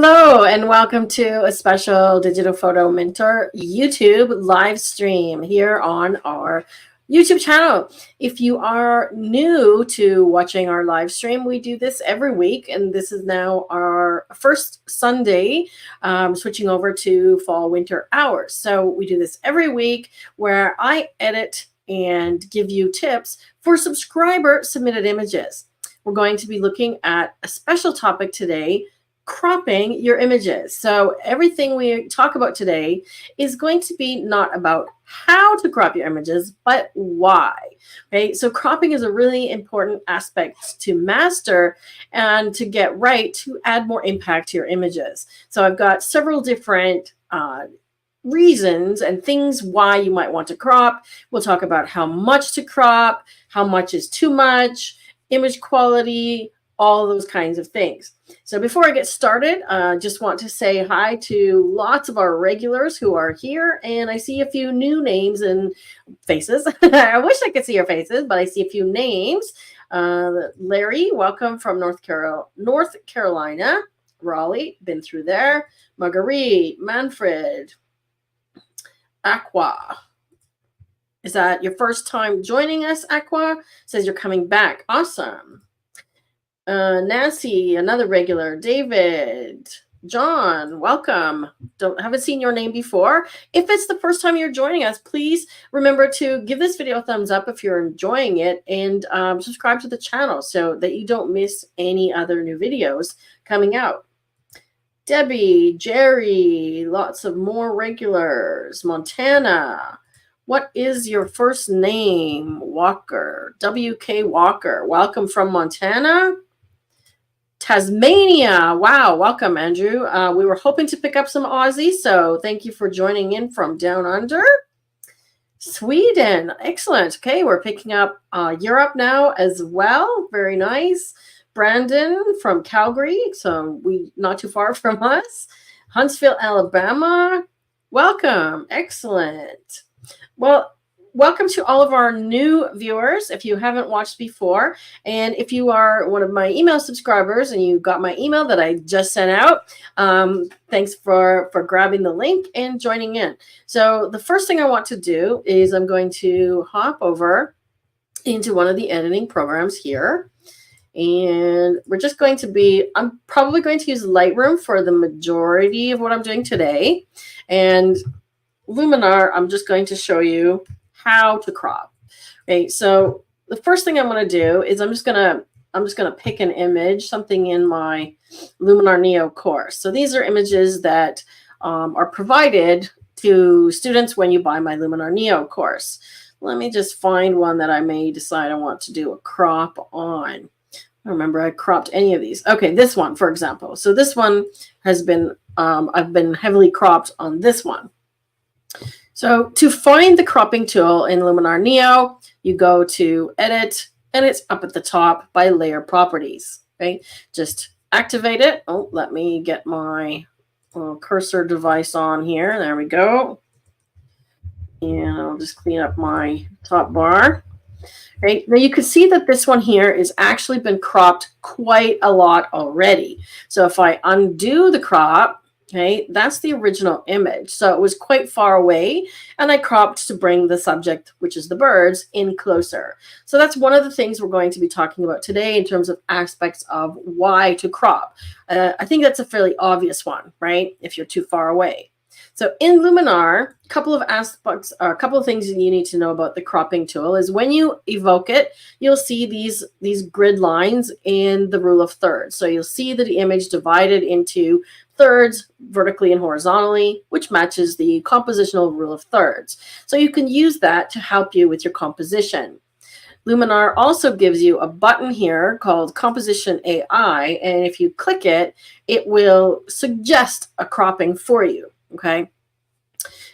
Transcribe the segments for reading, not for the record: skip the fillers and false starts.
Hello and welcome to a special Digital Photo Mentor YouTube live stream here on our YouTube channel. If you are new to watching our live stream, we do this every week, and this is now our first Sunday, switching over to fall winter hours. So we do this every week where I edit and give you tips for subscriber submitted images. We're going to be looking at a special topic today: cropping your images. So everything we talk about today is going to be not about how to crop your images, but why. Okay, so cropping is a really important aspect to master and to get right to add more impact to your images. So I've got several different reasons and things why you might want to crop. We'll talk about how much to crop, how much is too much, image quality, all those kinds of things. So before I get started, I just want to say hi to lots of our regulars who are here, and I see a few new names and faces. I wish I could see your faces, but I see a few names. Larry, welcome from North Carolina. Raleigh, been through there. Marguerite, Manfred, Aqua. Is that your first time joining us, Aqua? Says you're coming back. Awesome. Nancy, another regular. David, John, welcome. Haven't seen your name before. If it's the first time you're joining us, please remember to give this video a thumbs up if you're enjoying it, and subscribe to the channel so that you don't miss any other new videos coming out. Debbie, Jerry, lots of more regulars. Montana. What is your first name? Walker, WK Walker. Welcome from Montana. Tasmania. Wow, welcome, Andrew. We were hoping to pick up some Aussie, so thank you for joining in from down under. Sweden, excellent. Okay, we're picking up Europe now as well. Very nice. Brandon from Calgary, so not too far from us. Huntsville, Alabama. Welcome, excellent. Well, welcome to all of our new viewers if you haven't watched before. And if you are one of my email subscribers and you got my email that I just sent out, thanks for grabbing the link and joining in. So the first thing I want to do is I'm going to hop over into one of the editing programs here. And we're just going to I'm probably going to use Lightroom for the majority of what I'm doing today. And Luminar, I'm just going to show you how to crop. Okay, so the first thing I'm going to do is I'm just going to pick an image, something in my Luminar Neo course. So these are images that are provided to students when you buy my Luminar Neo course. Let me just find one that I may decide I want to do a crop on. I don't remember I cropped any of these. Okay, this one, for example. So this one has been, I've been heavily cropped on this one. So to find the cropping tool in Luminar Neo, you go to Edit, and it's up at the top by Layer Properties. Okay, just activate it. Oh, let me get my little cursor device on here. There we go. And I'll just clean up my top bar. Right, now you can see that this one here is actually been cropped quite a lot already. So if I undo the crop, okay, that's the original image. So it was quite far away, and I cropped to bring the subject, which is the birds, in closer. So that's one of the things we're going to be talking about today in terms of aspects of why to crop. I think that's a fairly obvious one, right? If you're too far away. So in Luminar, a couple of aspects, or a couple of things that you need to know about the cropping tool is when you evoke it, you'll see these grid lines in the rule of thirds. So you'll see the image divided into thirds vertically and horizontally, which matches the compositional rule of thirds. So you can use that to help you with your composition. Luminar also gives you a button here called Composition AI, and if you click it, it will suggest a cropping for you. Okay.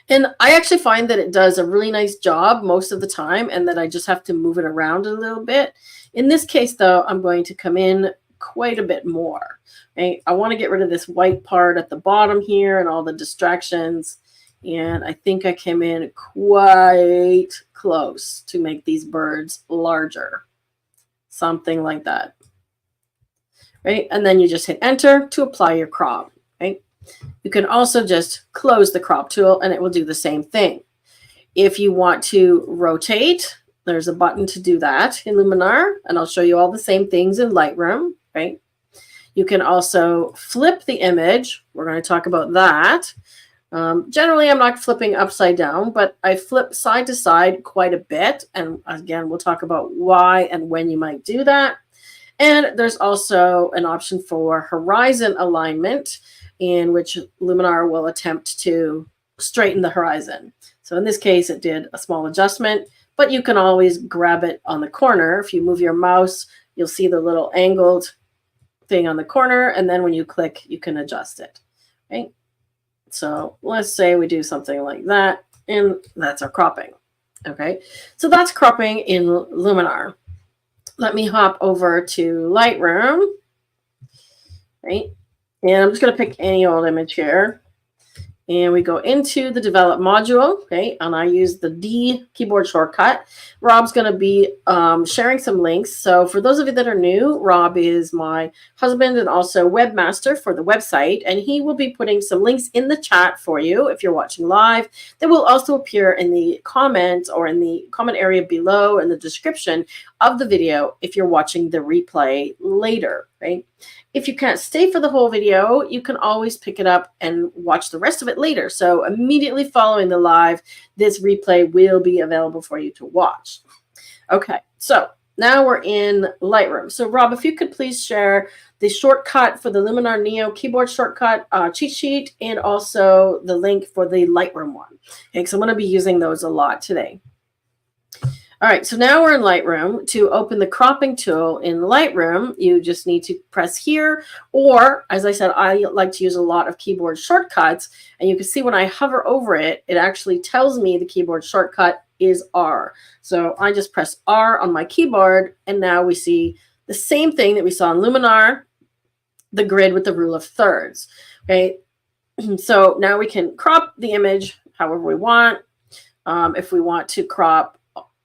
And I actually find that it does a really nice job most of the time, and that I just have to move it around a little bit. In this case, though, I'm going to come in quite a bit more. Okay? I want to get rid of this white part at the bottom here and all the distractions. And I think I came in quite close to make these birds larger. Something like that. Right? And then you just hit enter to apply your crop. You can also just close the crop tool and it will do the same thing. If you want to rotate, there's a button to do that in Luminar, and I'll show you all the same things in Lightroom, right? You can also flip the image. We're going to talk about that. Generally, I'm not flipping upside down, but I flip side to side quite a bit. And again, we'll talk about why and when you might do that. And there's also an option for horizon alignment, in which Luminar will attempt to straighten the horizon. So in this case, it did a small adjustment, but you can always grab it on the corner. If you move your mouse, you'll see the little angled thing on the corner, and then when you click, you can adjust it. Okay. So let's say we do something like that, and that's our cropping. Okay. So that's cropping in Luminar. Let me hop over to Lightroom. Right. And I'm just going to pick any old image here. And we go into the develop module, okay, and I use the D keyboard shortcut. Rob's going to be sharing some links. So for those of you that are new, Rob is my husband and also webmaster for the website, and he will be putting some links in the chat for you if you're watching live. They will also appear in the comments or in the comment area below in the description of the video if you're watching the replay later, right? If you can't stay for the whole video, you can always pick it up and watch the rest of it later. So immediately following the live, this replay will be available for you to watch. Okay, so now we're in Lightroom. So Rob, if you could please share the shortcut for the Luminar Neo keyboard shortcut cheat sheet and also the link for the Lightroom one. Okay, so I'm going to be using those a lot today. All right, so now we're in Lightroom. To open the cropping tool in Lightroom, you just need to press here, or as I said, I like to use a lot of keyboard shortcuts, and you can see when I hover over it, it actually tells me the keyboard shortcut is R. So I just press R on my keyboard, and now we see the same thing that we saw in Luminar, the grid with the rule of thirds. Okay, so now we can crop the image however we want. If we want to crop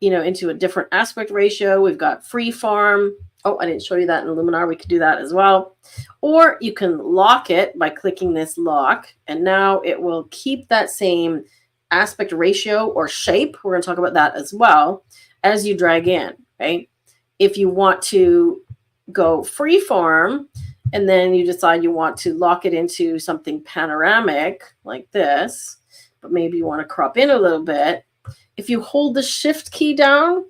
into a different aspect ratio, we've got freeform. Oh, I didn't show you that in Luminar. We could do that as well. Or you can lock it by clicking this lock, and now it will keep that same aspect ratio or shape. We're going to talk about that as well as you drag in. Okay. If you want to go freeform, and then you decide you want to lock it into something panoramic like this, but maybe you want to crop in a little bit. If you hold the shift key down,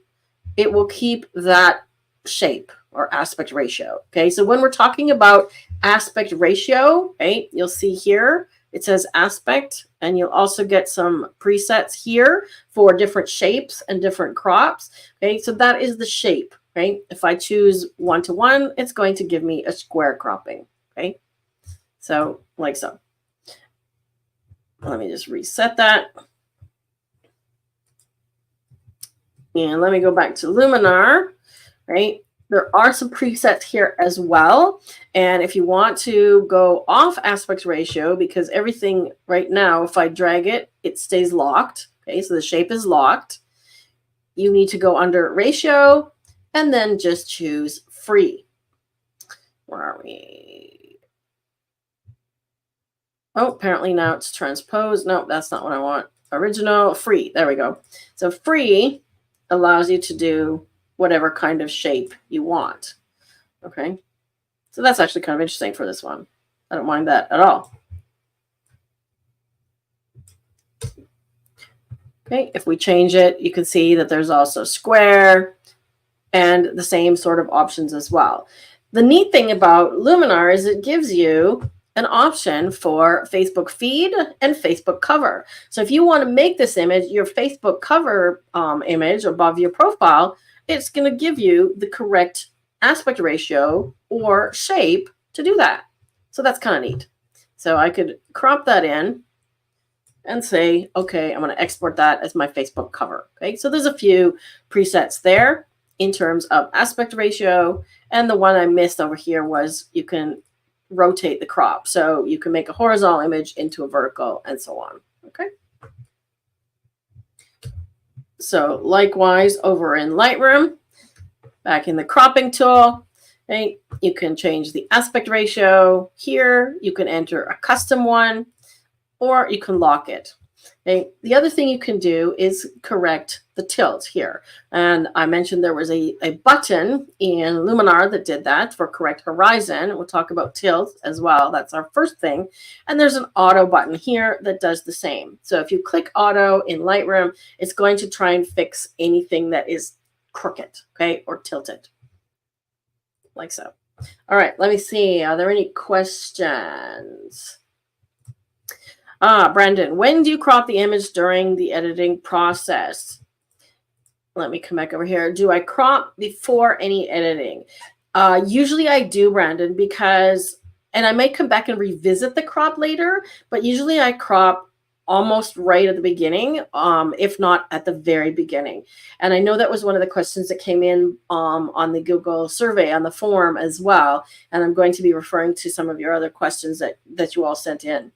it will keep that shape or aspect ratio. Okay, so when we're talking about aspect ratio, right, you'll see here it says aspect, and you'll also get some presets here for different shapes and different crops. Okay, so that is the shape. Right, if I choose 1:1, it's going to give me a square cropping. Okay, so like so. Let me just reset that. And let me go back to Luminar, right? There are some presets here as well. And if you want to go off aspect ratio, because everything right now, if I drag it, it stays locked. Okay, so the shape is locked. You need to go under ratio and then just choose free. Where are we? Oh, apparently now it's transposed. No, that's not what I want. Original, free. There we go. So free allows you to do whatever kind of shape you want. Okay, so that's actually kind of interesting for this one. I don't mind that at all. Okay, if we change it, you can see that there's also square and the same sort of options as well. The neat thing about Luminar is it gives you an option for Facebook feed and Facebook cover. So if you want to make this image your Facebook cover image above your profile, it's going to give you the correct aspect ratio or shape to do that. So that's kind of neat. So I could crop that in and say, okay, I'm going to export that as my Facebook cover. Okay, so there's a few presets there in terms of aspect ratio. And the one I missed over here was you can rotate the crop. So you can make a horizontal image into a vertical and so on. Okay. So likewise over in Lightroom, back in the cropping tool, okay, You can change the aspect ratio here. You can enter a custom one, or you can lock it. Okay. The other thing you can do is correct the tilt here. And I mentioned there was a button in Luminar that did that for correct horizon. We'll talk about tilt as well. That's our first thing. And there's an auto button here that does the same. So if you click auto in Lightroom, it's going to try and fix anything that is crooked, okay, or tilted, like so. All right, let me see. Are there any questions? Brandon, when do you crop the image during the editing process? Let me come back over here. Do I crop before any editing? Usually I do, Brandon, because, and I may come back and revisit the crop later, but usually I crop almost right at the beginning, if not at the very beginning. And I know that was one of the questions that came in on the Google survey on the form as well. And I'm going to be referring to some of your other questions that you all sent in.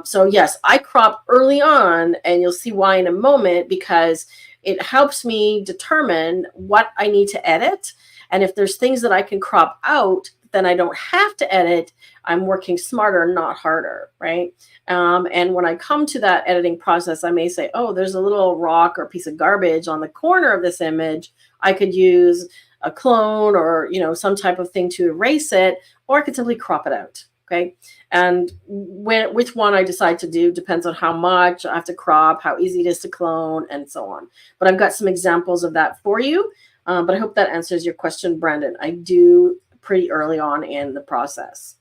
So yes, I crop early on, and you'll see why in a moment, because it helps me determine what I need to edit. And if there's things that I can crop out, then I don't have to edit. I'm working smarter, not harder, right? And when I come to that editing process, I may say, oh, there's a little rock or piece of garbage on the corner of this image. I could use a clone or, you know, some type of thing to erase it, or I could simply crop it out, okay? And which one I decide to do depends on how much I have to crop, how easy it is to clone, and so on. But I've got some examples of that for you. But I hope that answers your question, Brandon. I do pretty early on in the process.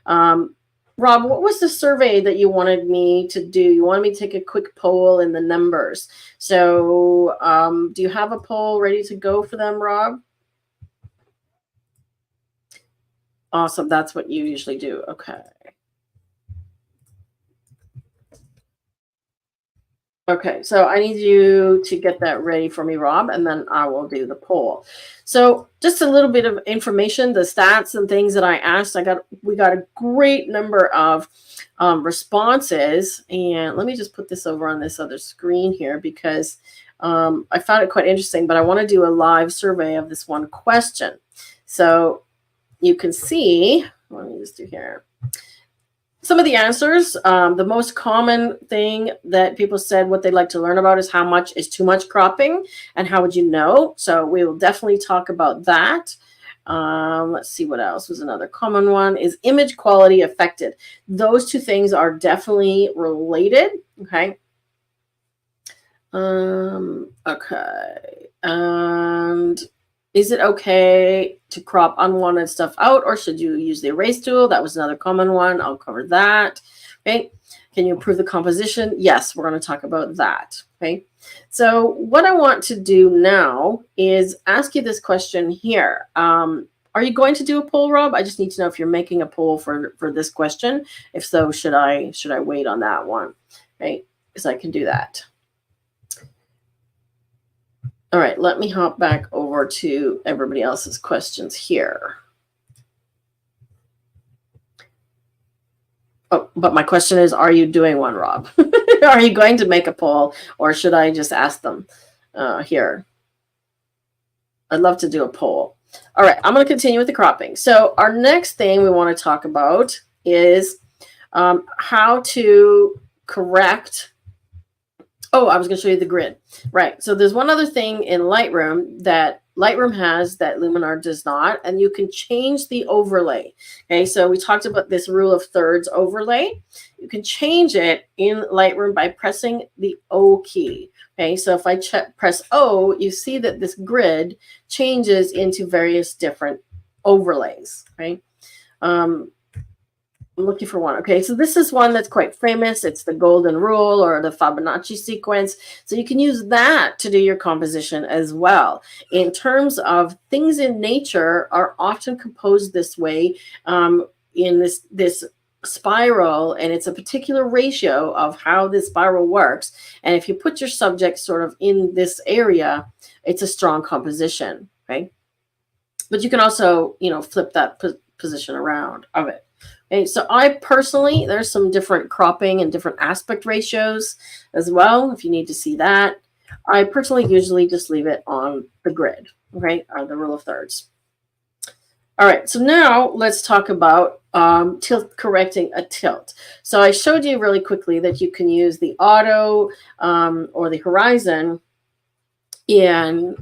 Rob, what was the survey that you wanted me to do? You wanted me to take a quick poll in the numbers. So do you have a poll ready to go for them, Rob? Awesome. That's what you usually do. Okay. Okay, so I need you to get that ready for me, Rob, and then I will do the poll. So just a little bit of information, the stats and things that I asked. We got a great number of responses, and let me just put this over on this other screen here because I found it quite interesting, but I want to do a live survey of this one question. So you can see, let me just do here. Some of the answers, the most common thing that people said what they'd like to learn about is how much is too much cropping and how would you know? So we will definitely talk about that. Let's see what else was another common one. Is image quality affected? Those two things are definitely related. Okay. Okay. And is it okay to crop unwanted stuff out, or should you use the erase tool? That was another common one. I'll cover that. Okay. Can you improve the composition? Yes, we're going to talk about that. Okay. So what I want to do now is ask you this question here. Are you going to do a poll, Rob? I just need to know if you're making a poll for this question. If so, should I wait on that one? Right? Because I can do that. All right, let me hop back over to everybody else's questions here. Oh, but my question is, are you doing one, Rob? Are you going to make a poll, or should I just ask them here? I'd love to do a poll. All right, I'm going to continue with the cropping. So our next thing we want to talk about is how to correct. Oh, I was going to show you the grid. Right. So there's one other thing in Lightroom that Lightroom has that Luminar does not, and you can change the overlay. Okay, so we talked about this rule of thirds overlay. You can change it in Lightroom by pressing the O key. Okay, so if I press O, you see that this grid changes into various different overlays. Okay. I'm looking for one. Okay, so this is one that's quite famous. It's the golden rule or the Fibonacci sequence. So you can use that to do your composition as well. In terms of things in nature are often composed this way in this spiral, and it's a particular ratio of how this spiral works. And if you put your subject sort of in this area, it's a strong composition, okay? But you can also, you know, flip that position around of it. Okay, so I personally, there's some different cropping and different aspect ratios as well, if you need to see that. I personally usually just leave it on the grid, okay, or the rule of thirds. All right, so now let's talk about tilt, correcting a tilt. So I showed you really quickly that you can use the auto or the horizon, and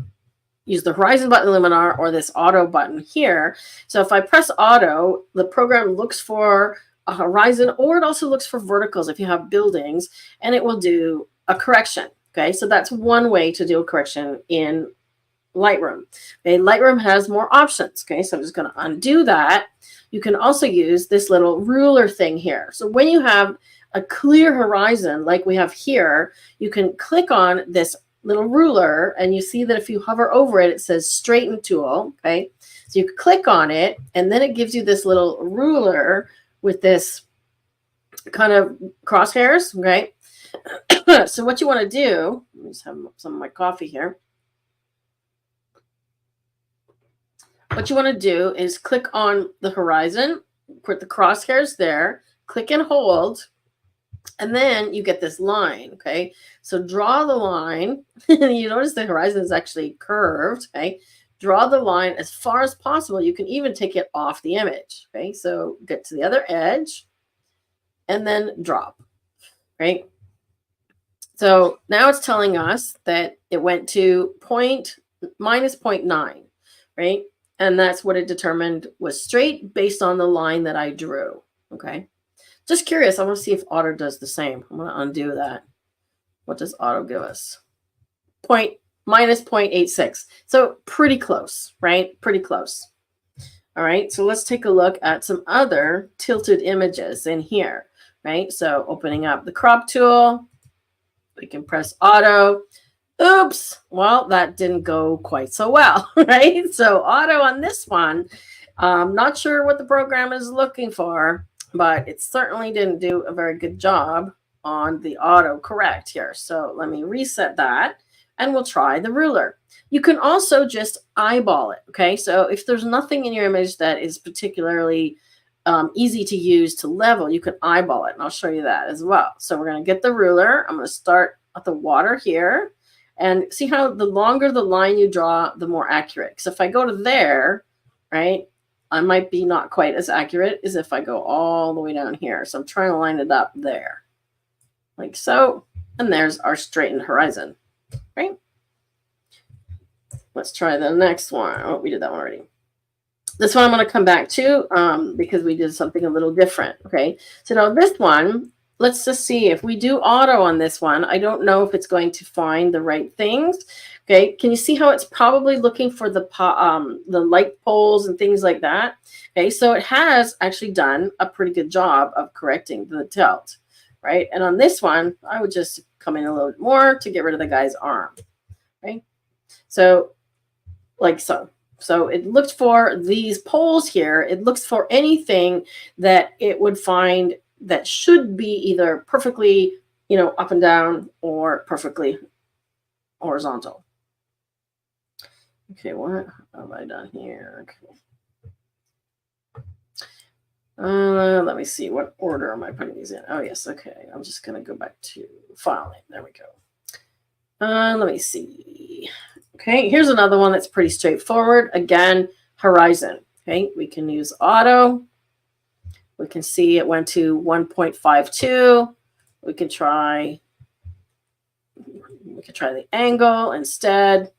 use the horizon button in Luminar or this auto button here. So if I press auto, the program looks for a horizon, or it also looks for verticals if you have buildings, and it will do a correction. Okay, so that's one way to do a correction in Lightroom. Okay, Lightroom has more options. Okay, so I'm just going to undo that. You can also use this little ruler thing here. So when you have a clear horizon like we have here, you can click on this little ruler, and you see that if you hover over it, it says straighten tool. Okay, so you click on it, and then it gives you this little ruler with this kind of crosshairs. Okay, so what you want to do, let me just have some of my coffee here. What you want to do is click on the horizon, put the crosshairs there, click and hold, and then you get this line. Okay, so draw the line. You notice the horizon is actually curved. Okay, draw the line as far as possible. You can even take it off the image. Okay, so get to the other edge and then drop. Right, so now it's telling us that it went to minus 0.9. Right, and that's what it determined was straight based on the line that I drew. Okay, just curious. I want to see if auto does the same. I'm going to undo that. What does auto give us? Minus 0.86. So pretty close, right? Pretty close. All right, so let's take a look at some other tilted images in here, right? So opening up the crop tool, we can press auto. Oops, well, that didn't go quite so well, right? So auto on this one, not sure what the program is looking for, but it certainly didn't do a very good job on the auto correct here. So let me reset that, and we'll try the ruler. You can also just eyeball it, okay? So if there's nothing in your image that is particularly easy to use to level, you can eyeball it, and I'll show you that as well. So we're going to get the ruler. I'm going to start at the water here. And see how the longer the line you draw, the more accurate. So if I go to there, right, I might be not quite as accurate as if I go all the way down here. So I'm trying to line it up there, like so. And there's our straightened horizon, right? Let's try the next one. Oh, we did that one already. This one I'm going to come back to because we did something a little different, okay? So now this one, let's just see if we do auto on this one. I don't know if it's going to find the right things. Okay, can you see how it's probably looking for the light poles and things like that? Okay, so it has actually done a pretty good job of correcting the tilt, right? And on this one, I would just come in a little bit more to get rid of the guy's arm, right? So like so. So it looked for these poles here. It looks for anything that it would find that should be either perfectly, up and down or perfectly horizontal. Okay, what have I done here? Okay. Let me see. What order am I putting these in? Oh, yes. Okay. I'm just going to go back to filing. There we go. Let me see. Okay, here's another one that's pretty straightforward. Again, horizon. Okay, we can use auto. We can see it went to 1.52. We can try the angle instead.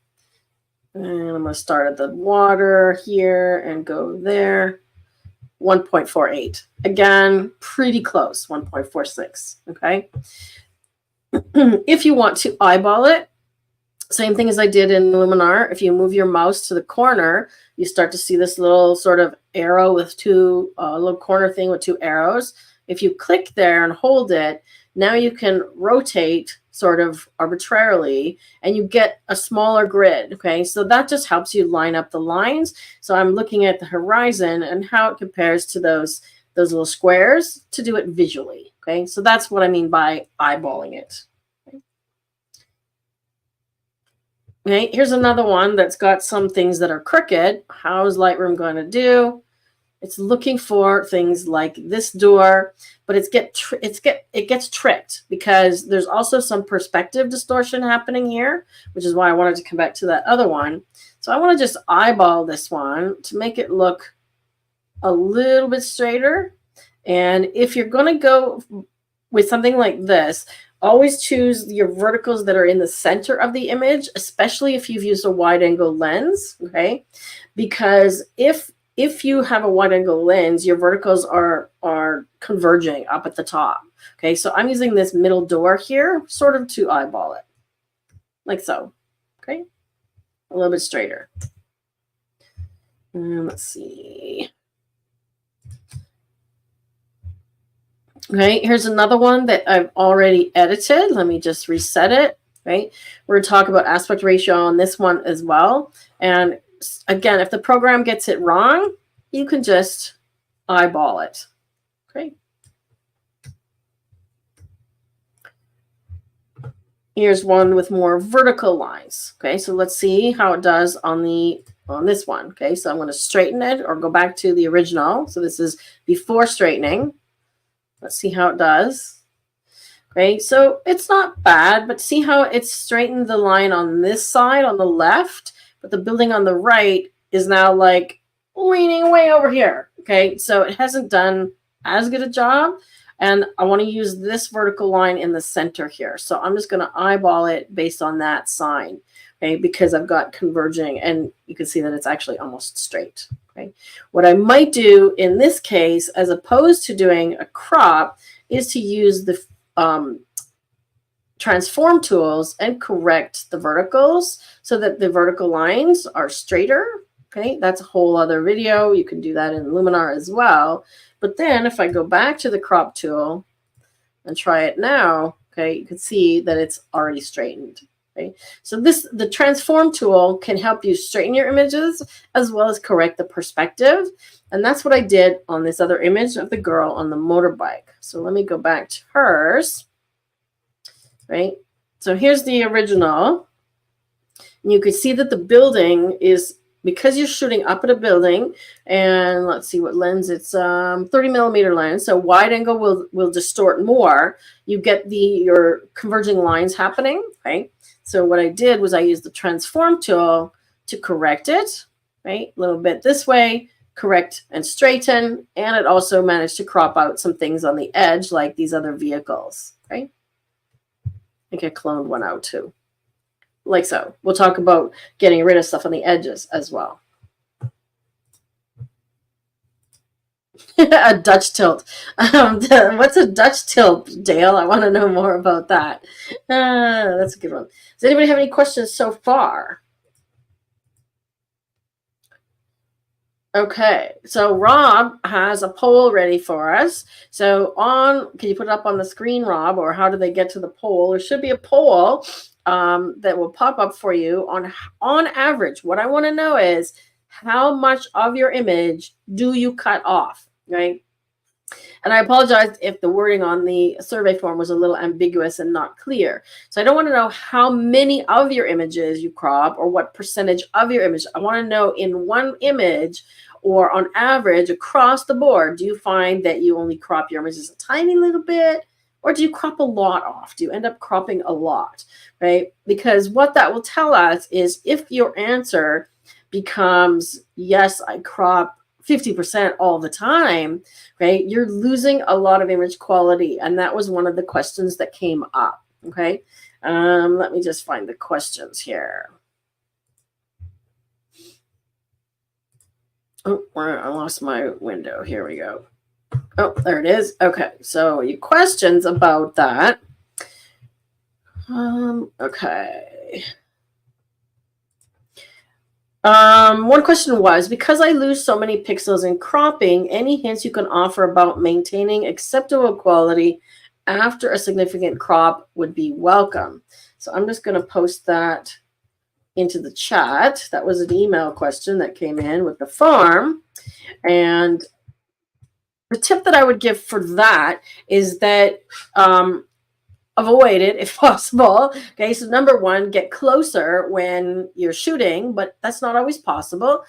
And I'm going to start at the water here and go there. 1.48. Again, pretty close, 1.46. Okay. If you want to eyeball it, same thing as I did in Luminar. If you move your mouse to the corner, you start to see this little sort of arrow with two, little corner thing with two arrows. If you click there and hold it, now you can rotate sort of arbitrarily and you get a smaller grid. Okay, so that just helps you line up the lines. So I'm looking at the horizon and how it compares to those little squares to do it visually. Okay, so that's what I mean by eyeballing it. Okay, here's another one that's got some things that are crooked. How is Lightroom going to do? It's looking for things like this door, but it gets tricked because there's also some perspective distortion happening here, which is why I wanted to come back to that other one. So I want to just eyeball this one to make it look a little bit straighter. And if you're going to go with something like this, always choose your verticals that are in the center of the image, especially if you've used a wide angle lens, okay? Because if you have a wide angle lens, your verticals are converging up at the top. Okay, so I'm using this middle door here sort of to eyeball it, like so. Okay, a little bit straighter. Let's see. Okay, here's another one that I've already edited. Let me just reset it. Right, we're going to talk about aspect ratio on this one as well. And again, if the program gets it wrong, you can just eyeball it. Okay. Here's one with more vertical lines. Okay, so let's see how it does on this one. Okay, so I'm going to straighten it or go back to the original. So this is before straightening. Let's see how it does. Okay, so it's not bad, but see how it's straightened the line on this side on the left, but the building on the right is now like leaning way over here. Okay, so it hasn't done as good a job. And I want to use this vertical line in the center here. So I'm just going to eyeball it based on that sign, okay, because I've got converging, and you can see that it's actually almost straight. Okay. What I might do in this case, as opposed to doing a crop, is to use the transform tools and correct the verticals so that the vertical lines are straighter. Okay, that's a whole other video. You can do that in Luminar as well. But then if I go back to the crop tool and try it now, okay, you can see that it's already straightened. Okay, so the transform tool can help you straighten your images as well as correct the perspective. And that's what I did on this other image of the girl on the motorbike. So let me go back to hers. Right, so here's the original. And you can see that the building is, because you're shooting up at a building, and let's see what lens it's 30mm lens, so wide angle will distort more. You get your converging lines happening. Okay, so what I did was I used the transform tool to correct it, right, a little bit this way, correct and straighten, and it also managed to crop out some things on the edge like these other vehicles. Right, I think I cloned one out too. Like so. We'll talk about getting rid of stuff on the edges as well. A Dutch tilt. What's a Dutch tilt, Dale? I want to know more about that. That's a good one. Does anybody have any questions so far? Okay, so Rob has a poll ready for us. So can you put it up on the screen, Rob, or how do they get to the poll? There should be a poll that will pop up for you on average. What I want to know is how much of your image do you cut off, right? And I apologize if the wording on the survey form was a little ambiguous and not clear. So I don't want to know how many of your images you crop or what percentage of your image. I want to know in one image or on average across the board, do you find that you only crop your images a tiny little bit, or do you crop a lot off? Do you end up cropping a lot, right? Because what that will tell us is if your answer becomes, yes, I crop 50% all the time, right? You're losing a lot of image quality. And that was one of the questions that came up, okay? Let me just find the questions here. Oh, I lost my window. Here we go. Oh, there it is. Okay, so your questions about that. Okay. One question was, because I lose so many pixels in cropping, any hints you can offer about maintaining acceptable quality after a significant crop would be welcome. So I'm just going to post that into the chat. That was an email question that came in with the farm. And the tip that I would give for that is that avoid it if possible. Okay, so number one, get closer when you're shooting, but that's not always possible.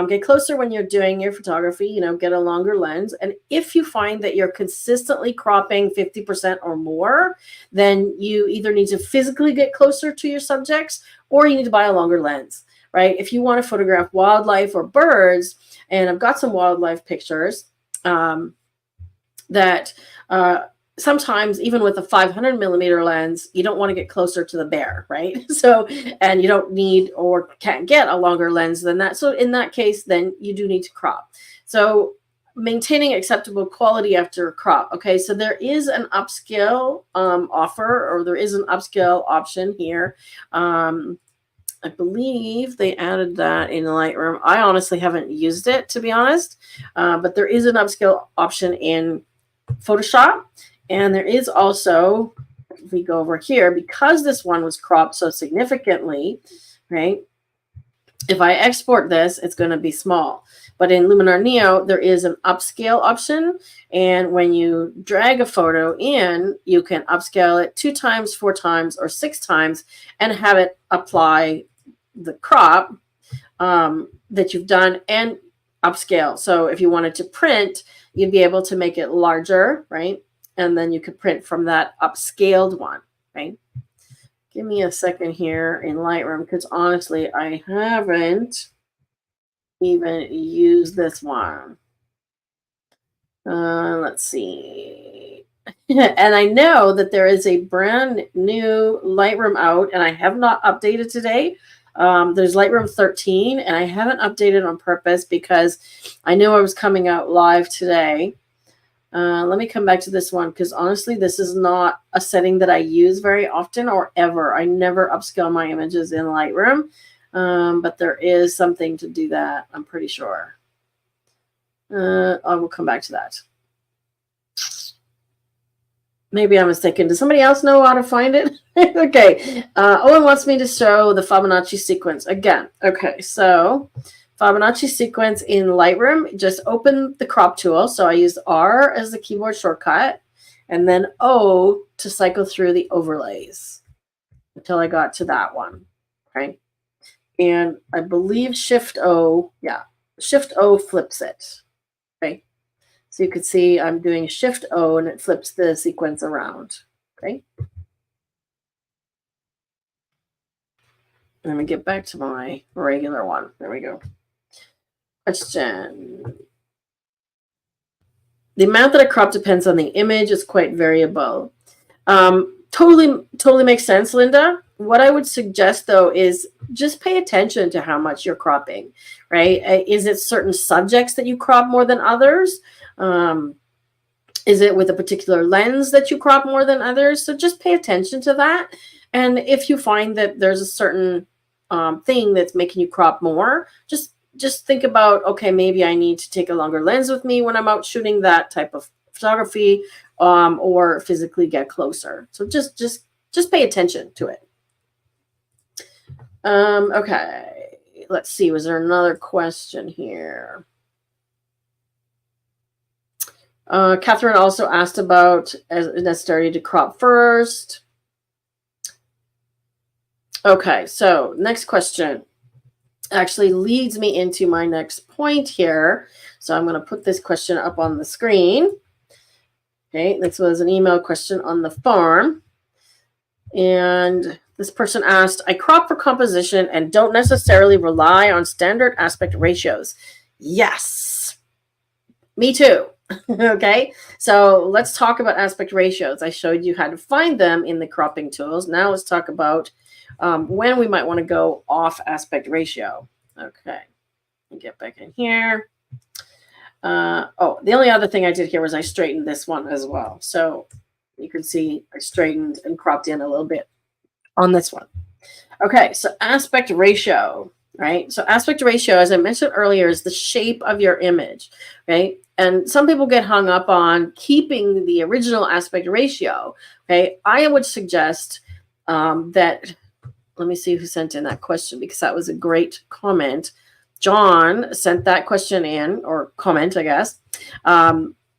Get closer when you're doing your photography, get a longer lens. And if you find that you're consistently cropping 50% or more, then you either need to physically get closer to your subjects or you need to buy a longer lens. right? If you want to photograph wildlife or birds, and I've got some wildlife pictures that sometimes even with a 500 millimeter lens, you don't want to get closer to the bear, right? So, and you don't need or can't get a longer lens than that. So in that case, then you do need to crop. So maintaining acceptable quality after crop. Okay, so there is an upscale offer, or there is an upscale option here. I believe they added that in Lightroom. I honestly haven't used it, to be honest, but there is an upscale option in Photoshop. And there is also, if we go over here, because this one was cropped so significantly, right? If I export this, it's going to be small. But in Luminar Neo, there is an upscale option. And when you drag a photo in, you can upscale it 2 times, 4 times, or 6 times and have it apply the crop that you've done and upscale. So if you wanted to print, you'd be able to make it larger, right? And then you could print from that upscaled one, right? Give me a second here in Lightroom, because honestly, I haven't even used this one. Let's see. And I know that there is a brand new Lightroom out, and I have not updated today. There's Lightroom 13, and I haven't updated on purpose because I knew I was coming out live today. Let me come back to this one, because honestly, this is not a setting that I use very often or ever. I never upscale my images in Lightroom, but there is something to do that, I'm pretty sure. I will come back to that. Maybe I'm mistaken. Does somebody else know how to find it? Okay. Owen wants me to show the Fibonacci sequence again. Okay, so Fibonacci sequence in Lightroom, just open the crop tool. So I used R as the keyboard shortcut, and then O to cycle through the overlays until I got to that one. Okay. And I believe Shift O, yeah, Shift O flips it. Okay. So you can see I'm doing Shift O and it flips the sequence around. Okay. Let me get back to my regular one. There we go. Question. The amount that I crop depends on the image. It's quite variable. Totally makes sense, Linda. What I would suggest, though, is just pay attention to how much you're cropping, right? Is it certain subjects that you crop more than others? Is it with a particular lens that you crop more than others? So just pay attention to that. And if you find that there's a certain thing that's making you crop more, just think about, okay, maybe I need to take a longer lens with me when I'm out shooting that type of photography, or physically get closer. So just pay attention to it. Okay, let's see. Was there another question here? Catherine also asked about, is it necessary to crop first? Okay, so next question actually leads me into my next point here. So I'm going to put this question up on the screen. Okay, this was an email question on the farm. And this person asked, I crop for composition and don't necessarily rely on standard aspect ratios. Yes, me too. Okay, so let's talk about aspect ratios. I showed you how to find them in the cropping tools. Now let's talk about when we might want to go off aspect ratio. Okay, get back in here. Oh, the only other thing I did here was I straightened this one as well. So you can see I straightened and cropped in a little bit on this one. Okay, so aspect ratio, right? So aspect ratio, as I mentioned earlier, is the shape of your image, right? And some people get hung up on keeping the original aspect ratio, okay? I would suggest that, let me see who sent in that question, because that was a great comment. John sent that question in, or comment, I guess,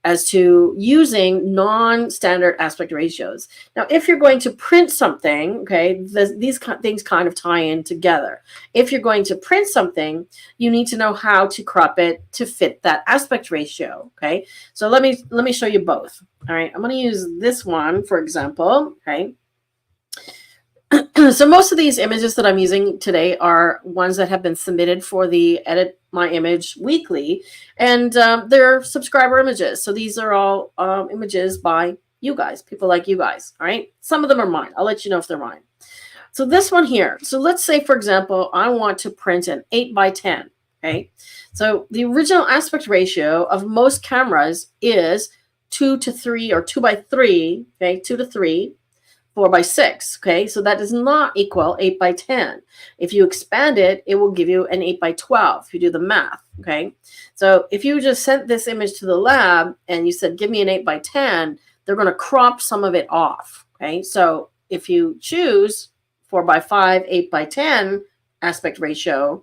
as to using non-standard aspect ratios. Now, if you're going to print something, okay, these things kind of tie in together. If you're going to print something, you need to know how to crop it to fit that aspect ratio, okay? So let me show you both. All right, I'm going to use this one, for example, okay? So most of these images that I'm using today are ones that have been submitted for the Edit My Image Weekly, and they're subscriber images. So these are all images by you guys, people like you guys. All right. Some of them are mine. I'll let you know if they're mine. So this one here. So let's say, for example, I want to print an 8x10. Okay. So the original aspect ratio of most cameras is 2:3 or 2:3. Okay. 2:3. 4:6. Okay, so that does not equal 8x10. If you expand it, it will give you an 8x12 if you do the math. Okay, so if you just sent this image to the lab and you said, give me an 8x10, they're going to crop some of it off. Okay, so if you choose 4:5, 8x10 aspect ratio,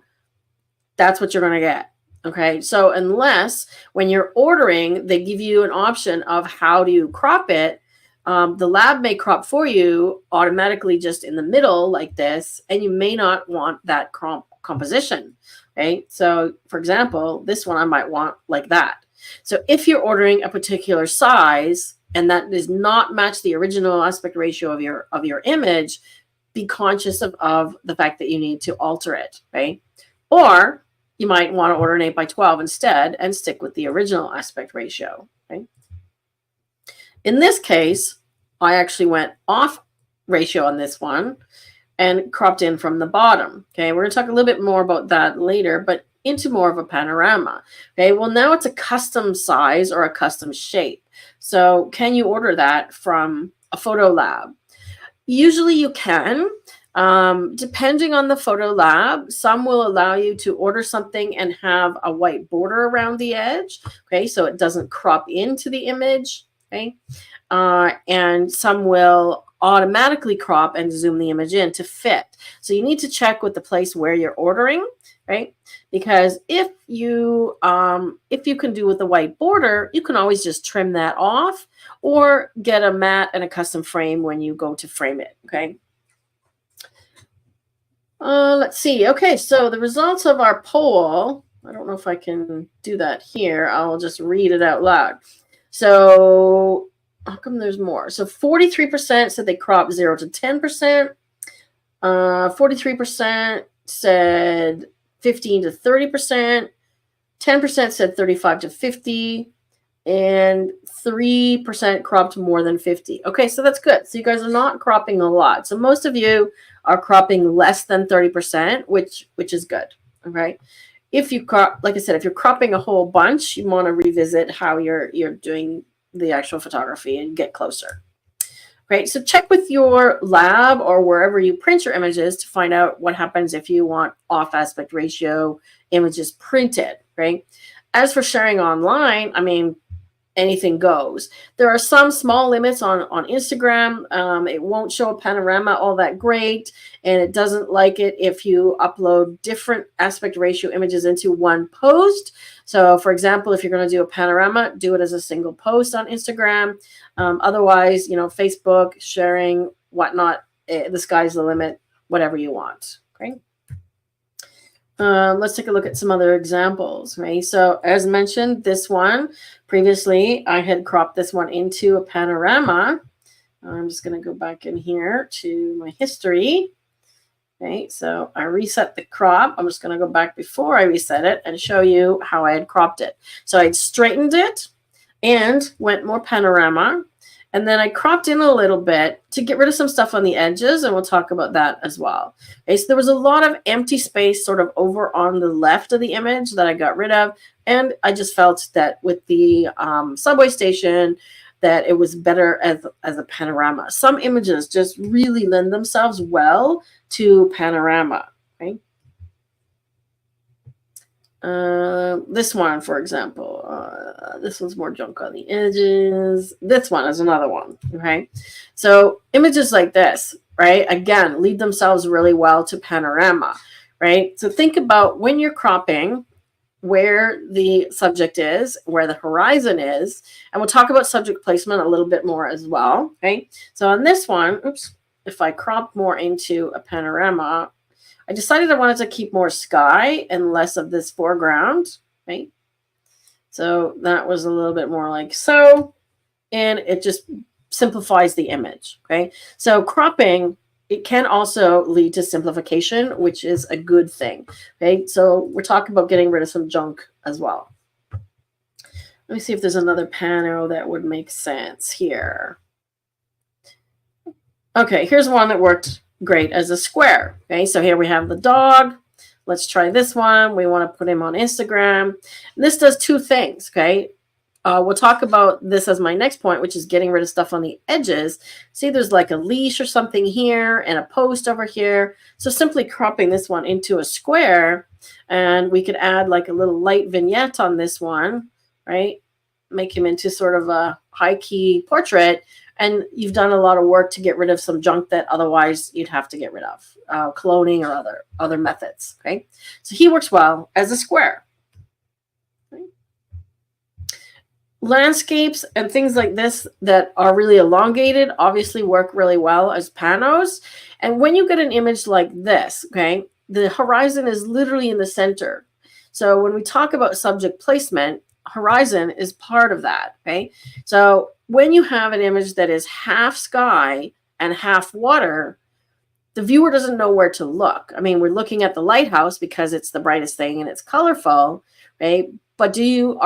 that's what you're going to get. Okay, so unless when you're ordering, they give you an option of how do you crop it, the lab may crop for you automatically just in the middle like this, and you may not want that composition. Okay, so for example, this one I might want like that. So if you're ordering a particular size and that does not match the original aspect ratio of your image, be conscious of the fact that you need to alter it. Okay, or you might want to order an 8x12 instead and stick with the original aspect ratio. Okay. In this case, I actually went off ratio on this one and cropped in from the bottom. Okay, we're going to talk a little bit more about that later, but into more of a panorama. Okay, well, now it's a custom size or a custom shape. So can you order that from a photo lab? Usually you can. Depending on the photo lab, some will allow you to order something and have a white border around the edge. Okay, so it doesn't crop into the image. Okay, and some will automatically crop and zoom the image in to fit. So you need to check with the place where you're ordering, right? Because if you can do with the white border, you can always just trim that off or get a mat and a custom frame when you go to frame it. Okay. Let's see. Okay, so the results of our poll. I don't know if I can do that here. I'll just read it out loud. So how come there's more? So 43% said they cropped 0 to 10%. 43% said 15 to 30%. 10% said 35 to 50. And 3% cropped more than 50. Okay, so that's good. So you guys are not cropping a lot. So most of you are cropping less than 30%, which is good. Okay. If you crop, like I said, if you're cropping a whole bunch, you want to revisit how you're doing the actual photography and get closer. Right. So check with your lab or wherever you print your images to find out what happens if you want off aspect ratio images printed. Right. As for sharing online, I mean, anything goes. There are some small limits on Instagram. It won't show a panorama all that great, and it doesn't like it if you upload different aspect ratio images into one post. So for example, if you're going to do a panorama, do it as a single post on Instagram. Otherwise, Facebook, sharing, whatnot, the sky's the limit, whatever you want. Okay. Let's take a look at some other examples, right? So as mentioned, this one, previously I had cropped this one into a panorama. I'm just going to go back in here to my history. Okay, so I reset the crop. I'm just going to go back before I reset it and show you how I had cropped it. So I straightened it and went more panorama. And then I cropped in a little bit to get rid of some stuff on the edges, and we'll talk about that as well. Okay, so there was a lot of empty space sort of over on the left of the image that I got rid of, and I just felt that with the subway station that it was better as a panorama. Some images just really lend themselves well to panorama. Okay. This one, for example, this one's more junk on the edges. This one is another one. Okay. So images like this, right? Again, lead themselves really well to panorama, right? So think about when you're cropping where the subject is, where the horizon is, and we'll talk about subject placement a little bit more as well. Okay. So on this one, oops, if I crop more into a panorama, I decided I wanted to keep more sky and less of this foreground, right? So that was a little bit more like so, and it just simplifies the image, okay? So cropping it can also lead to simplification, which is a good thing. Okay, so we're talking about getting rid of some junk as well. Let me see if there's another pano that would make sense here. Okay, here's one that worked great as a square. Okay, so here we have the dog. Let's try this one. We want to put him on Instagram. And this does two things, okay? We'll talk about this as my next point, which is getting rid of stuff on the edges. See, there's like a leash or something here and a post over here. So simply cropping this one into a square, and we could add like a little light vignette on this one, right? Make him into sort of a high-key portrait. And you've done a lot of work to get rid of some junk that otherwise you'd have to get rid of, cloning or other methods. Okay, so he works well as a square. Okay. Landscapes and things like this that are really elongated obviously work really well as panos. And when you get an image like this, okay, the horizon is literally in the center. So when we talk about subject placement, horizon is part of that. Okay, so when you have an image that is half sky and half water, the viewer doesn't know where to look. I mean, we're looking at the lighthouse because it's the brightest thing and it's colorful, right? But is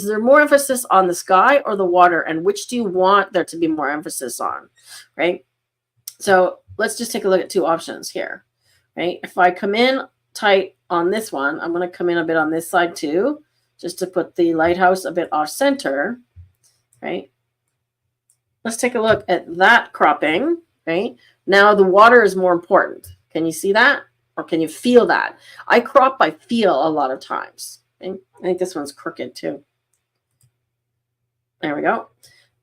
there more emphasis on the sky or the water, and which do you want there to be more emphasis on, right? So let's just take a look at two options here, right? If I come in tight on this one, I'm going to come in a bit on this side too, just to put the lighthouse a bit off center, right? Let's take a look at that cropping, right? Now the water is more important. Can you see that? Or can you feel that? I crop by feel a lot of times. Okay? I think this one's crooked too. There we go.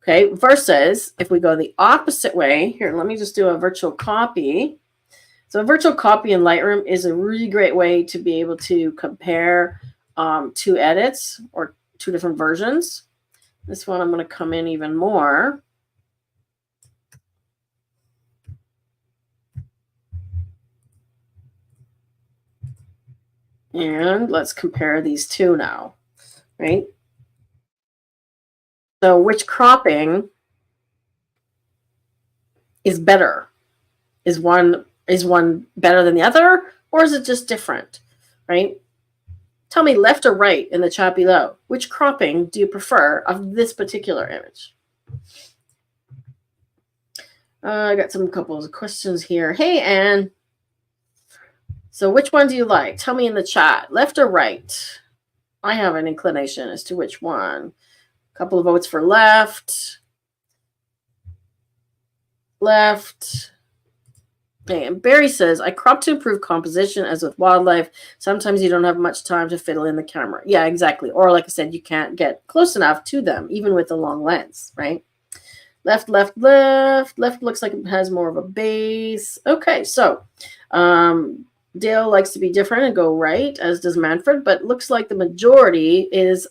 Okay, versus if we go the opposite way, here, let me just do a virtual copy. So a virtual copy in Lightroom is a really great way to be able to compare two edits or two different versions. This one I'm going to come in even more. And let's compare these two now, right? So which cropping is better? Is one better than the other, or is it just different, right? Tell me left or right in the chat below. Which cropping do you prefer of this particular image? I got some couple of questions here. Hey, Anne. So which one do you like? Tell me in the chat, left or right? I have an inclination as to which one. A couple of votes for left. Left. Okay, and Barry says, I crop to improve composition as with wildlife. Sometimes you don't have much time to fiddle in the camera. Yeah, exactly. Or like I said, you can't get close enough to them, even with a long lens, right? Left, left, left. Left looks like it has more of a base. Okay, so Dale likes to be different and go right, as does Manfred, but looks like the majority is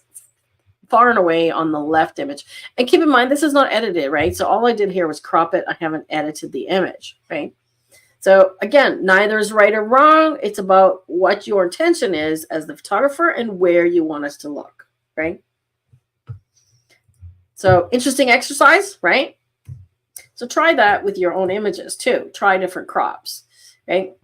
far and away on the left image. And keep in mind, this is not edited, right? So all I did here was crop it. I haven't edited the image, right? So again, neither is right or wrong. It's about what your intention is as the photographer and where you want us to look, right? So interesting exercise, right? So try that with your own images too. Try different crops, right?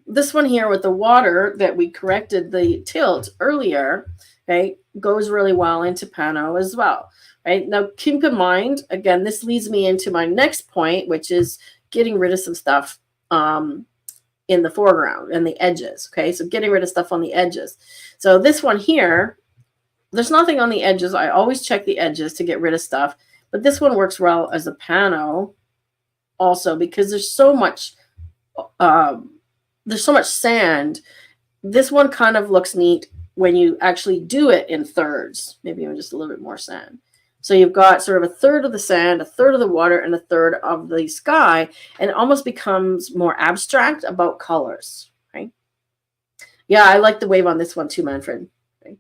This one here with the water that we corrected the tilt earlier, okay, goes really well into pano as well, right? Now keep in mind, again, this leads me into my next point, which is getting rid of some stuff in the foreground and the edges, okay? So getting rid of stuff on the edges. So this one here, there's nothing on the edges. I always check the edges to get rid of stuff, but this one works well as a pano also because there's so much sand. This one kind of looks neat when you actually do it in thirds, maybe even just a little bit more sand. So you've got sort of a third of the sand, a third of the water, and a third of the sky, and it almost becomes more abstract about colors, right? Yeah, I like the wave on this one too, Manfred. Okay.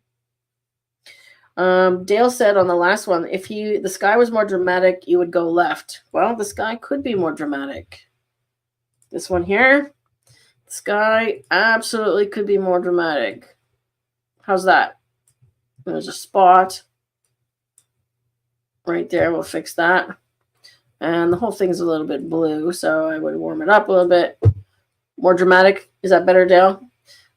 Dale said on the last one, if the sky was more dramatic, you would go left. Well, the sky could be more dramatic. This one here, the sky absolutely could be more dramatic. How's that? There's a spot right there. We'll fix that. And the whole thing's a little bit blue, so I would warm it up a little bit. More dramatic. Is that better, Dale?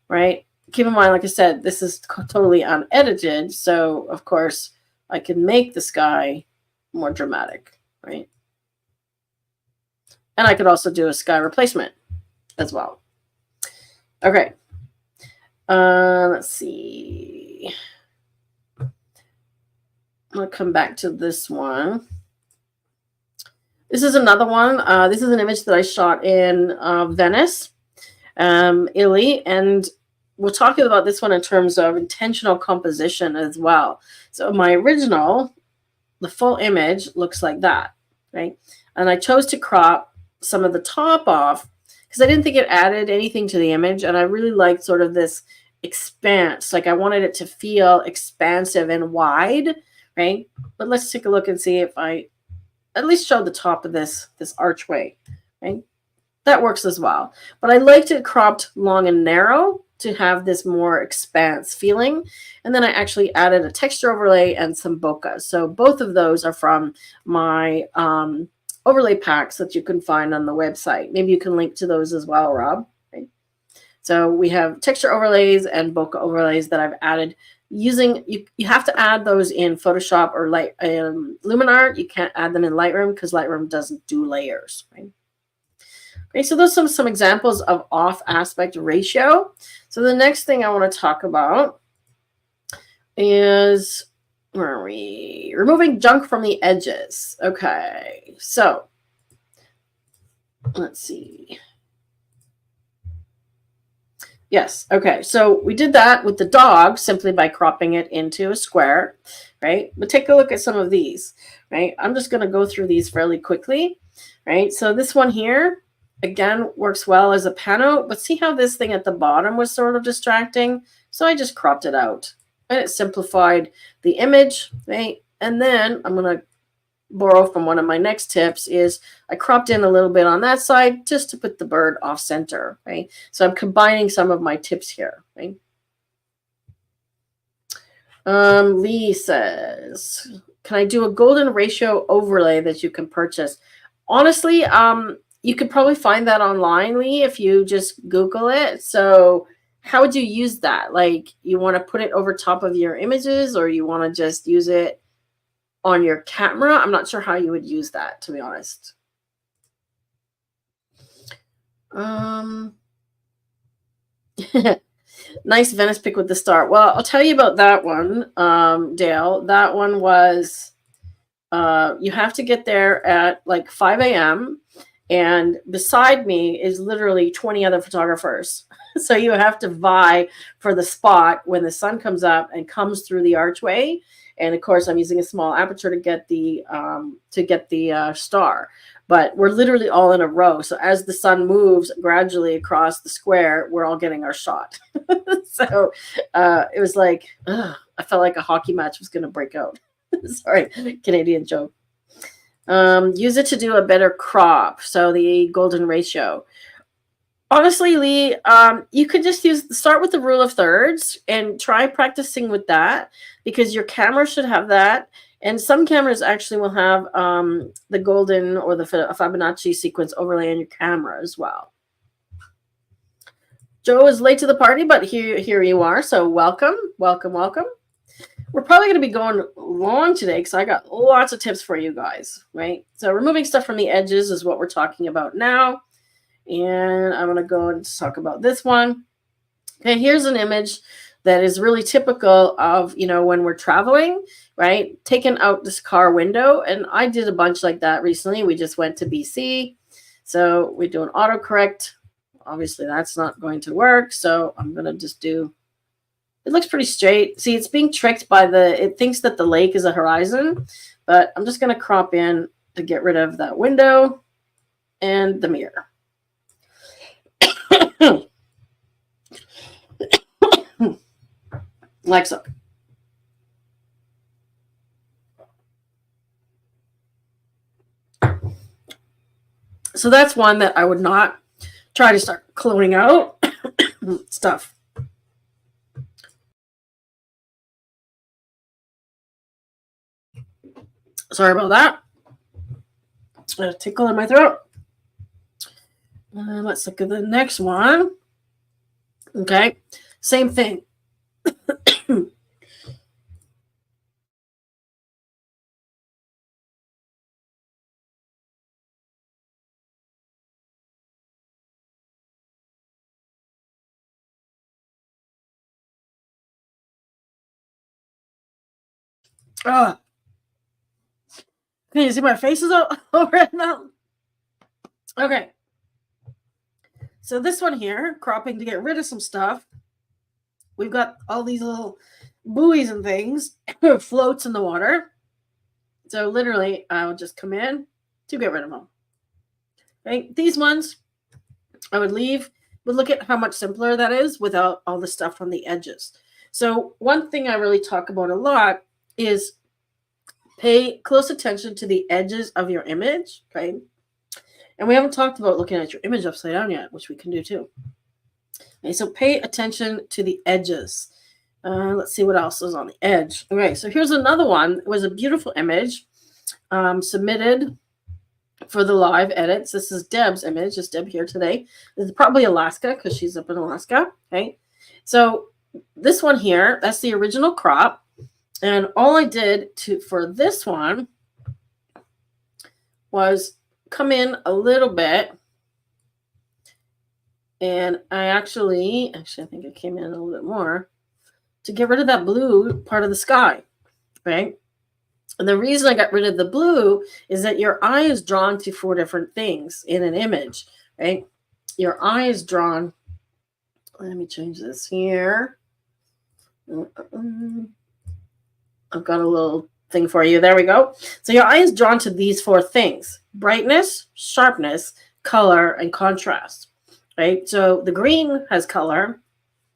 Right? Keep in mind, like I said, this is totally unedited, so of course I can make the sky more dramatic, right? And I could also do a sky replacement as well. Okay. Let's see. I'm going to come back to this one. This is another one. This is an image that I shot in Venice, Italy, and we're talking about this one in terms of intentional composition as well. So my original, the full image looks like that, right? And I chose to crop some of the top off because I didn't think it added anything to the image, and I really liked sort of this expanse. Like I wanted it to feel expansive and wide, right? But let's take a look and see if I at least show the top of this archway, right? That works as well. But I liked it cropped long and narrow to have this more expanse feeling. And then I actually added a texture overlay and some bokeh. So both of those are from my overlay packs that you can find on the website. Maybe you can link to those as well, Rob. Right? So we have texture overlays and bokeh overlays that I've added using, you have to add those in Photoshop or Luminar. You can't add them in Lightroom because Lightroom doesn't do layers, right? Okay, so those are some examples of off aspect ratio. So the next thing I want to talk about is, where are we? Removing junk from the edges. Okay, so let's see. Yes, okay, so we did that with the dog simply by cropping it into a square, right? But take a look at some of these, right? I'm just going to go through these fairly quickly, right? So this one here, again, works well as a pano, but see how this thing at the bottom was sort of distracting? So I just cropped it out, and it simplified the image, right? And then I'm going to borrow from one of my next tips is I cropped in a little bit on that side just to put the bird off center, right? So I'm combining some of my tips here, right? Lee says, can I do a golden ratio overlay that you can purchase? Honestly, you could probably find that online, Lee, if you just Google it. So how would you use that? Like you want to put it over top of your images, or you want to just use it on your camera? I'm not sure how you would use that, to be honest. Nice Venice pic with the star. Well, I'll tell you about that one, Dale. That one was, you have to get there at like 5 a.m. And beside me is literally 20 other photographers. So you have to vie for the spot when the sun comes up and comes through the archway. And of course, I'm using a small aperture to get the star. But we're literally all in a row. So as the sun moves gradually across the square, we're all getting our shot. So it was like, I felt like a hockey match was going to break out. Sorry, Canadian joke. Use it to do a better crop. So the golden ratio. Honestly, Lee, you could just start with the rule of thirds and try practicing with that, because your camera should have that. And some cameras actually will have the golden or the Fibonacci sequence overlay on your camera as well. Joe is late to the party, but here you are. So welcome, welcome, welcome. We're probably going to be going long today because I got lots of tips for you guys, right? So removing stuff from the edges is what we're talking about now. And I'm going to go and talk about this one. Okay, here's an image that is really typical of, when we're traveling, right? Taking out this car window. And I did a bunch like that recently. We just went to BC. So we do an autocorrect. Obviously, that's not going to work. So I'm going to just do, it looks pretty straight. See, it's being tricked by it thinks that the lake is a horizon. But I'm just going to crop in to get rid of that window and the mirror. Like so. So that's one that I would not try to start cloning out stuff. Sorry about that. A tickle in my throat. Let's look at the next one. Okay, same thing. Oh, can you see my face is all red now? Okay. So this one here, cropping to get rid of some stuff. We've got all these little buoys and things, floats in the water. So literally, I'll just come in to get rid of them. Okay, these ones I would leave, but look at how much simpler that is without all the stuff on the edges. So one thing I really talk about a lot is pay close attention to the edges of your image, okay? And we haven't talked about looking at your image upside down yet, which we can do too. Okay, so pay attention to the edges. Let's see what else is on the edge. Okay, so here's another one. It was a beautiful image submitted for the live edits. This is Deb's image. It's Deb here today. This is probably Alaska because she's up in Alaska. Okay, so this one here, that's the original crop. And all I did for this one was come in a little bit. And I actually I think I came in a little bit more to get rid of that blue part of the sky, right? And the reason I got rid of the blue is that your eye is drawn to 4 different things in an image, right? Your eye is drawn. Let me change this here. I've got a little thing for you. There we go. So your eye is drawn to these 4 things: brightness, sharpness, color, and contrast. Right? So the green has color,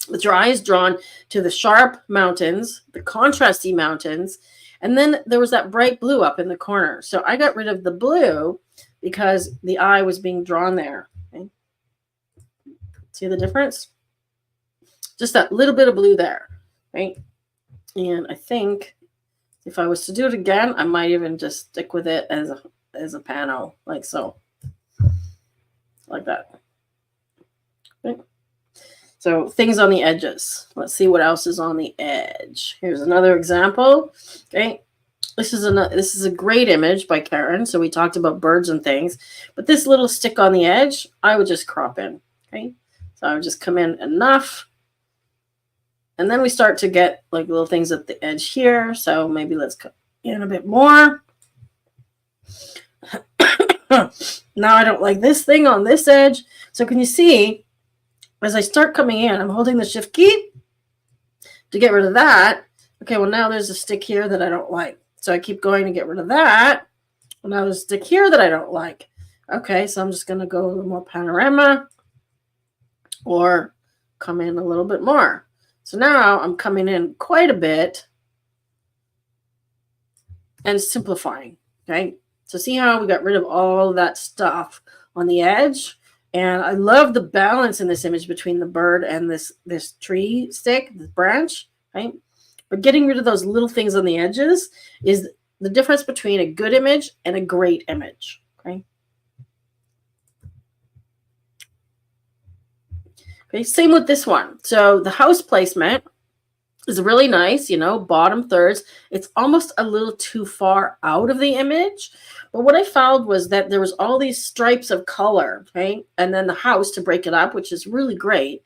but your eye is drawn to the sharp mountains, the contrasty mountains, and then there was that bright blue up in the corner. So I got rid of the blue because the eye was being drawn there. Okay? See the difference? Just that little bit of blue there, right? And I think if I was to do it again, I might even just stick with it as a pano, like so, like that. Okay. So things on the edges. Let's see what else is on the edge. Here's another example. Okay, this is a great image by Karen. So we talked about birds and things, but this little stick on the edge, I would just crop in. Okay, so I would just come in enough, and then we start to get like little things at the edge here. So maybe let's cut in a bit more. Now I don't like this thing on this edge. So can you see? As I start coming in, I'm holding the shift key to get rid of that. Okay, well, now there's a stick here that I don't like. So I keep going to get rid of that. Well, now there's a stick here that I don't like. Okay, so I'm just going to go a little more panorama or come in a little bit more. So now I'm coming in quite a bit and simplifying, okay? So see how we got rid of all of that stuff on the edge? And I love the balance in this image between the bird and this tree stick, this branch, right? But getting rid of those little things on the edges is the difference between a good image and a great image, okay? Okay, same with this one. So the house placement is really nice, you know, bottom thirds. It's almost a little too far out of the image. But what I found was that there was all these stripes of color, right? And then the house to break it up, which is really great.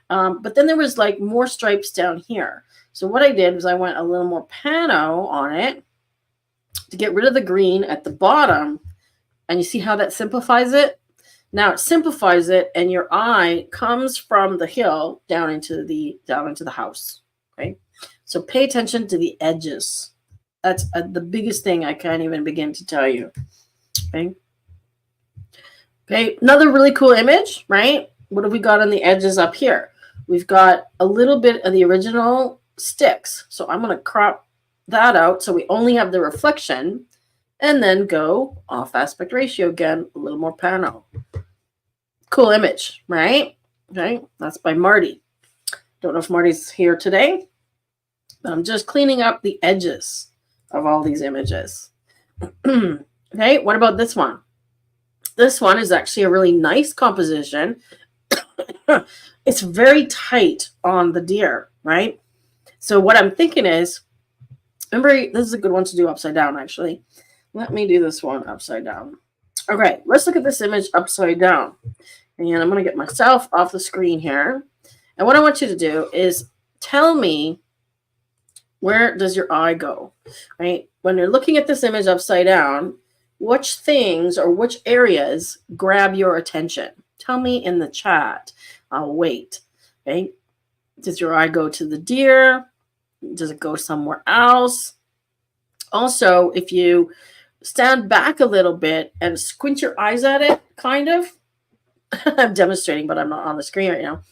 But then there was like more stripes down here. So what I did was I went a little more pano on it to get rid of the green at the bottom. And you see how that simplifies it? Now it simplifies it, and your eye comes from the hill down into the house. Okay, so pay attention to the edges. That's the biggest thing I can't even begin to tell you. Okay. Okay, another really cool image, right? What have we got on the edges up here? We've got a little bit of the original sticks. So I'm going to crop that out so we only have the reflection, and then go off aspect ratio again, a little more pano. Cool image, right? Okay, that's by Marty. Don't know if Marty's here today, but I'm just cleaning up the edges of all these images. Okay, what about this one? This one is actually a really nice composition. It's very tight on the deer, right? So what I'm thinking is, remember, this is a good one to do upside down, actually. Let me do this one upside down. Okay, let's look at this image upside down. And I'm going to get myself off the screen here. And what I want you to do is tell me, where does your eye go, right? When you're looking at this image upside down, which things or which areas grab your attention? Tell me in the chat. I'll wait, okay? Does your eye go to the deer? Does it go somewhere else? Also, if you stand back a little bit and squint your eyes at it, kind of, I'm demonstrating, but I'm not on the screen right now.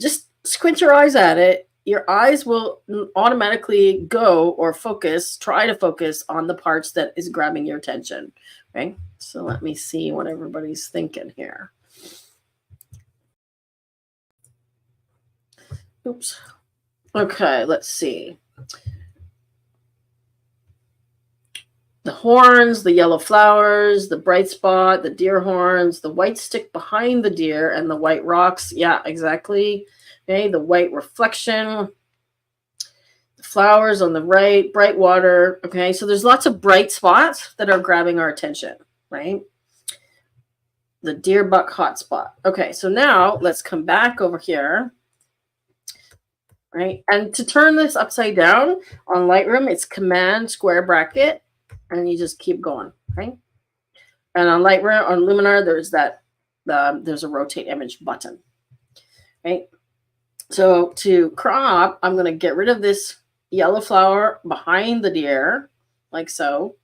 Just squint your eyes at it. Your eyes will automatically go or focus, try to focus on the parts that is grabbing your attention. Okay, so let me see what everybody's thinking here. Oops. Okay, let's see. The horns, the yellow flowers, the bright spot, the deer horns, the white stick behind the deer, and the white rocks. Yeah, exactly. Okay, the white reflection, the flowers on the right, bright water. Okay, so there's lots of bright spots that are grabbing our attention, right? The deer buck hotspot. Okay, so now let's come back over here, right? And to turn this upside down on Lightroom, it's Command square bracket, and you just keep going, right? And on Lightroom, on Luminar, there's there's a rotate image button, right? So to crop, I'm going to get rid of this yellow flower behind the deer, like so.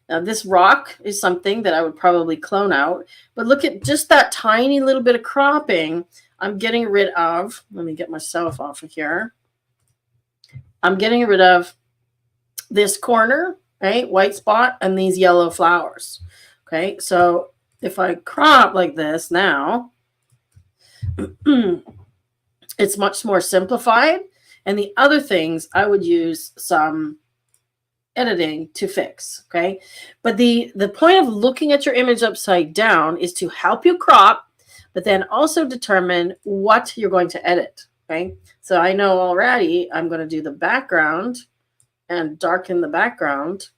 Now this rock is something that I would probably clone out, but look at just that tiny little bit of cropping. I'm getting rid of, let me get myself off of here. I'm getting rid of this corner, right? White spot and these yellow flowers. Okay, so if I crop like this now, it's much more simplified. And the other things I would use some editing to fix, okay? But the point of looking at your image upside down is to help you crop, but then also determine what you're going to edit, okay? So I know already I'm going to do the background and darken the background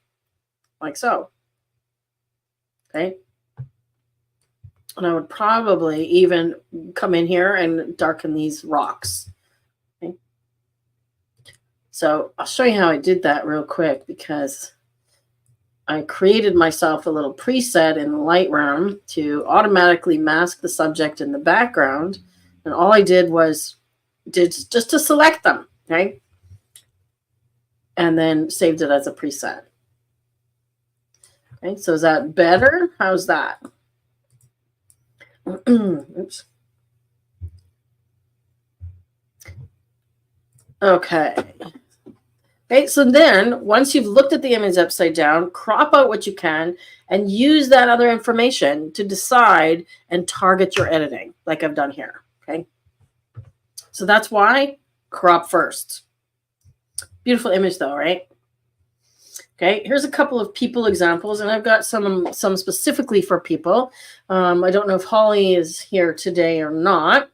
like so, okay? And I would probably even come in here and darken these rocks. Okay. So I'll show you how I did that real quick, because I created myself a little preset in Lightroom to automatically mask the subject in the background. And all I did was just to select them, okay? And then saved it as a preset. Okay, so is that better? How's that? Oops. Okay. Okay, so then once you've looked at the image upside down, crop out what you can and use that other information to decide and target your editing, like I've done here. Okay. So that's why crop first. Beautiful image though, right? Okay, here's a couple of people examples, and I've got some specifically for people. I don't know if Holly is here today or not.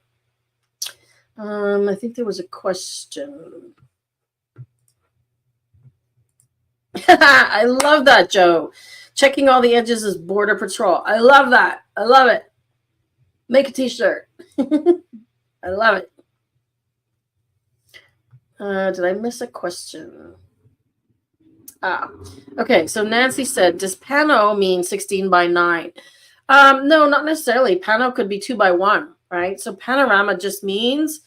I think there was a question. I love that, Joe. Checking all the edges is border patrol. I love that. I love it. Make a t-shirt. I love it. Did I miss a question? Okay, so Nancy said, does pano mean 16 by 9? No, not necessarily. Pano could be 2 by 1, right? So panorama just means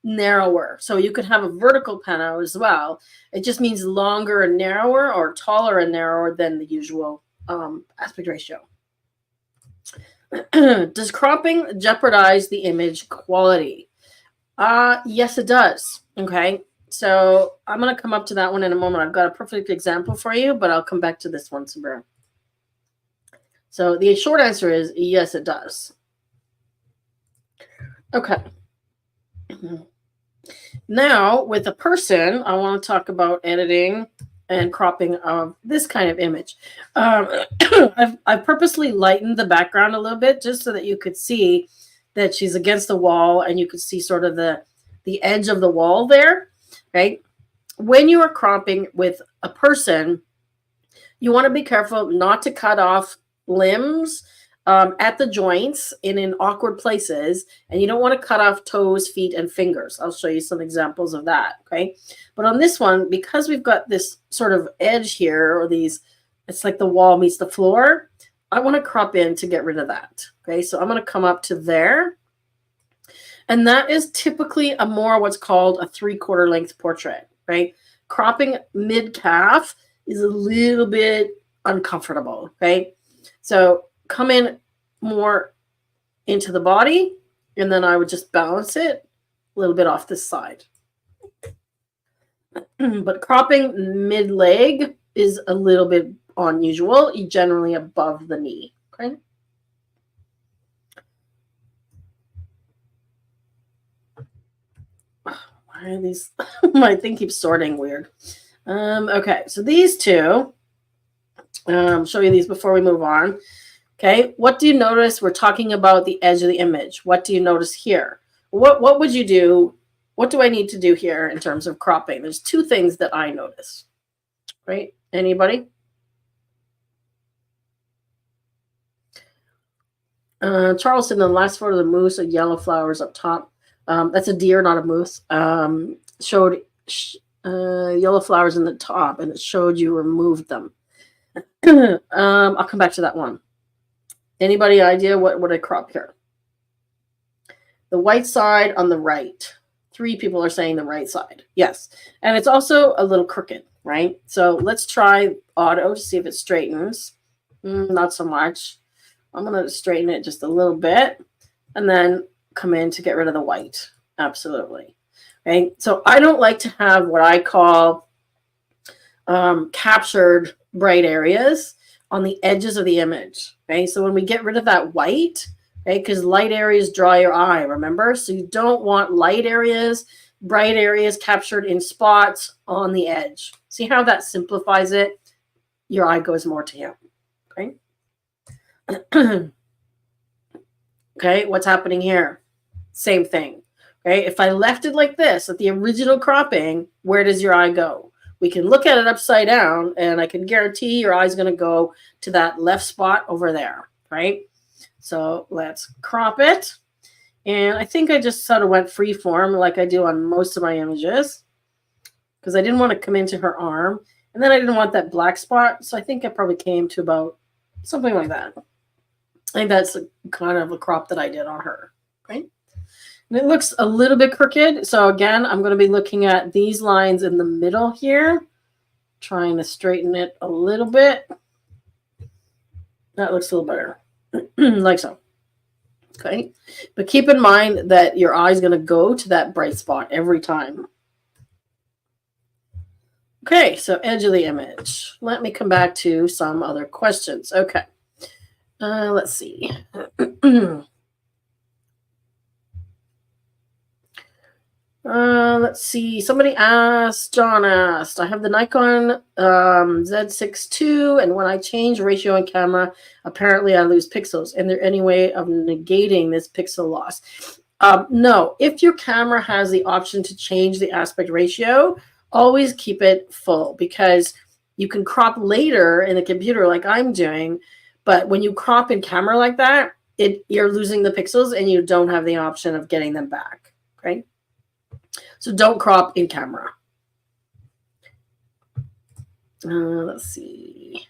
narrower. So you could have a vertical pano as well. It just means longer and narrower, or taller and narrower than the usual aspect ratio. Does cropping jeopardize the image quality? Yes, it does. Okay. So I'm going to come up to that one in a moment. I've got a perfect example for you, but I'll come back to this one, Sabra. So the short answer is yes, it does. Okay. Now, with a person, I want to talk about editing and cropping of this kind of image. I've purposely lightened the background a little bit just so that you could see that she's against the wall and you could see sort of the edge of the wall there, right? When you are cropping with a person, you want to be careful not to cut off limbs at the joints and in awkward places, and you don't want to cut off toes, feet, and fingers. I'll show you some examples of that, okay? But on this one, because we've got this sort of edge here, or these, it's like the wall meets the floor, I want to crop in to get rid of that, okay? So I'm going to come up to there, and that is typically a more what's called a 3/4 length portrait, right? Cropping mid-calf is a little bit uncomfortable, okay? So come in more into the body, and then I would just balance it a little bit off this side. But cropping mid-leg is a little bit unusual, generally above the knee, okay? Why are these? My thing keeps sorting weird. Okay, so these two, show you these before we move on. Okay, what do you notice? We're talking about the edge of the image. What do you notice here? What would you do? What do I need to do here in terms of cropping? There's two things that I notice, right? Anybody? Charles in the last photo of the moose, yellow flowers up top. That's a deer, not a moose. Showed yellow flowers in the top, and it showed you removed them. I'll come back to that one. Anybody idea what would I crop here? The white side on the right. 3 people are saying the right side. Yes. And it's also a little crooked, right? So let's try auto to see if it straightens. Not so much. I'm going to straighten it just a little bit and then come in to get rid of the white. Absolutely. Right? So I don't like to have what I call captured bright areas on the edges of the image. Okay, so when we get rid of that white, okay, because light areas draw your eye, remember? So you don't want light areas, bright areas captured in spots on the edge. See how that simplifies it? Your eye goes more to him. Okay. Okay, what's happening here? Same thing. Okay, if I left it like this at the original cropping, where does your eye go? We can look at it upside down, and I can guarantee your eye's going to go to that left spot over there, right? So let's crop it. And I think I just sort of went free form like I do on most of my images because I didn't want to come into her arm. And then I didn't want that black spot. So I think I probably came to about something like that. I think that's kind of a crop that I did on her, right? And it looks a little bit crooked. So again, I'm going to be looking at these lines in the middle here, trying to straighten it a little bit. That looks a little better, like so. Okay, but keep in mind that your eye is going to go to that bright spot every time. Okay, so edge of the image. Let me come back to some other questions. Okay, let's see. Let's see. Somebody asked, John asked, I have the Nikon Z6 II, and when I change ratio in camera, apparently I lose pixels. Is there any way of negating this pixel loss? No. If your camera has the option to change the aspect ratio, always keep it full because you can crop later in the computer like I'm doing, but when you crop in camera like that, you're losing the pixels and you don't have the option of getting them back. Okay. So don't crop in camera. Let's see.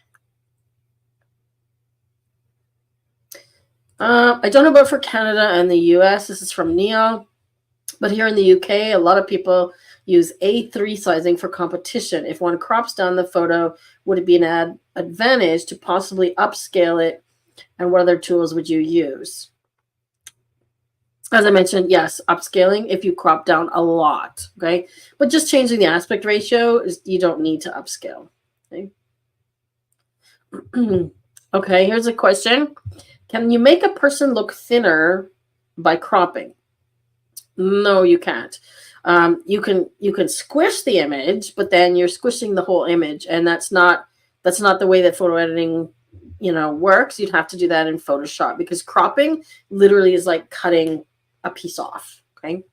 I don't know about for Canada and the US. This is from Neo. But here in the UK, a lot of people use A3 sizing for competition. If one crops down the photo, would it be an advantage to possibly upscale it? And what other tools would you use? As I mentioned, yes, upscaling if you crop down a lot, okay? But just changing the aspect ratio, you don't need to upscale, okay? Okay, here's a question. Can you make a person look thinner by cropping? No, you can't. You can squish the image, but then you're squishing the whole image, and that's not the way that photo editing, works. You'd have to do that in Photoshop, because cropping literally is like cutting a piece off. Okay.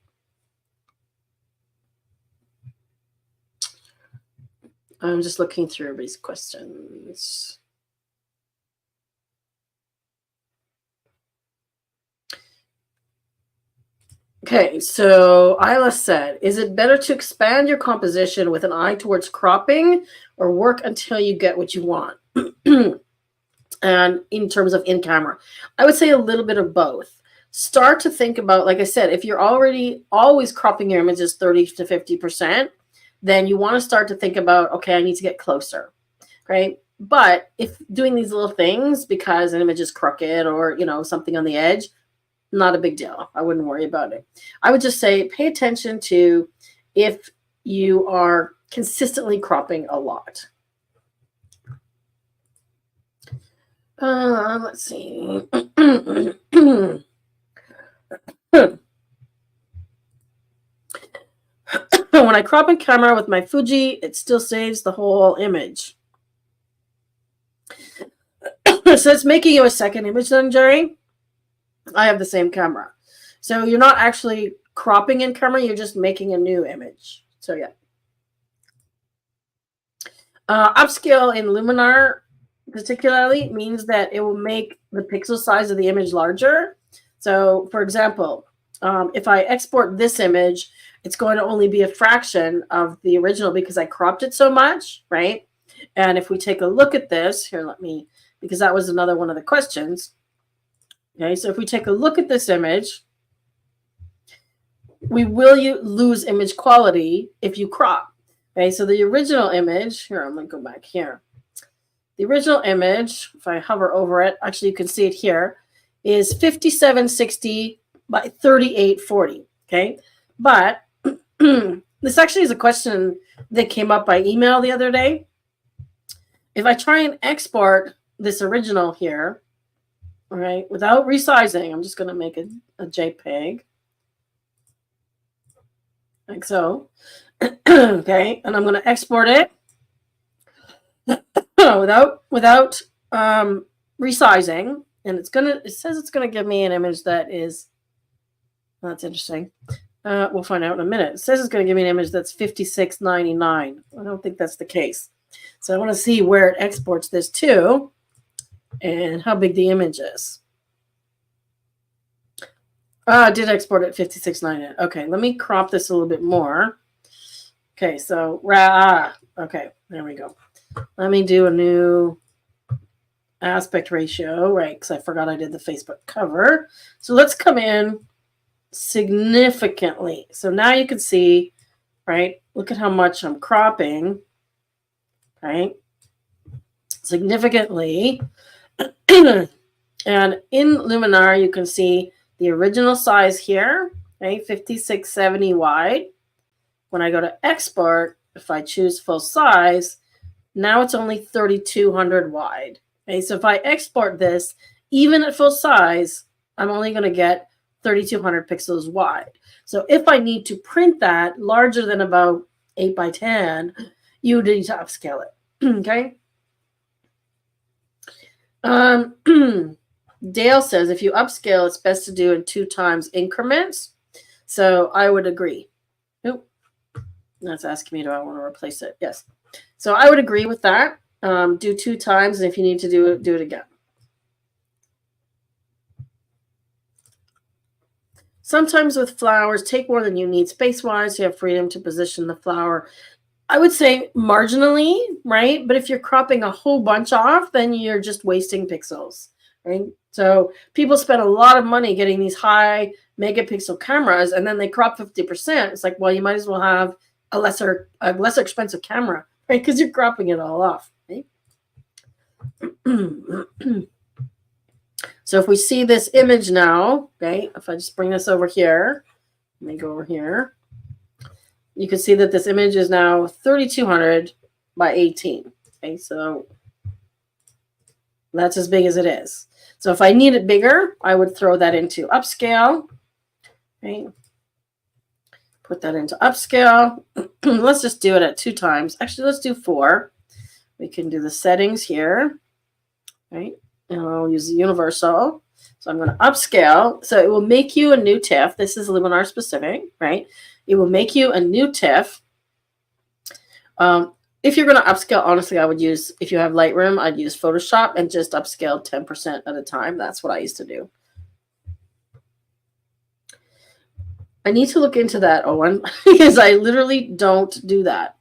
I'm just looking through everybody's questions. Okay, so Isla said, is it better to expand your composition with an eye towards cropping, or work until you get what you want? And in terms of in camera, I would say a little bit of both. Start to think about, like I said, if you're already always cropping your images 30 to 50%, then you want to start to think about, okay, I need to get closer, right? But if doing these little things because an image is crooked or, something on the edge, not a big deal. I wouldn't worry about it. I would just say pay attention to if you are consistently cropping a lot. Let's see. When I crop in camera with my Fuji, it still saves the whole image. So it's making you a second image then, Jerry? I have the same camera. So you're not actually cropping in camera, you're just making a new image. So yeah. Upscale in Luminar particularly means that it will make the pixel size of the image larger. So for example, if I export this image, it's going to only be a fraction of the original because I cropped it so much, right? And if we take a look at this, here, because that was another one of the questions. Okay, so if we take a look at this image, we will lose image quality if you crop. Okay, so the original image, here, I'm going to go back here. The original image, if I hover over it, actually you can see it here, is 5760 by 3840. Okay, but this actually is a question that came up by email the other day. If I try and export this original here, all right, without resizing, I'm just going to make a JPEG, like so. Okay, and I'm going to export it without resizing, and it says it's going to give me an image that is, that's interesting. We'll find out in a minute. It says it's going to give me an image that's 5699. I don't think that's the case. So I want to see where it exports this to and how big the image is. I did export it 5699. Okay, let me crop this a little bit more. Okay, so okay, there we go. Let me do a new aspect ratio, right? Because I forgot I did the Facebook cover. So let's come in significantly. So now you can see, right? Look at how much I'm cropping, right? Significantly. And in Luminar, you can see the original size here, right? 5670 wide. When I go to export, if I choose full size, now it's only 3200 wide. Okay, so if I export this, even at full size, I'm only going to get 3200 pixels wide. So if I need to print that larger than about 8 by 10, you need to upscale it. Okay. Dale says if you upscale, it's best to do in 2 times increments. So I would agree. Oop. That's asking me, do I want to replace it? Yes. So I would agree with that. Do 2 times, and if you need to do it again. Sometimes with flowers, take more than you need space-wise. You have freedom to position the flower. I would say marginally, right? But if you're cropping a whole bunch off, then you're just wasting pixels, right? So people spend a lot of money getting these high megapixel cameras, and then they crop 50%. It's like, well, you might as well have a lesser expensive camera, right? Because you're cropping it all off, right? So if we see this image now, okay, if I just bring this over here, let me go over here. You can see that this image is now 3200 by 18. Okay, so that's as big as it is. So if I need it bigger, I would throw that into upscale. Okay, put that into upscale. Let's just do it at 2 times. Actually, let's do 4. We can do the settings here, right? And I'll use the universal. So I'm going to upscale. So it will make you a new TIFF. This is Luminar specific, right? It will make you a new TIFF. If you're going to upscale, honestly, I would use, if you have Lightroom, I'd use Photoshop and just upscale 10% at a time. That's what I used to do. I need to look into that, Owen, because I literally don't do that.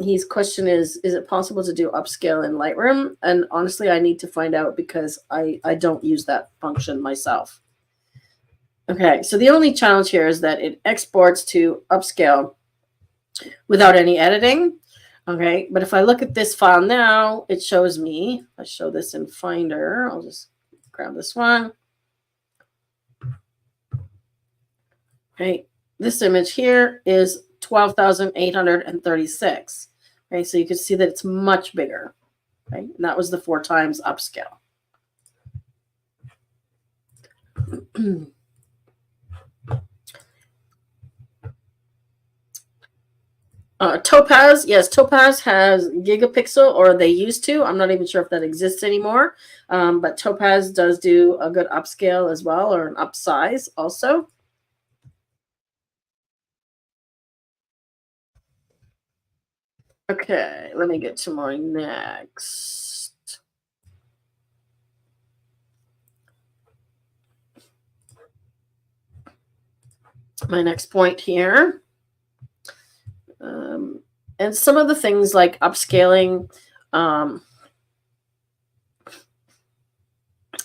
His question is it possible to do upscale in Lightroom? And honestly, I need to find out because I don't use that function myself. Okay, so the only challenge here is that it exports to upscale without any editing. Okay, but if I look at this file now, it shows me, I show this in Finder. I'll just grab this one. Okay, this image here is 12,836. Okay, so you can see that it's much bigger. Okay, and that was the 4 times upscale. Topaz, yes, Topaz has gigapixel, or they used to. I'm not even sure if that exists anymore. But Topaz does do a good upscale as well, or an upsize also. Okay, let me get to my next. My next point here. And some of the things like upscaling, like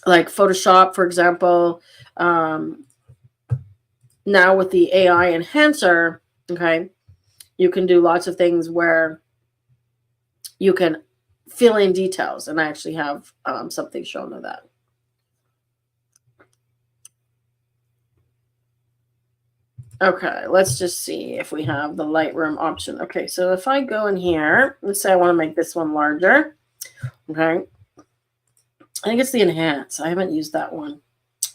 Photoshop, for example, now with the AI enhancer, okay, you can do lots of things where you can fill in details. And I actually have something shown of that. Okay, let's just see if we have the Lightroom option. Okay, so if I go in here, let's say I want to make this one larger. Okay, I think it's the enhance. I haven't used that one.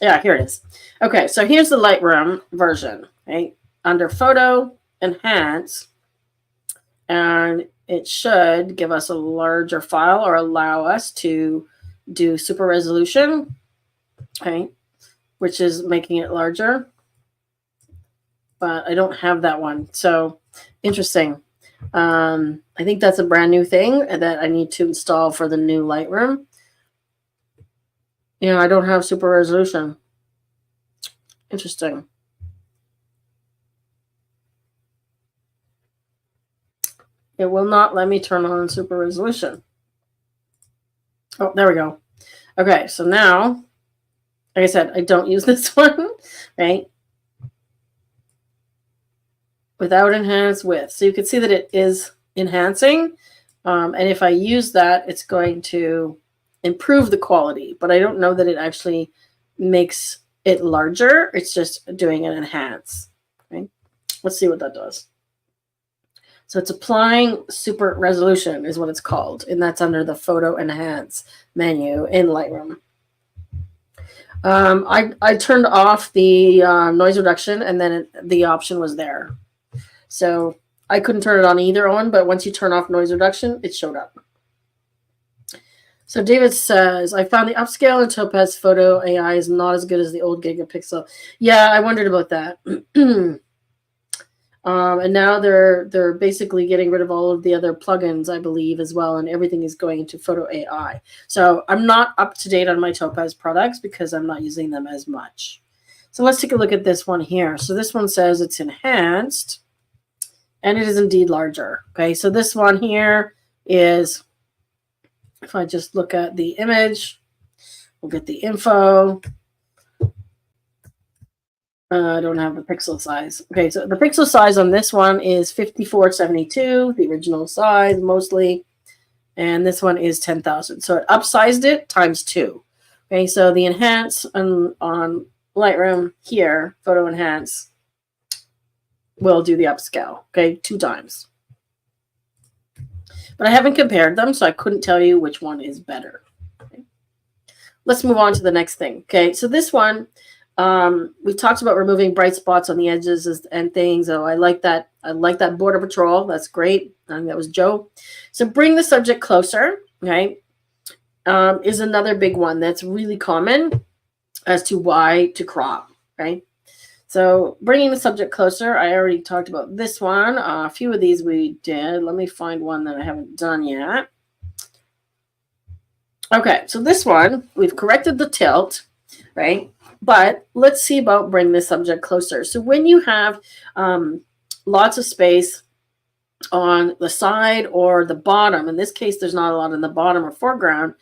Yeah, here it is. Okay, so here's the Lightroom version. Okay, under Photo, Enhance, and it should give us a larger file or allow us to do super resolution. Okay, which is making it larger. But I don't have that one. So interesting. I think that's a brand new thing that I need to install for the new Lightroom. You know, I don't have super resolution. Interesting. It will not let me turn on super resolution. Oh, there we go. Okay, so now, like I said, I don't use this one, right? Without enhance with. So you can see that it is enhancing. And if I use that, it's going to improve the quality. But I don't know that it actually makes it larger. It's just doing an enhance. Okay? Let's see what that does. So it's applying super resolution is what it's called. And that's under the Photo Enhance menu in Lightroom. I turned off the noise reduction, and then the option was there. So I couldn't turn it on either one, but once you turn off noise reduction, it showed up. So David says, I found the upscale in Topaz Photo AI is not as good as the old gigapixel. Yeah, I wondered about that. And now they're basically getting rid of all of the other plugins, I believe, as well, and everything is going into Photo AI. So I'm not up to date on my Topaz products because I'm not using them as much. So let's take a look at this one here. So this one says it's enhanced. And it is indeed larger. Okay, so this one here is, if I just look at the image, we'll get the info. I don't have the pixel size. Okay, so the pixel size on this one is 5472, the original size mostly. And this one is 10,000. So it upsized it times 2. Okay, so the enhance on Lightroom here, Photo Enhance, will do the upscale, okay, 2 times. But I haven't compared them, so I couldn't tell you which one is better. Okay. Let's move on to the next thing. Okay, so this one, We talked about removing bright spots on the edges and things. Oh, I like that. I like that border patrol. That's great. I think that was Joe. So bring the subject closer. Okay, is another big one that's really common as to why to crop. Right. So bringing the subject closer. I already talked about this one. A few of these we did. Let me find one that I haven't done yet. Okay, so this one we've corrected the tilt, right? But let's see about bring the subject closer. So when you have lots of space on the side or the bottom, in this case, there's not a lot in the bottom or foreground,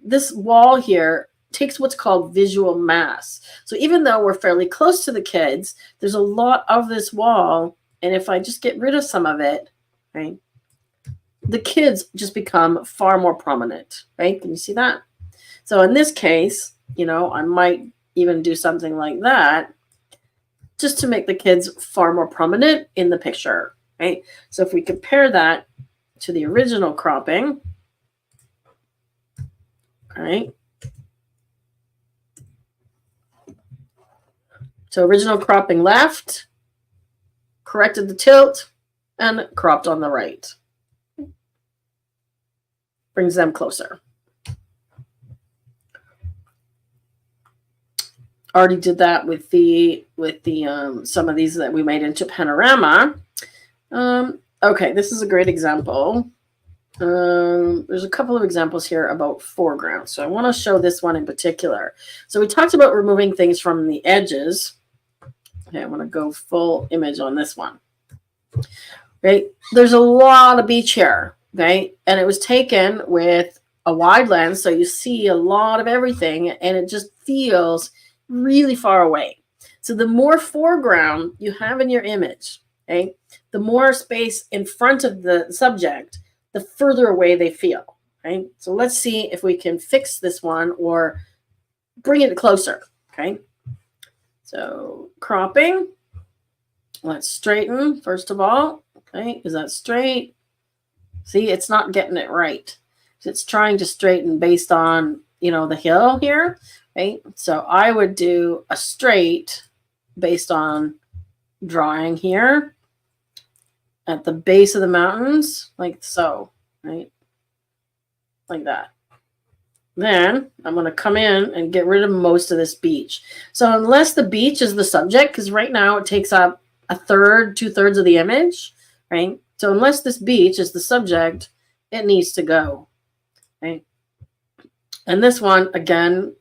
this wall here takes what's called visual mass. So even though we're fairly close to the kids, there's a lot of this wall. And if I just get rid of some of it, right, the kids just become far more prominent, right? Can you see that? So in this case, you know, I might even do something like that just to make the kids far more prominent in the picture, right? So if we compare that to the original cropping, right? So original cropping left, corrected the tilt, and cropped on the right. Brings them closer. Already did that with the some of these that we made into panorama. Okay, this is a great example. There's a couple of examples here about foreground. So I want to show this one in particular. So we talked about removing things from the edges. Okay, I want to go full image on this one. Right? There's a lot of beach here, okay? And it was taken with a wide lens, so you see a lot of everything, and it just feels really far away. So the more foreground you have in your image, okay, the more space in front of the subject, the further away they feel, right? So let's see if we can fix this one or bring it closer, okay? So cropping, let's straighten first of all, okay? Is that straight? See, it's not getting it right. It's trying to straighten based on, you know, the hill here, right? So I would do a straight based on drawing here at the base of the mountains, like so, right? Like that. Then I'm going to come in and get rid of most of this beach. So unless the beach is the subject, because right now it takes up a third, 2/3 of the image, right? So unless this beach is the subject, it needs to go, right? And this one, again,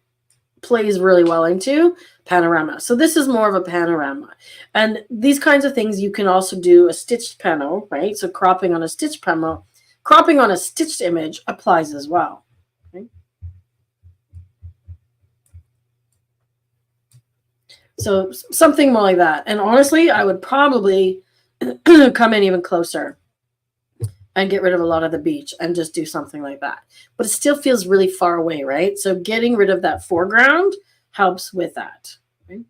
plays really well into panorama. So this is more of a panorama. And these kinds of things you can also do a stitched panel, right? So cropping on a stitched panel, cropping on a stitched image applies as well. Okay? So something more like that. And honestly, I would probably come in even closer and get rid of a lot of the beach and just do something like that. But it still feels really far away, right? So getting rid of that foreground helps with that. Right?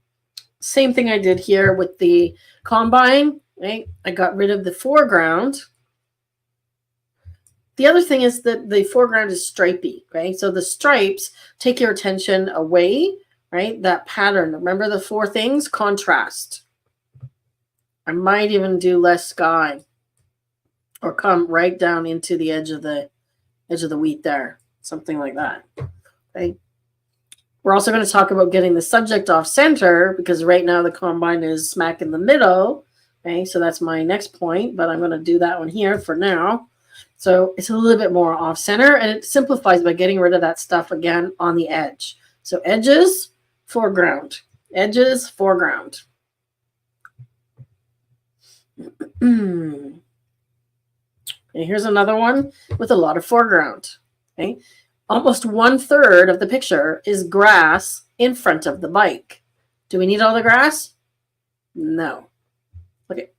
Same thing I did here with the combine, right? I got rid of the foreground. The other thing is that the foreground is stripy, right? So the stripes take your attention away, right? That pattern. Remember the 4 things? Contrast. I might even do less sky or come right down into the edge of the wheat there. Something like that. Okay. We're also going to talk about getting the subject off center because right now the combine is smack in the middle. Okay, so that's my next point, but I'm going to do that one here for now. So it's a little bit more off center and it simplifies by getting rid of that stuff again on the edge. So edges, foreground. Edges, foreground. And here's another one with a lot of foreground. Okay. Almost 1/3 of the picture is grass in front of the bike. Do we need all the grass? No. Okay.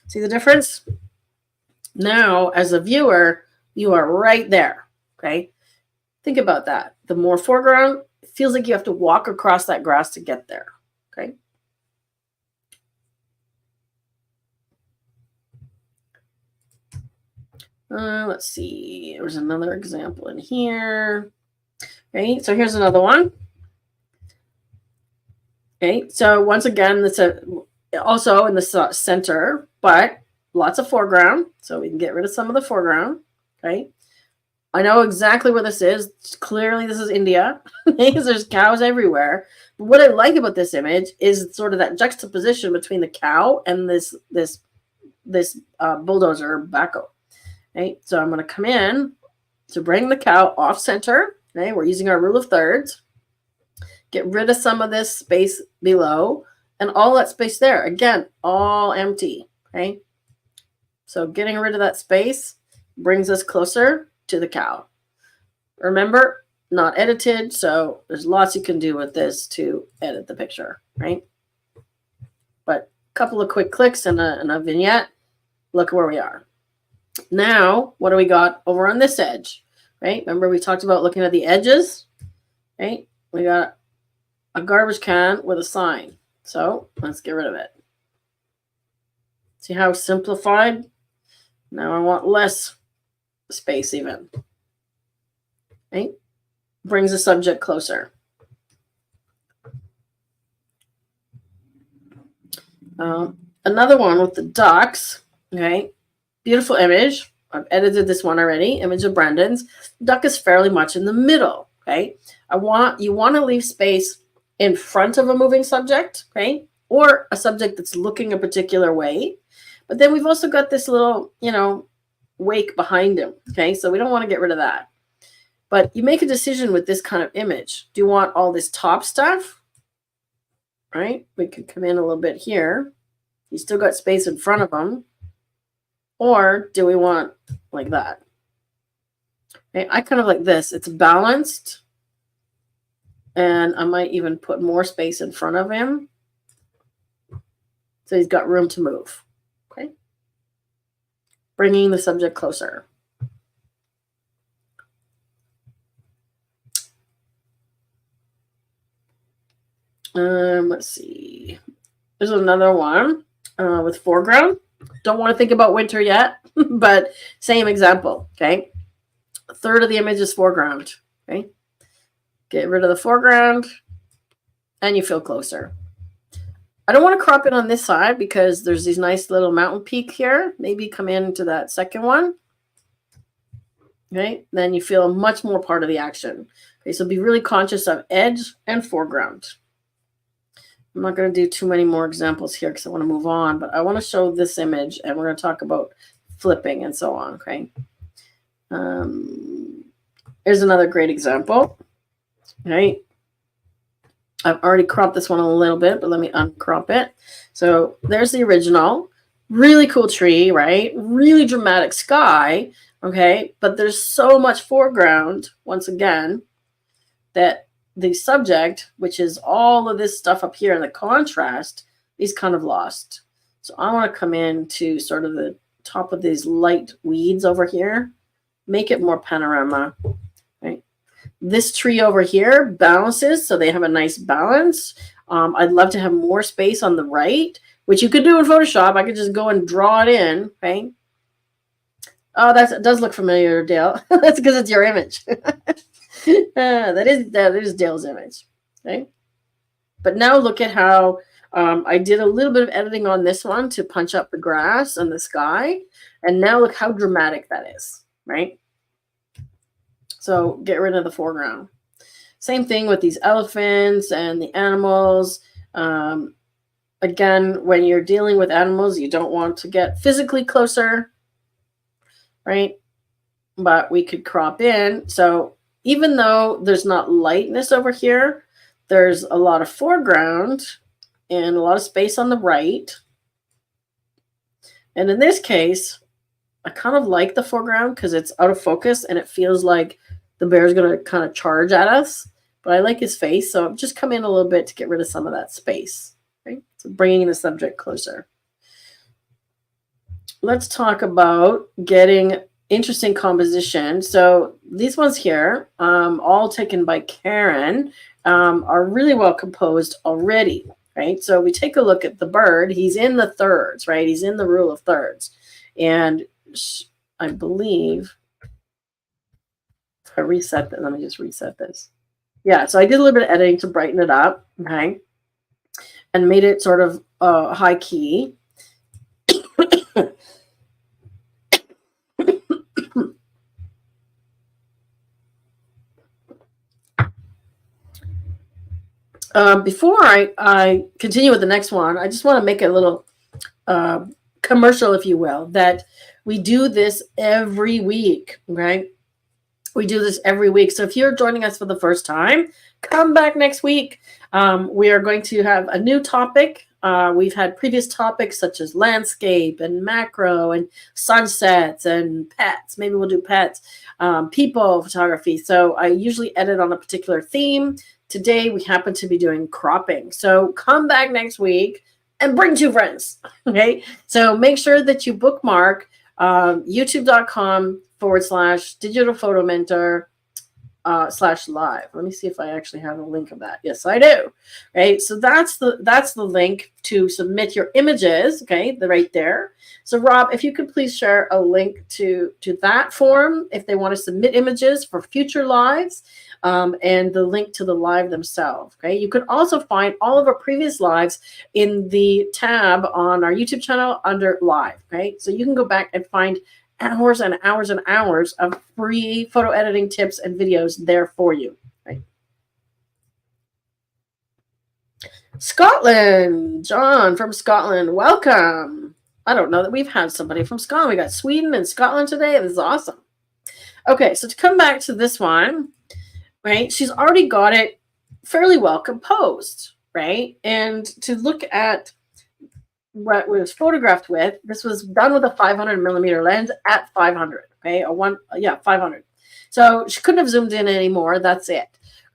See the difference? Now, as a viewer, you are right there. Okay. Think about that. The more foreground, it feels like you have to walk across that grass to get there. Okay. Let's see. There's another example in here. Right. So here's another one. Okay, so once again, this also in the center, but lots of foreground. So we can get rid of some of the foreground. Okay, I know exactly where this is. Clearly, this is India because there's cows everywhere. But what I like about this image is sort of that juxtaposition between the cow and this bulldozer backhoe. Okay, so I'm going to come in to bring the cow off center. Okay, we're using our rule of thirds. Get rid of some of this space below and all that space there. Again, all empty. Okay, so getting rid of that space brings us closer to the cow. Remember, not edited, so there's lots you can do with this to edit the picture, right? But a couple of quick clicks and a vignette. Look where we are. Now, what do we got over on this edge, right? Remember we talked about looking at the edges, right? We got a garbage can with a sign. So let's get rid of it. See how simplified? Now I want less space even. Right? Brings the subject closer. Another one with the ducks. Okay, beautiful image. I've edited this one already. Image of Brandon's. Duck is fairly much in the middle. Okay, you want to leave space in front of a moving subject, okay, or a subject that's looking a particular way. But then we've also got this little, wake behind him. Okay, so we don't want to get rid of that. But you make a decision with this kind of image. Do you want all this top stuff? Right? We could come in a little bit here. You still got space in front of them. Or do we want like that? Okay, I kind of like this. It's balanced. And I might even put more space in front of him. So he's got room to move. Okay. Bringing the subject closer. Let's see. There's another one with foreground. Don't want to think about winter yet, but same example. Okay. A third of the image is foreground. Okay. Get rid of the foreground and you feel closer. I don't want to crop it on this side because there's these nice little mountain peak here. Maybe come into that second one. Okay. Then you feel much more part of the action. Okay. So be really conscious of edge and foreground. I'm not going to do too many more examples here because I want to move on, but I want to show this image and we're going to talk about flipping and so on. Okay. Here's another great example. Right. I've already cropped this one a little bit, but let me uncrop it. So there's the original. Really cool tree, right? Really dramatic sky. Okay. But there's so much foreground, once again, that the subject, which is all of this stuff up here in the contrast, is kind of lost. So I want to come in to sort of the top of these light weeds over here, make it more panorama. Right? This tree over here balances, so they have a nice balance. I'd love to have more space on the right, which you could do in Photoshop. I could just go and draw it in. Okay. Oh, that does look familiar, Dale. That's because it's your image. That is Dale's image. Okay. But now look at how I did a little bit of editing on this one to punch up the grass and the sky. And now look how dramatic that is, right? So get rid of the foreground. Same thing with these elephants and the animals. Again, when you're dealing with animals, you don't want to get physically closer, right? But we could crop in. So even though there's not lightness over here, there's a lot of foreground and a lot of space on the right. And in this case, I kind of like the foreground because it's out of focus and it feels like the bear is going to kind of charge at us. But I like his face, so I've just come in a little bit to get rid of some of that space. Okay? So bringing the subject closer. Let's talk about getting interesting composition. So these ones here, all taken by Karen, are really well composed already, right? So we take a look at the bird. He's in the thirds, right? He's in the rule of thirds. And I believe, if I reset that, let me just reset this. Yeah, so I did a little bit of editing to brighten it up, okay? and made it sort of high key. Before I continue with the next one, I just want to make a little commercial, if you will, that we do this every week, right? We do this every week. So if you're joining us for the first time, come back next week. We are going to have a new topic. We've had previous topics such as landscape and macro and sunsets and pets. Maybe we'll do pets, people photography. So I usually edit on a particular theme. Today we happen to be doing cropping. So come back next week and bring 2 friends. Okay. So make sure that you bookmark youtube.com/digital photo mentor /live. Let me see if I actually have a link of that. Yes, I do. Right. So that's the link to submit your images. Okay, right there. So Rob, if you could please share a link to that form if they want to submit images for future lives, and the link to the live themselves. Okay, you can also find all of our previous lives in the tab on our YouTube channel under live. Okay, so you can go back and find hours and hours and hours of free photo editing tips and videos there for you. Right? Scotland, John from Scotland, welcome. I don't know that we've had somebody from Scotland. We got Sweden and Scotland today. This is awesome. Okay, so to come back to this one, right? She's already got it fairly well composed, right? And to look at what it was photographed with, this was done with a 500 millimeter lens at 500. Okay, 500. So she couldn't have zoomed in anymore. That's it.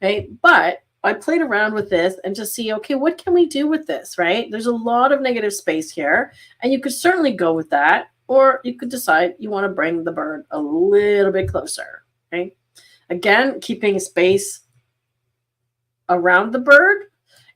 Okay, but I played around with this and just see, okay, what can we do with this, right? There's a lot of negative space here, and you could certainly go with that, or you could decide you want to bring the bird a little bit closer. Okay, again, keeping space around the bird,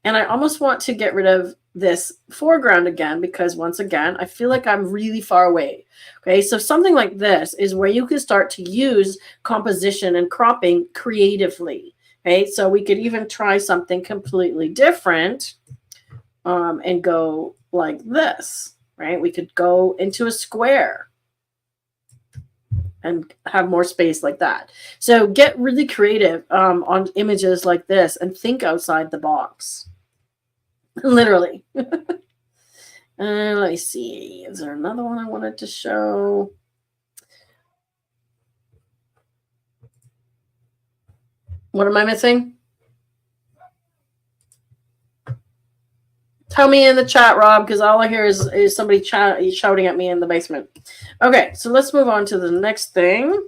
and I almost want to get rid of this foreground again, because once again, I feel like I'm really far away. Okay, so something like this is where you can start to use composition and cropping creatively. Okay, so we could even try something completely different, and go like this, right? We could go into a square and have more space like that. So get really creative on images like this and think outside the box. Literally. Let me see. Is there another one I wanted to show? What am I missing? Tell me in the chat, Rob, because all I hear is somebody shouting at me in the basement. Okay, so let's move on to the next thing.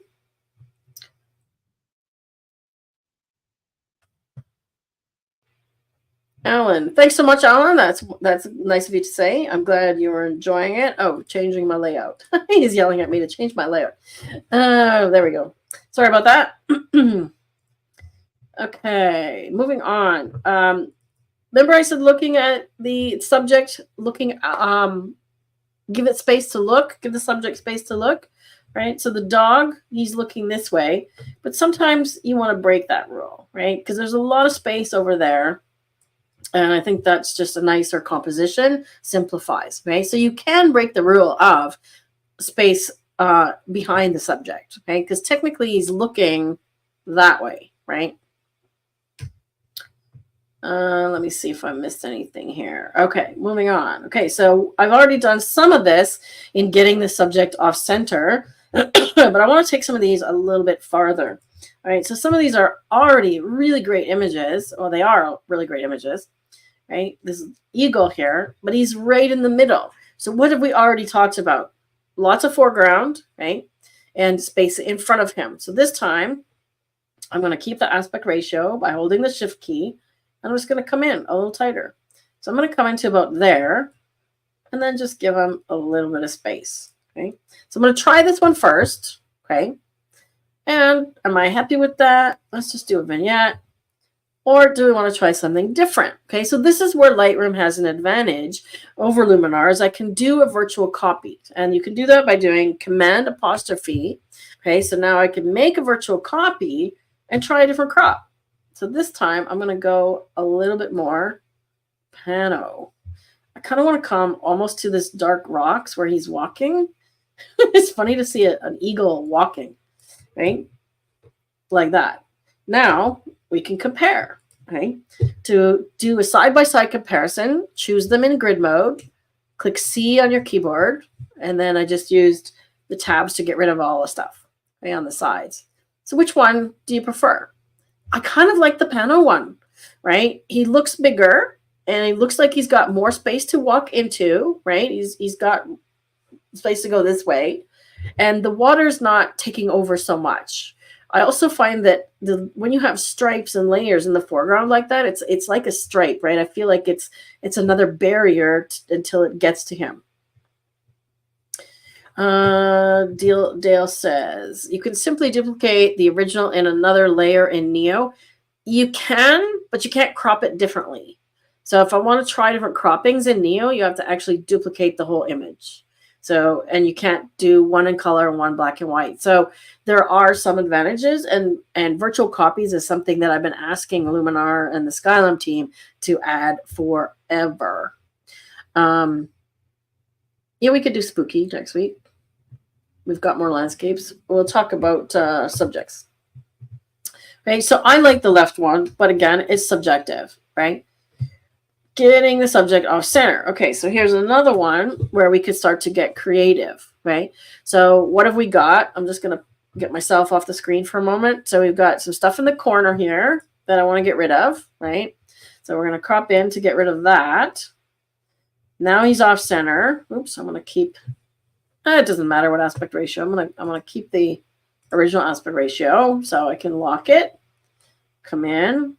Alan, thanks so much, Alan. That's nice of you to say. I'm glad you were enjoying it. Oh, changing my layout. He's yelling at me to change my layout. There we go. Sorry about that. Okay, moving on. Remember I said looking at the subject, give it space to look, give the subject space to look, right? So the dog, he's looking this way, but sometimes you want to break that rule, right? Because there's a lot of space over there. And I think that's just a nicer composition, simplifies, right? So you can break the rule of space behind the subject, okay? Because technically he's looking that way, right? Let me see if I missed anything here. Okay, moving on. Okay, so I've already done some of this in getting the subject off center, but I want to take some of these a little bit farther. All right, so some of these are already really great images, or they are really great images, right? This is eagle here, but he's right in the middle. So what have we already talked about? Lots of foreground, right? And space in front of him. So this time, I'm going to keep the aspect ratio by holding the shift key. I'm just going to come in a little tighter. So I'm going to come into about there, and then just give him a little bit of space, okay? So I'm going to try this one first, okay? And am I happy with that? Let's just do a vignette. Or do we want to try something different? Okay, so this is where Lightroom has an advantage over Luminar, is I can do a virtual copy. And you can do that by doing Command apostrophe. Okay, so now I can make a virtual copy and try a different crop. So this time I'm going to go a little bit more pano. I kind of want to come almost to this dark rocks where he's walking. It's funny to see an eagle walking, right? Like that. Now we can compare, okay? To do a side-by-side comparison, choose them in grid mode, click C on your keyboard, and then I just used the tabs to get rid of all the stuff, okay, on the sides. So which one do you prefer? I kind of like the pano one, right? He looks bigger and he looks like he's got more space to walk into, right? He's got space to go this way, and the water's not taking over so much. I also find that when you have stripes and layers in the foreground like that, it's like a stripe, right? I feel like it's another barrier until it gets to him. Dale says, you can simply duplicate the original in another layer in Neo. You can, but you can't crop it differently. So if I want to try different croppings in Neo, you have to actually duplicate the whole image. So, and you can't do one in color and one black and white. So there are some advantages, and virtual copies is something that I've been asking Luminar and the Skylum team to add forever. Yeah, we could do spooky next week. We've got more landscapes. We'll talk about subjects. Okay, so I like the left one, but again, it's subjective, right? Getting the subject off center. Okay, so here's another one where we could start to get creative, right? So what have we got? I'm just going to get myself off the screen for a moment. So we've got some stuff in the corner here that I want to get rid of, right? So we're going to crop in to get rid of that. Now he's off center. Oops, I'm going to keep, it doesn't matter what aspect ratio. I'm going to keep the original aspect ratio so I can lock it. Come in.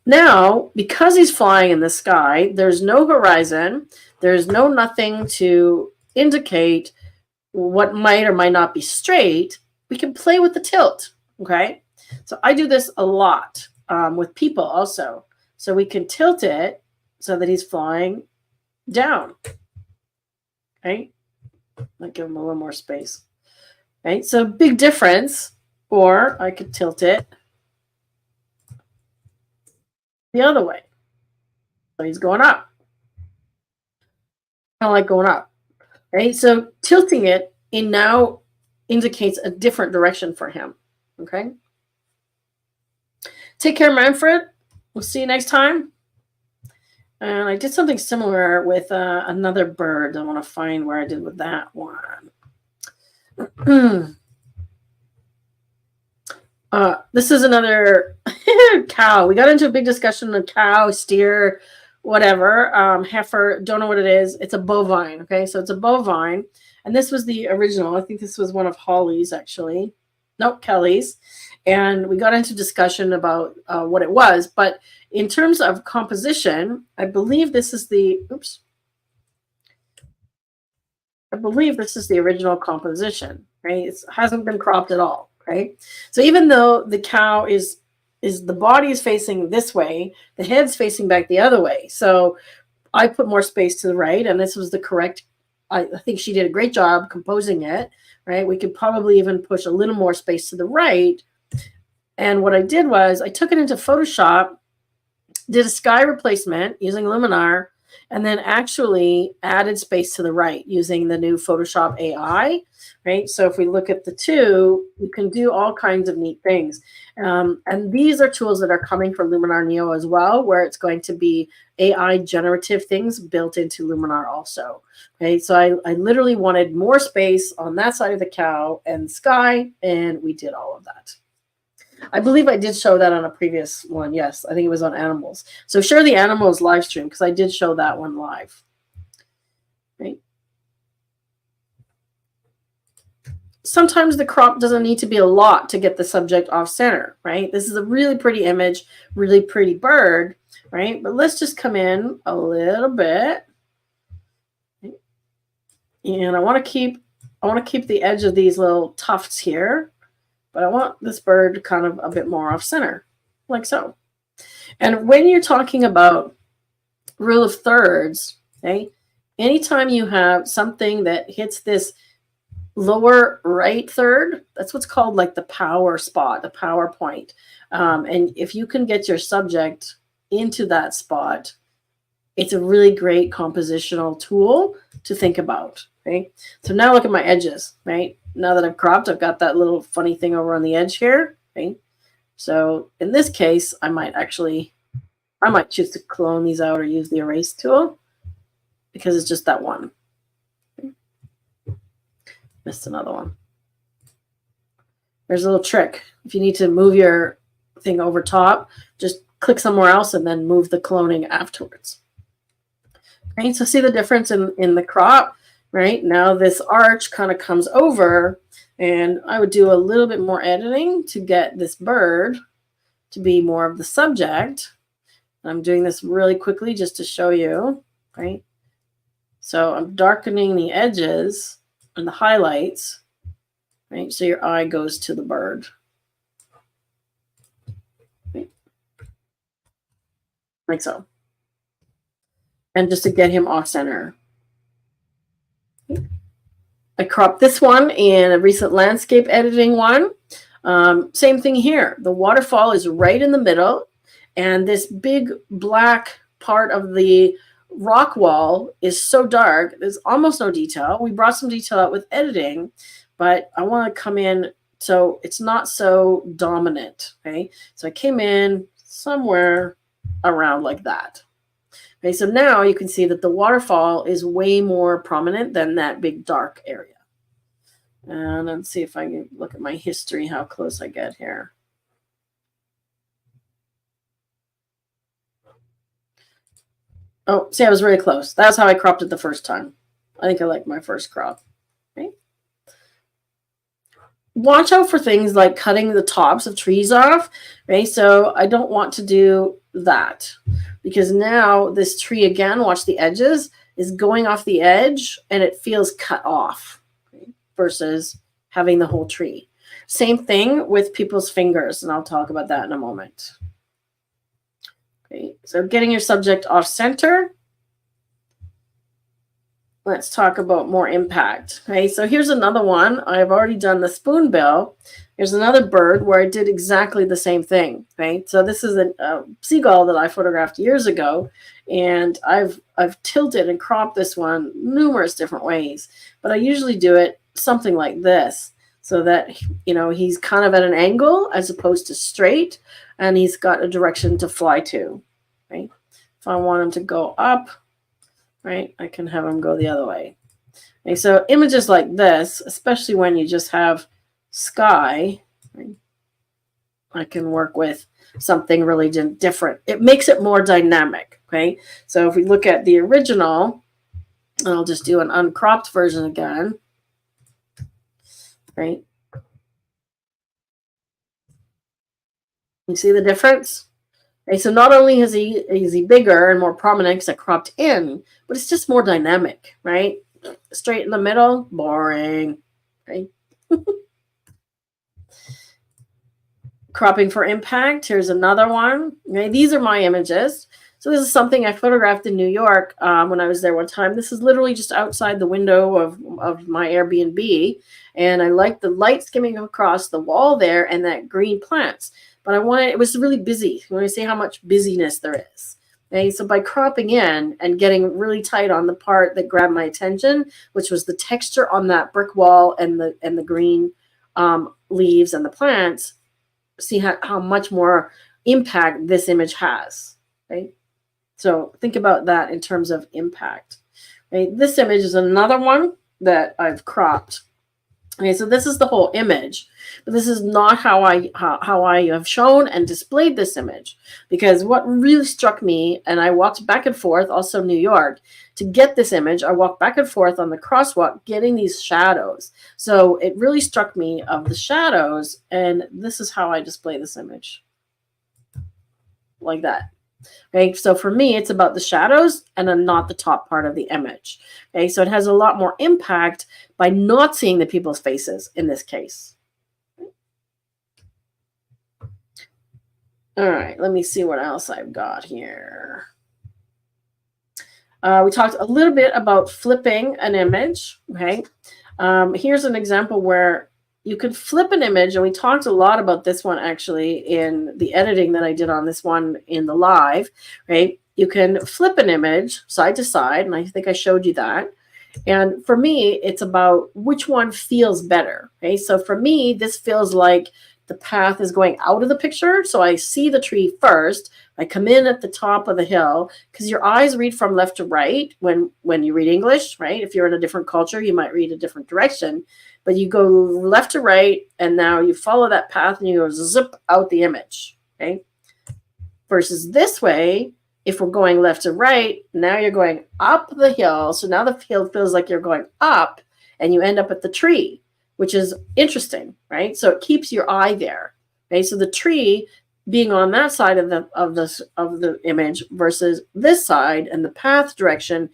Now, because he's flying in the sky, there's no horizon. There's no nothing to indicate what might or might not be straight. We can play with the tilt, okay? So I do this a lot with people also. So we can tilt it so that he's flying down, okay? I'll give him a little more space, right? So big difference, or I could tilt it the other way. So he's going up. Kind of like going up, right? So tilting it now indicates a different direction for him, okay? Take care, Manfred. We'll see you next time. And I did something similar with another bird. I want to find where I did with that one. This is another cow. We got into a big discussion on cow, steer, whatever. Heifer, don't know what it is. It's a bovine, okay? So it's a bovine. And this was the original. I think this was one of Holly's, actually. Nope, Kelly's. And we got into discussion about what it was. But in terms of composition, I believe this is the, oops. I believe this is the original composition, right? It hasn't been cropped at all. Right. So even though the cow is the body is facing this way, the head's facing back the other way. So I put more space to the right, and this was the correct. I think she did a great job composing it. Right. We could probably even push a little more space to the right. And what I did was I took it into Photoshop, did a sky replacement using Luminar, and then actually added space to the right using the new Photoshop AI, right? So if we look at the two, you can do all kinds of neat things. And these are tools that are coming from Luminar Neo as well, where it's going to be AI generative things built into Luminar also. Okay, so I literally wanted more space on that side of the cow and sky, and we did all of that. I believe I did show that on a previous one. Yes, I think it was on animals. So share the animals live stream because I did show that one live. Right. Sometimes the crop doesn't need to be a lot to get the subject off center, right? This is a really pretty image, really pretty bird, right? But let's just come in a little bit. And I want to keep the edge of these little tufts here. But I want this bird kind of a bit more off center, like so. And when you're talking about rule of thirds, okay, anytime you have something that hits this lower right third, that's what's called like the power spot, the power point. And if you can get your subject into that spot, it's a really great compositional tool to think about. Okay, so now look at my edges. Right, now that I've cropped, I've got that little funny thing over on the edge here. Okay, so in this case, I might choose to clone these out or use the erase tool because it's just that one. Okay. Missed another one. There's a little trick. If you need to move your thing over top, just click somewhere else and then move the cloning afterwards. Right, so see the difference in the crop, right? Now this arch kind of comes over, and I would do a little bit more editing to get this bird to be more of the subject. I'm doing this really quickly just to show you, right? So I'm darkening the edges and the highlights, right? So your eye goes to the bird. Right? Like so. And just to get him off center. I cropped this one in a recent landscape editing one. Same thing here. The waterfall is right in the middle, and this big black part of the rock wall is so dark, there's almost no detail. We brought some detail out with editing, but I want to come in so it's not so dominant. Okay, so I came in somewhere around like that. Okay, so now you can see that the waterfall is way more prominent than that big dark area. And let's see if I can look at my history, how close I get here. Oh, see, I was really close. That's how I cropped it the first time. I think I like my first crop. Okay. Watch out for things like cutting the tops of trees off. Okay, so I don't want to do that because now this tree, again, watch the edges, is going off the edge and it feels cut off, okay, versus having the whole tree. Same thing with people's fingers, and I'll talk about that in a moment. Okay, so getting your subject off center. Let's talk about more impact. Okay, so here's another one. I've already done the spoonbill. Here's another bird where I did exactly the same thing. Okay, so this is a seagull that I photographed years ago, and I've tilted and cropped this one numerous different ways, but I usually do it something like this, so that, you know, he's kind of at an angle as opposed to straight, and he's got a direction to fly to. Right, if I want him to go up, right, I can have them go the other way. Okay, so images like this, especially when you just have sky, right, I can work with something really different. It makes it more dynamic. Okay, so if we look at the original, I'll just do an uncropped version again. Right, you see the difference? Okay, so not only is he bigger and more prominent because I cropped in, but it's just more dynamic, right? Straight in the middle, boring, right? Cropping for impact. Here's another one. Okay, these are my images. So this is something I photographed in New York when I was there one time. This is literally just outside the window of my Airbnb, and I like the light skimming across the wall there and that green plants. But it was really busy. You want to see how much busyness there is. Okay, so by cropping in and getting really tight on the part that grabbed my attention, which was the texture on that brick wall and the green leaves and the plants, see how much more impact this image has. Right? So think about that in terms of impact. Okay, this image is another one that I've cropped. Okay, so this is the whole image, but this is not how I have shown and displayed this image, because what really struck me, and I walked back and forth, also New York, to get this image. I walked back and forth on the crosswalk getting these shadows. So it really struck me of the shadows, and this is how I display this image. Like that. Okay, so for me, it's about the shadows and not the top part of the image. Okay, so it has a lot more impact by not seeing the people's faces in this case. All right, let me see what else I've got here. We talked a little bit about flipping an image. Okay, here's an example where you could flip an image, and we talked a lot about this one actually in the editing that I did on this one in the live, right? you can flip an image side to side, and I think I showed you that. And for me, it's about which one feels better. Okay, so for me, this feels like the path is going out of the picture. So I see the tree first. I come in at the top of the hill, because your eyes read from left to right when you read English, right? If you're in a different culture, you might read a different direction. But you go left to right, and now you follow that path, and you go zip out the image. Okay, versus this way, if we're going left to right, now you're going up the hill. So now the hill feels like you're going up, and you end up at the tree, which is interesting, right? So it keeps your eye there. Okay, so the tree being on that side of the image versus this side, and the path direction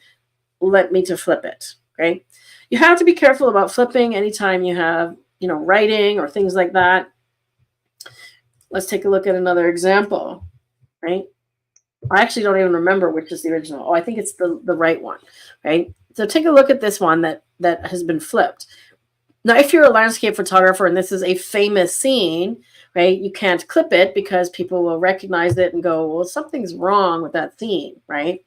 led me to flip it. Okay, you have to be careful about flipping anytime you have, writing or things like that. Let's take a look at another example, right? I actually don't even remember which is the original. Oh, I think it's the right one, right? So take a look at this one that has been flipped. Now, if you're a landscape photographer and this is a famous scene, right, you can't clip it because people will recognize it and go, well, something's wrong with that scene, right?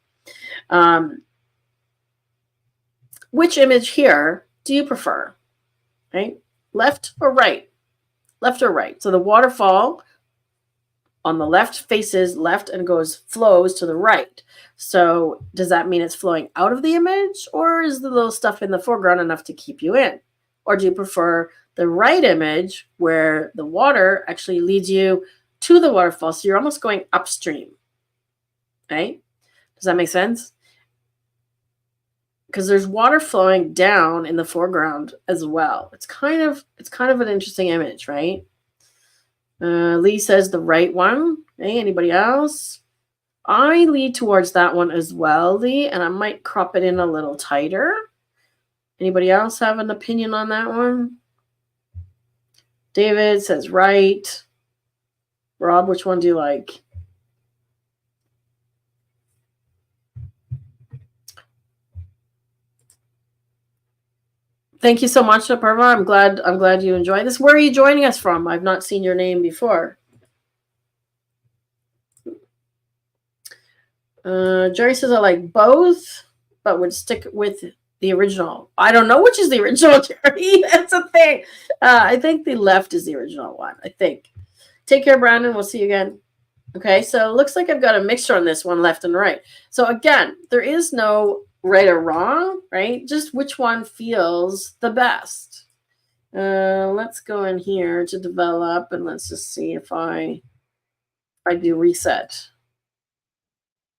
Which image here do you prefer, right? Left or right? Left or right? So the waterfall on the left faces left and flows to the right. So does that mean it's flowing out of the image, or is the little stuff in the foreground enough to keep you in? Or do you prefer the right image where the water actually leads you to the waterfall? So you're almost going upstream, right? Does that make sense? Because there's water flowing down in the foreground as well. It's kind of an interesting image, right? Lee says the right one. Hey, anybody else? I lead towards that one as well, Lee, and I might crop it in a little tighter. Anybody else have an opinion on that one? David says right. Rob, which one do you like? Thank you so much, Aparva. I'm glad you enjoyed this. Where are you joining us from? I've not seen your name before. Jerry says I like both, but would stick with the original. I don't know which is the original, Jerry. That's a thing. I think the left is the original one. I think. Take care, Brandon. We'll see you again. Okay, so it looks like I've got a mixture on this one, left and right. So again, there is no right or wrong, right? Just which one feels the best. Let's go in here to develop, and let's just see if I do reset.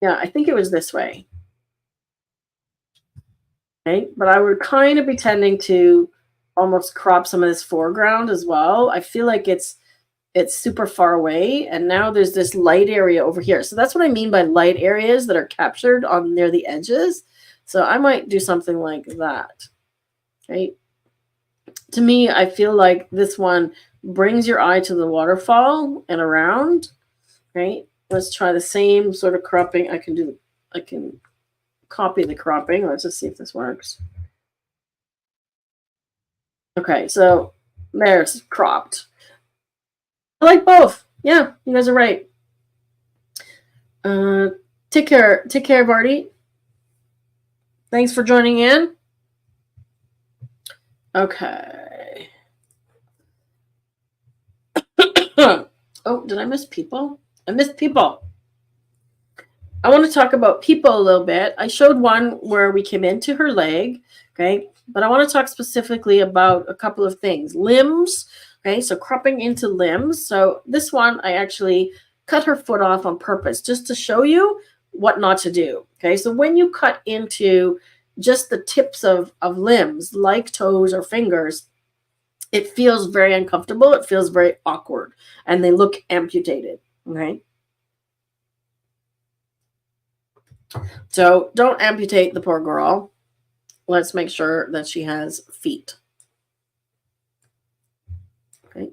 Yeah, I think it was this way. Okay, but I would kind of be tending to almost crop some of this foreground as well. I feel like it's super far away, and now there's this light area over here. So that's what I mean by light areas that are captured on near the edges. So I might do something like that, right? To me, I feel like this one brings your eye to the waterfall and around, right? Let's try the same sort of cropping. I can copy the cropping. Let's just see if this works. Okay, so there's cropped. I like both. Yeah, you guys are right. Take care, Barty. Thanks for joining in. Okay. Oh, did I miss people? I missed people. I want to talk about people a little bit. I showed one where we came into her leg, okay? But I want to talk specifically about a couple of things. Limbs, okay? So cropping into limbs. So this one, I actually cut her foot off on purpose just to show you what not to do, okay? So when you cut into just the tips of limbs, like toes or fingers, it feels very uncomfortable. It feels very awkward, and they look amputated, okay? So don't amputate the poor girl. Let's make sure that she has feet. Okay.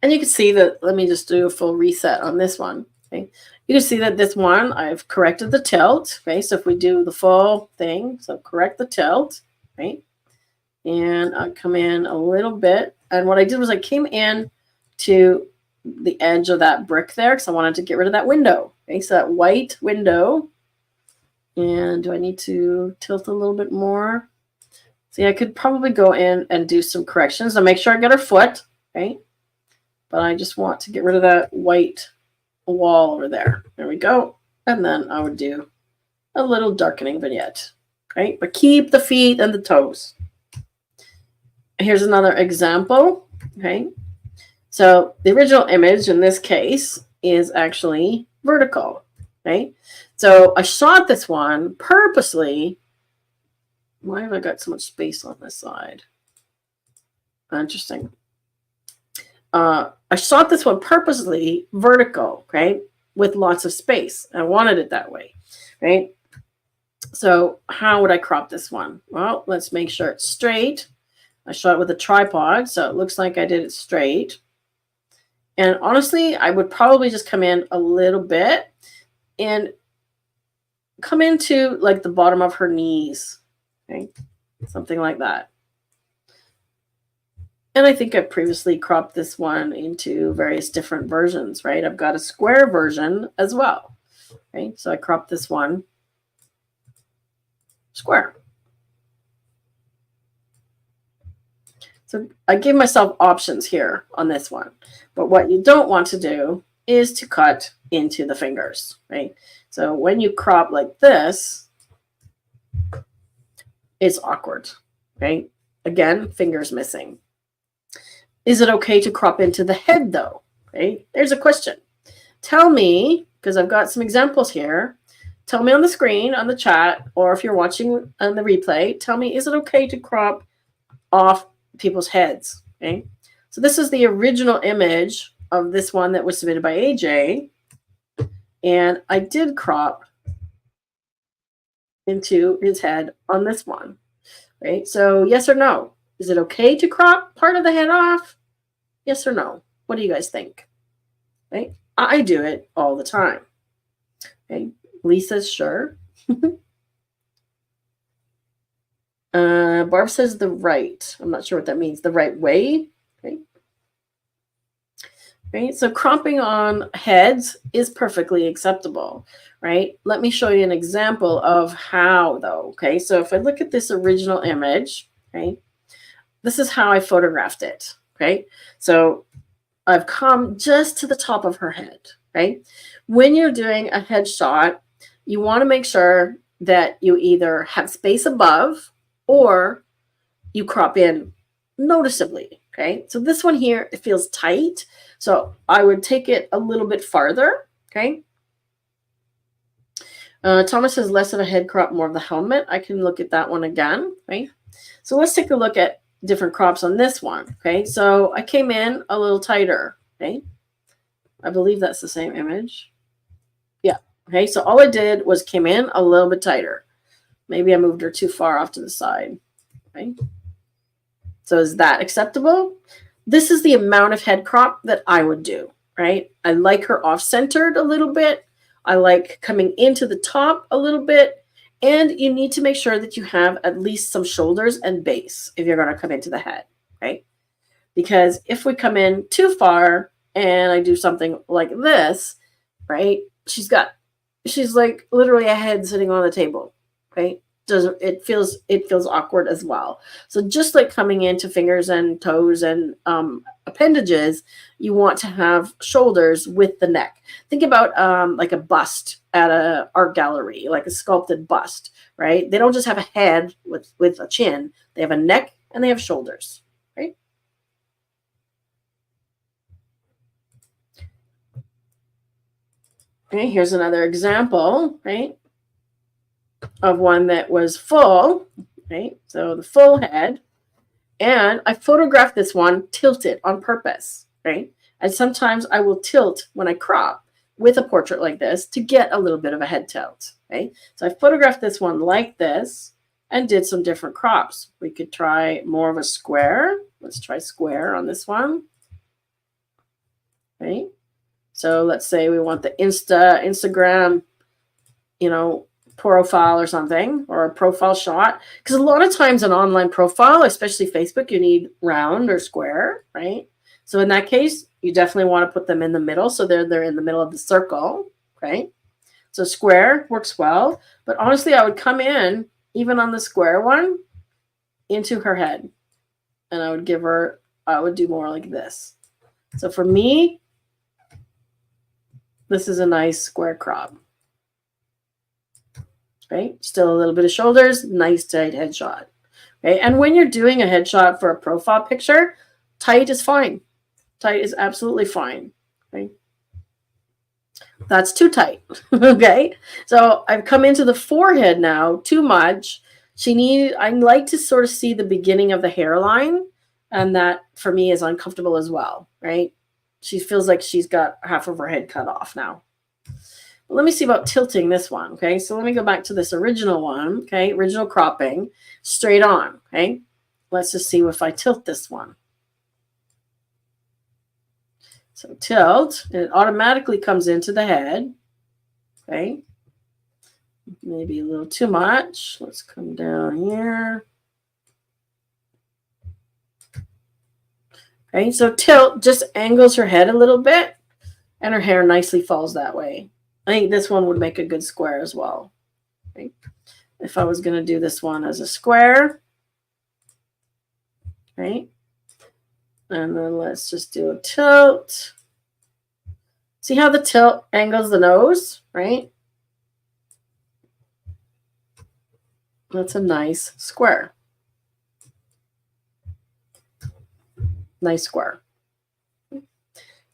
And you can see that, let me just do a full reset on this one. Okay. You can see that this one, I've corrected the tilt. Okay. So if we do the full thing, so correct the tilt, right? And I'll come in a little bit. And what I did was I came in to the edge of that brick there because I wanted to get rid of that window. Okay, so that white window. And do I need to tilt a little bit more? See, I could probably go in and do some corrections. I'll make sure I get her foot, okay? But I just want to get rid of that white wall over there. There we go. And then I would do a little darkening vignette, right? But keep the feet and the toes. Here's another example, okay? So the original image in this case is actually vertical, right? So I shot this one purposely. Why have I got so much space on this side? Interesting. I shot this one purposely vertical, okay, with lots of space. I wanted it that way, right? So how would I crop this one? Well, let's make sure it's straight. I shot it with a tripod, so it looks like I did it straight. And honestly, I would probably just come in a little bit and come into like the bottom of her knees, okay? Something like that. And I think I previously cropped this one into various different versions, right? I've got a square version as well, right? So I cropped this one square. So I give myself options here on this one. But what you don't want to do is to cut into the fingers, right? So when you crop like this, it's awkward, right? Again, fingers missing. Is it okay to crop into the head though? Right? There's a question. Tell me, because I've got some examples here. Tell me on the screen, on the chat, or if you're watching on the replay, tell me, is it okay to crop off people's heads? Okay. So this is the original image of this one that was submitted by AJ. And I did crop into his head on this one, right? So yes or no? Is it okay to crop part of the head off? Yes or no? What do you guys think? Right? I do it all the time. Okay. Lisa's sure. Barb says the right. I'm not sure what that means. The right way. Okay. Right. So cropping on heads is perfectly acceptable. Right. Let me show you an example of how though. Okay. So if I look at this original image, right, this is how I photographed it. Okay. So I've come just to the top of her head. Right. When you're doing a headshot, you want to make sure that you either have space above or you crop in noticeably. Okay. So this one here, it feels tight. So I would take it a little bit farther. Okay. Thomas says less of a head crop, more of the helmet. I can look at that one again. Right. So let's take a look at different crops on this one. Okay. So I came in a little tighter. Okay. I believe that's the same image. Yeah. Okay. So all I did was came in a little bit tighter. Maybe I moved her too far off to the side. Okay. So is that acceptable? This is the amount of head crop that I would do, right? I like her off-centered a little bit. I like coming into the top a little bit. And you need to make sure that you have at least some shoulders and base if you're going to come into the head, right? Because if we come in too far and I do something like this, right? She's like literally a head sitting on the table, right? It feels awkward as well. So just like coming into fingers and toes and appendages, you want to have shoulders with the neck. Think about like a bust at an art gallery, like a sculpted bust, right? They don't just have a head with a chin. They have a neck and they have shoulders, right? Okay, here's another example, right, of one that was full, right? So the full head. And I photographed this one tilted on purpose, right? And sometimes I will tilt when I crop with a portrait like this to get a little bit of a head tilt, okay? So I photographed this one like this and did some different crops. We could try more of a square. Let's try square on this one, okay? So let's say we want the Instagram, profile or something, or a profile shot, because a lot of times an online profile, especially Facebook, you need round or square, right? So in that case, you definitely want to put them in the middle. So they're in the middle of the circle, okay? So square works well. But honestly, I would come in, even on the square one, into her head. And I would do more like this. So for me, this is a nice square crop. Right? Still a little bit of shoulders, nice tight headshot. Okay? And when you're doing a headshot for a profile picture, tight is fine. Tight is absolutely fine. Okay? That's too tight. Okay? So I've come into the forehead now too much. I like to sort of see the beginning of the hairline, and that for me is uncomfortable as well, right? She feels like she's got half of her head cut off now. Let me see about tilting this one, okay? So let me go back to this original one, okay? Original cropping, straight on, okay? Let's just see if I tilt this one. So tilt, and it automatically comes into the head, okay? Maybe a little too much. Let's come down here. Okay, so tilt just angles her head a little bit, and her hair nicely falls that way. I think this one would make a good square as well. Okay. If I was going to do this one as a square, right? And then let's just do a tilt. See how the tilt angles the nose, right? That's a nice square. Nice square.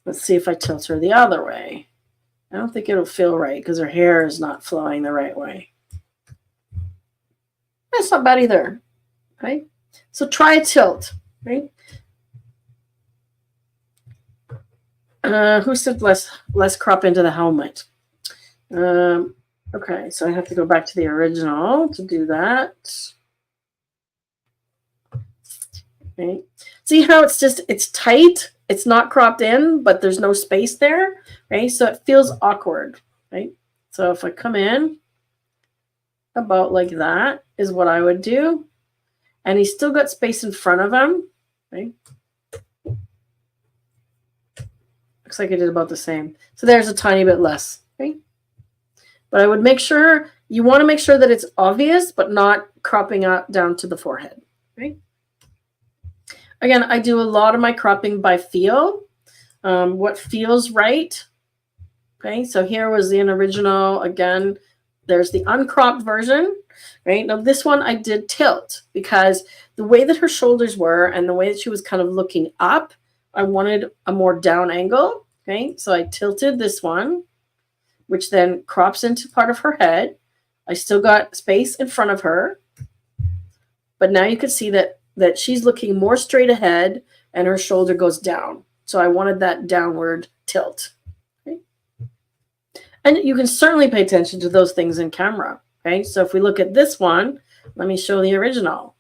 Let's see if I tilt her the other way. I don't think it'll feel right because her hair is not flowing the right way. That's not bad either. Okay, so try a tilt. Right? Who said less crop into the helmet? Okay, so I have to go back to the original to do that. Okay, see how it's tight. It's not cropped in, but there's no space there, right? So it feels awkward, right? So if I come in about like that is what I would do. And he's still got space in front of him, right? Looks like I did about the same. So there's a tiny bit less, right? But I would make sure, you want to make sure that it's obvious, but not cropping up down to the forehead, right? Again, I do a lot of my cropping by feel, what feels right. Okay, so here was the original. Again, there's the uncropped version, right? Now this one I did tilt because the way that her shoulders were and the way that she was kind of looking up, I wanted a more down angle, okay? So I tilted this one, which then crops into part of her head. I still got space in front of her, but now you can see that she's looking more straight ahead and her shoulder goes down. So I wanted that downward tilt. Okay? And you can certainly pay attention to those things in camera. Okay, so if we look at this one, let me show the original.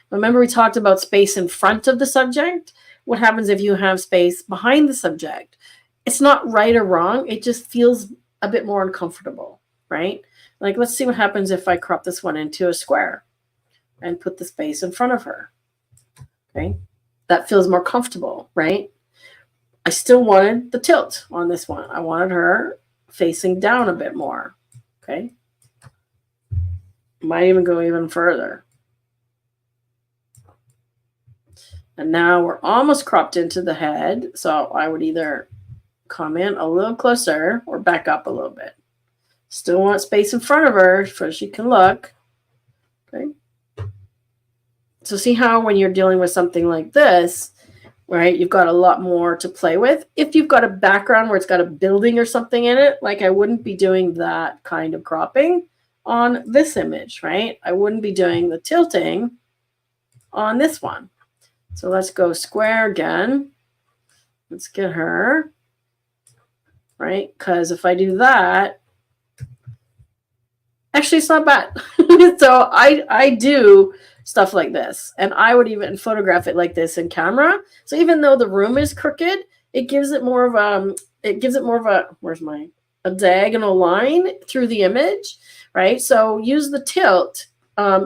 Remember we talked about space in front of the subject? What happens if you have space behind the subject? It's not right or wrong. It just feels a bit more uncomfortable, right? Like, let's see what happens if I crop this one into a square and put the space in front of her. Okay, that feels more comfortable, right? I still wanted the tilt on this one. I wanted her facing down a bit more, okay? Might even go even further. And now we're almost cropped into the head, so I would either come in a little closer or back up a little bit. Still want space in front of her so she can look, okay? So see how when you're dealing with something like this, right, you've got a lot more to play with. If you've got a background where it's got a building or something in it, like I wouldn't be doing that kind of cropping on this image, right? I wouldn't be doing the tilting on this one. So let's go square again. Let's get her, right? Because if I do that, actually it's not bad. So I do stuff like this, and I would even photograph it like this in camera. So even though the room is crooked, it gives it more of a diagonal line through the image, right? So use the tilt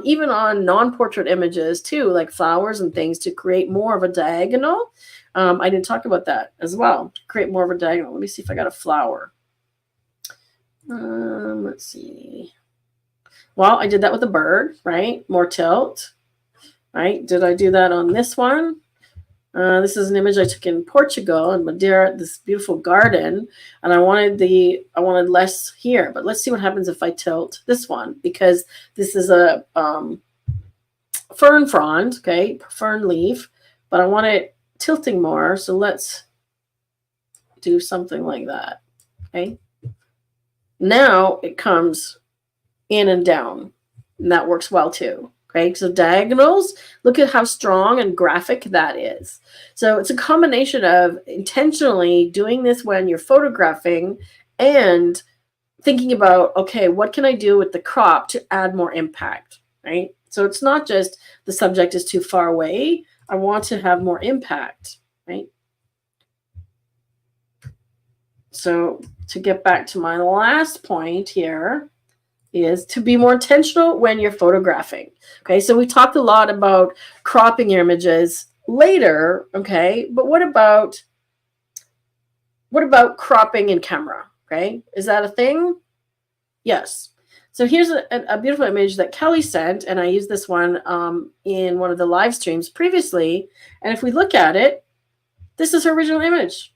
even on non-portrait images too, like flowers and things, to create more of a diagonal I didn't talk about that as well. Create more of a diagonal. Let me see if I got a flower. Let's see. Well, I did that with a bird, right? More tilt, right? Did I do that on this one? This is an image I took in Portugal in Madeira, this beautiful garden, and I wanted less here. But let's see what happens if I tilt this one, because this is a fern frond, okay, fern leaf, but I want it tilting more. So let's do something like that, okay. Now it comes in and down, and that works well too. Okay, so diagonals, look at how strong and graphic that is. So it's a combination of intentionally doing this when you're photographing and thinking about, okay, what can I do with the crop to add more impact, right? So it's not just the subject is too far away. I want to have more impact, right? So to get back to my last point here, is to be more intentional when you're photographing. Okay, so we talked a lot about cropping your images later, okay, but what about cropping in camera? Okay, is that a thing? Yes. So here's a beautiful image that Kelly sent, and I used this one in one of the live streams previously. And if we look at it, this is her original image.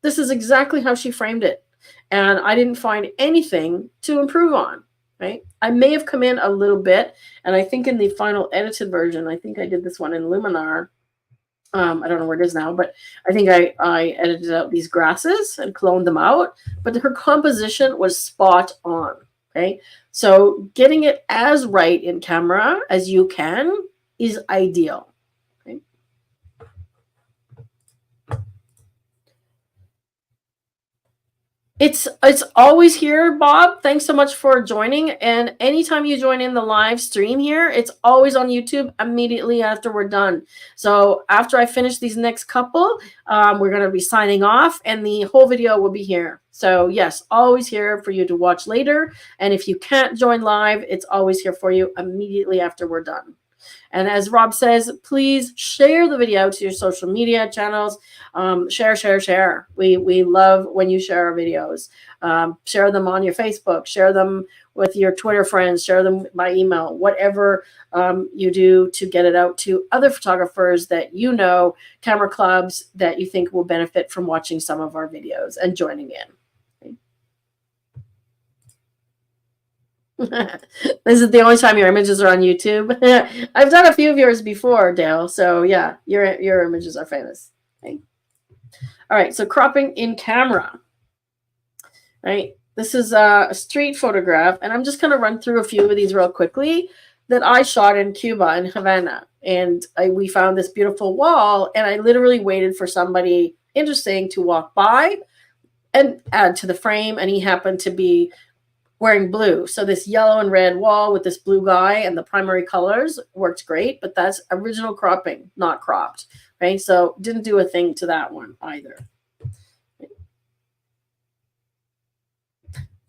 This is exactly how she framed it, and I didn't find anything to improve on. Right? I may have come in a little bit, and I think in the final edited version, I think I did this one in Luminar. I don't know where it is now, but I think I edited out these grasses and cloned them out, but her composition was spot on. Okay, so getting it as right in camera as you can is ideal. It's always here, Bob. Thanks so much for joining. And anytime you join in the live stream here, it's always on YouTube immediately after we're done. So after I finish these next couple, we're going to be signing off, and the whole video will be here. So yes, always here for you to watch later. And if you can't join live, it's always here for you immediately after we're done. And as Rob says, please share the video to your social media channels. Share. We love when you share our videos. Share them on your Facebook. Share them with your Twitter friends. Share them by email. Whatever you do to get it out to other photographers that you know, camera clubs that you think will benefit from watching some of our videos and joining in. This is the only time your images are on YouTube. I've done a few of yours before, Dale. So yeah, your images are famous. Okay. All right, so cropping in camera. Right, this is a street photograph, and I'm just going to run through a few of these real quickly that I shot in Cuba, in Havana. And we found this beautiful wall, and I literally waited for somebody interesting to walk by and add to the frame, and he happened to be wearing blue. So this yellow and red wall with this blue guy and the primary colors worked great, but that's original cropping, not cropped, right? So didn't do a thing to that one either.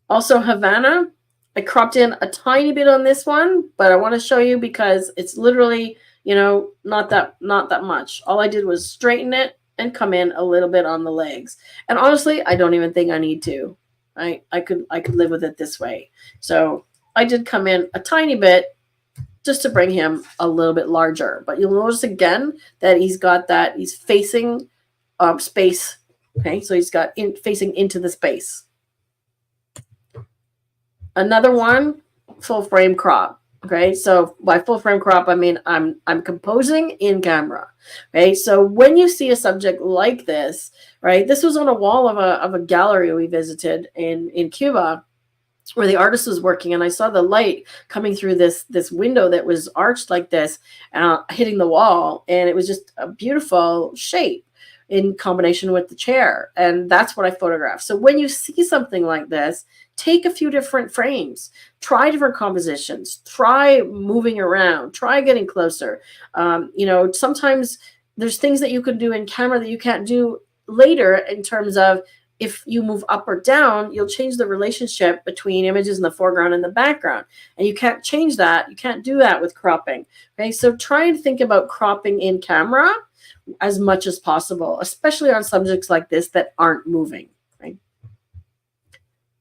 Also Havana, I cropped in a tiny bit on this one, but I want to show you because it's literally, you know, not that much. All I did was straighten it and come in a little bit on the legs. And honestly, I don't even think I need to. I could live with it this way. So I did come in a tiny bit just to bring him a little bit larger. But you'll notice again that he's facing space. Okay, so he's got facing into the space. Another one, full frame crop. Okay, so by full frame crop, I mean I'm composing in camera. Okay, so when you see a subject like this, right? This was on a wall of a gallery we visited in Cuba, where the artist was working, and I saw the light coming through this window that was arched like this, hitting the wall, and it was just a beautiful shape in combination with the chair, and that's what I photographed. So when you see something like this, take a few different frames, try different compositions, try moving around, try getting closer. You know, sometimes there's things that you can do in camera that you can't do later in terms of if you move up or down, you'll change the relationship between images in the foreground and the background. And you can't change that. You can't do that with cropping. Okay, so try and think about cropping in camera as much as possible, especially on subjects like this that aren't moving. Right?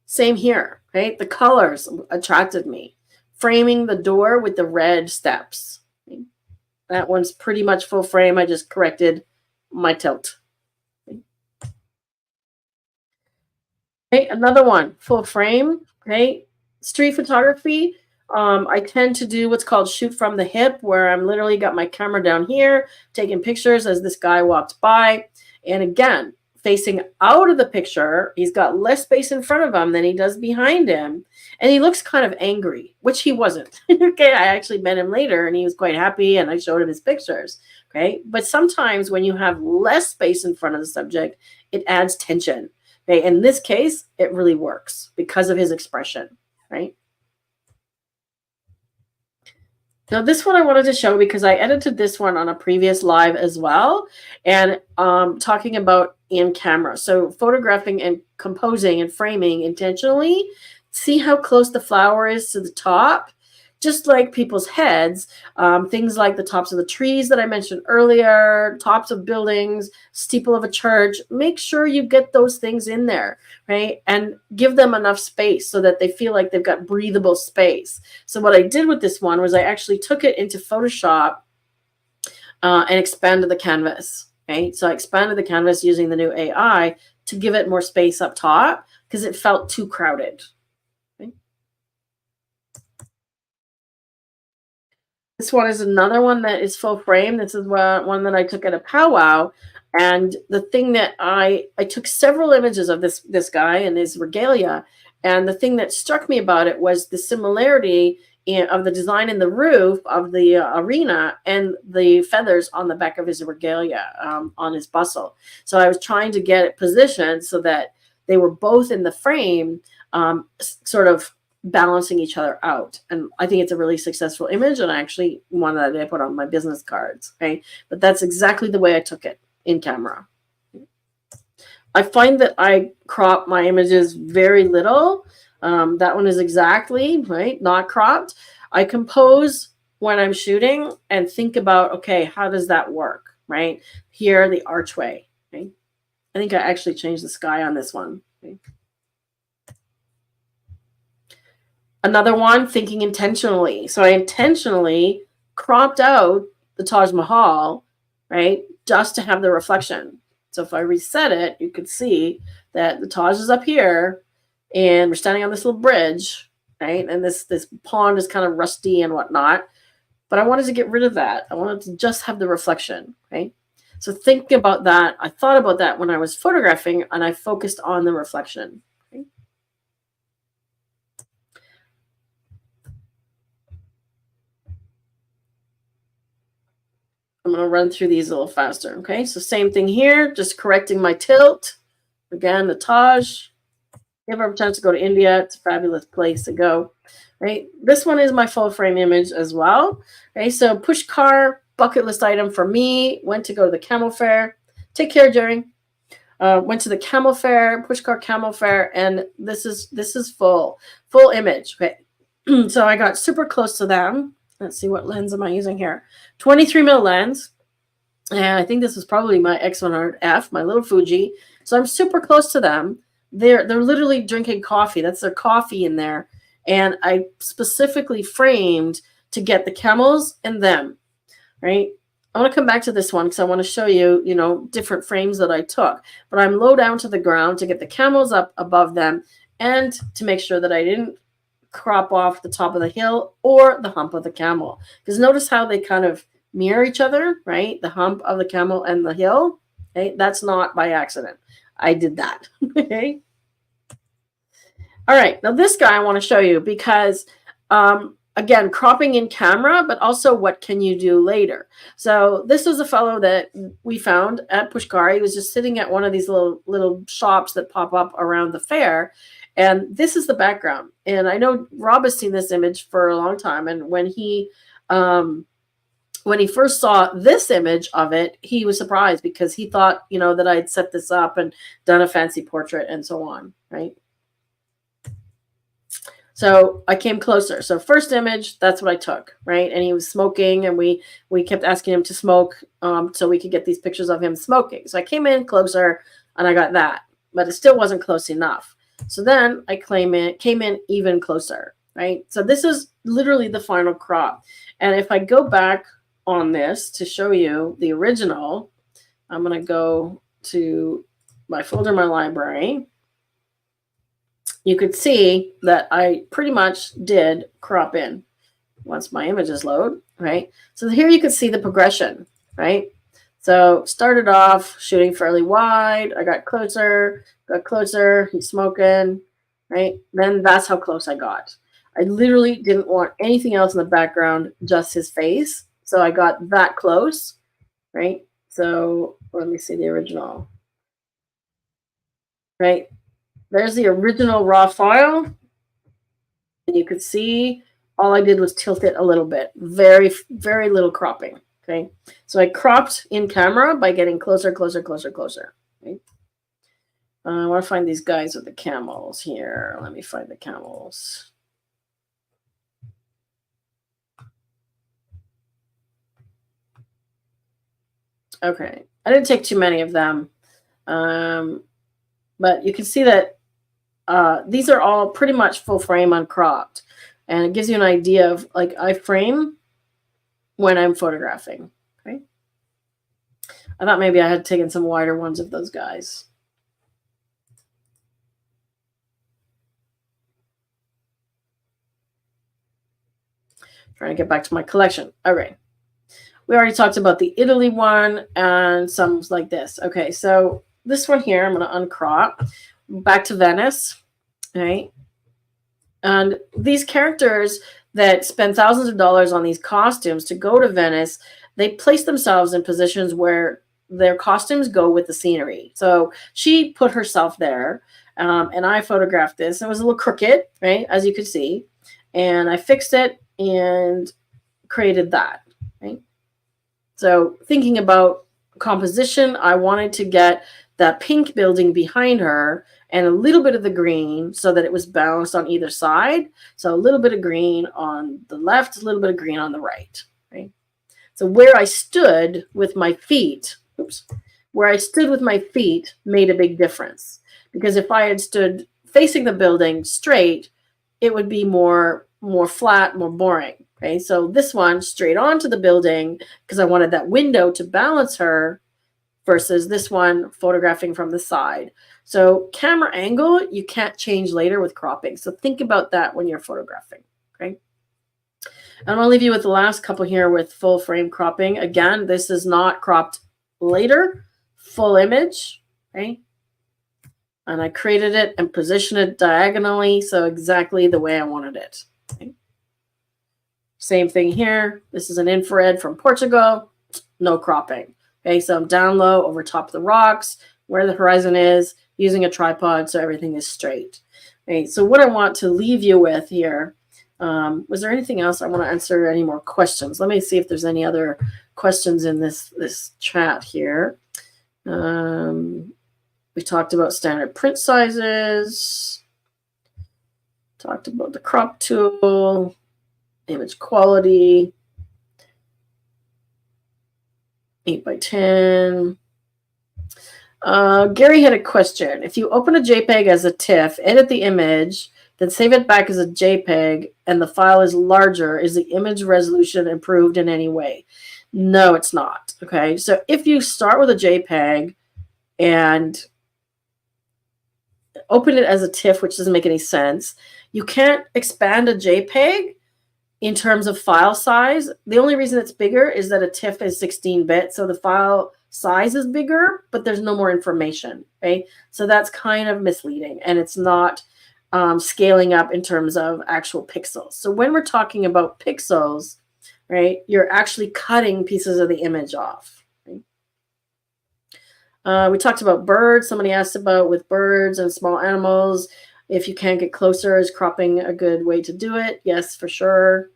Same here. Right? The colors attracted me. Framing the door with the red steps. Okay? That one's pretty much full frame. I just corrected my tilt. Okay, another one, full frame. Okay, street photography. I tend to do what's called shoot from the hip, where I'm literally got my camera down here, taking pictures as this guy walks by. And again, facing out of the picture, he's got less space in front of him than he does behind him. And he looks kind of angry, which he wasn't. Okay, I actually met him later and he was quite happy and I showed him his pictures. Okay, but sometimes when you have less space in front of the subject, it adds tension. Okay, in this case, it really works because of his expression, right? Now, this one I wanted to show because I edited this one on a previous live as well, and talking about in camera. So photographing and composing and framing intentionally. See how close the flower is to the top? Just like people's heads, things like the tops of the trees that I mentioned earlier, tops of buildings, steeple of a church. Make sure you get those things in there, right? And give them enough space so that they feel like they've got breathable space. So what I did with this one was I actually took it into Photoshop and expanded the canvas. Okay, so I expanded the canvas using the new AI to give it more space up top because it felt too crowded. This one is another one that is full frame. This is one that I took at a powwow. And the thing that I took several images of this guy and his regalia. And the thing that struck me about it was the similarity of the design in the roof of the arena and the feathers on the back of his regalia on his bustle. So I was trying to get it positioned so that they were both in the frame, sort of balancing each other out. And I think it's a really successful image, and I actually one that I put on my business cards. Okay, but that's exactly the way I took it in camera. I find that I crop my images very little. That one is exactly right, not cropped. I compose when I'm shooting and think about, okay, how does that work? Right here, the archway. Okay? I think I actually changed the sky on this one. Okay? Another one, thinking intentionally. So I intentionally cropped out the Taj Mahal, right, just to have the reflection. So if I reset it, you could see that the Taj is up here, and we're standing on this little bridge, right, and this pond is kind of rusty and whatnot. But I wanted to get rid of that. I wanted to just have the reflection, right? So thinking about that, I thought about that when I was photographing, and I focused on the reflection. I'm going to run through these a little faster. Okay, so same thing here, just correcting my tilt. Again, the Taj. Give her a chance to go to India. It's a fabulous place to go. Right, this one is my full frame image as well. Okay, so push car, bucket list item for me. Went to go to the camel fair. Take care, Jerry. Went to the camel fair, push car camel fair, and this is full image. Okay, so I got super close to them. Let's see, what lens am I using here? 23 mil lens. And I think this is probably my X100F, my little Fuji. So I'm super close to them. They're literally drinking coffee. That's their coffee in there. And I specifically framed to get the camels and them, right? I want to come back to this one because I want to show you, different frames that I took. But I'm low down to the ground to get the camels up above them and to make sure that I didn't crop off the top of the hill or the hump of the camel. Because notice how they kind of mirror each other, right? The hump of the camel and the hill. Okay, that's not by accident. I did that. Okay. All right. Now this guy I want to show you because, again, cropping in camera, but also what can you do later? So this was a fellow that we found at Pushkar. He was just sitting at one of these little shops that pop up around the fair. And this is the background. And I know Rob has seen this image for a long time. And when he when he first saw this image of it, he was surprised because he thought, you know, that I'd set this up and done a fancy portrait and so on, right? So I came closer. So first image, that's what I took, right? And he was smoking, and we kept asking him to smoke so we could get these pictures of him smoking. So I came in closer, and I got that, but it still wasn't close enough. So then I came in even closer, right? So this is literally the final crop. And if I go back on this to show you the original, I'm going to go to my folder, my library. You could see that I pretty much did crop in once my images load, right? So here you can see the progression, right? So started off shooting fairly wide. I got closer, he's smoking, right? Then that's how close I got. I literally didn't want anything else in the background, just his face. So I got that close, right? So let me see the original, right? There's the original raw file. And you could see all I did was tilt it a little bit. Very, very little cropping. Okay. So I cropped in camera by getting closer, closer, closer, closer. Okay. I want to find these guys with the camels here. Let me find the camels. Okay. I didn't take too many of them. But you can see that these are all pretty much full frame uncropped, and it gives you an idea of, like, I frame when I'm photographing. Okay. I thought maybe I had taken some wider ones of those guys. Trying to get back to my collection. Okay. We already talked about the Italy one and some like this. Okay. So this one here, I'm going to uncrop. Back to Venice. Right. And these characters that spend thousands of dollars on these costumes to go to Venice, they place themselves in positions where their costumes go with the scenery. So she put herself there, and I photographed this. It was a little crooked, right, as you could see. And I fixed it and created that, right? So thinking about composition, I wanted to get that pink building behind her and a little bit of the green so that it was balanced on either side. So a little bit of green on the left, a little bit of green on the right, right? So where I stood with my feet, where I stood with my feet made a big difference, because if I had stood facing the building straight, it would be more flat, more boring. Okay, so this one straight onto the building because I wanted that window to balance her, versus this one photographing from the side. So camera angle, you can't change later with cropping. So think about that when you're photographing, okay? I'm going to leave you with the last couple here with full frame cropping. Again, this is not cropped later, full image, okay? And I created it and positioned it diagonally, so exactly the way I wanted it. Okay? Same thing here. This is an infrared from Portugal, no cropping. Okay, so I'm down low over top of the rocks where the horizon is, using a tripod so everything is straight. Okay, so what I want to leave you with here, was there anything else? I want to answer any more questions. Let me see if there's any other questions in this chat here. We talked about standard print sizes, talked about the crop tool, image quality, 8x10. Gary had a question. If you open a JPEG as a TIFF, edit the image, then save it back as a JPEG, and the file is larger, is the image resolution improved in any way? No, it's not. Okay, so if you start with a JPEG and open it as a TIFF, which doesn't make any sense, you can't expand a JPEG in terms of file size. The only reason it's bigger is that a TIFF is 16-bit, so the file size is bigger, but there's no more information, right? So that's kind of misleading, and it's not scaling up in terms of actual pixels. So when we're talking about pixels, right, you're actually cutting pieces of the image off. Right? We talked about birds. Somebody asked about with birds and small animals, if you can't get closer, is cropping a good way to do it? Yes, for sure.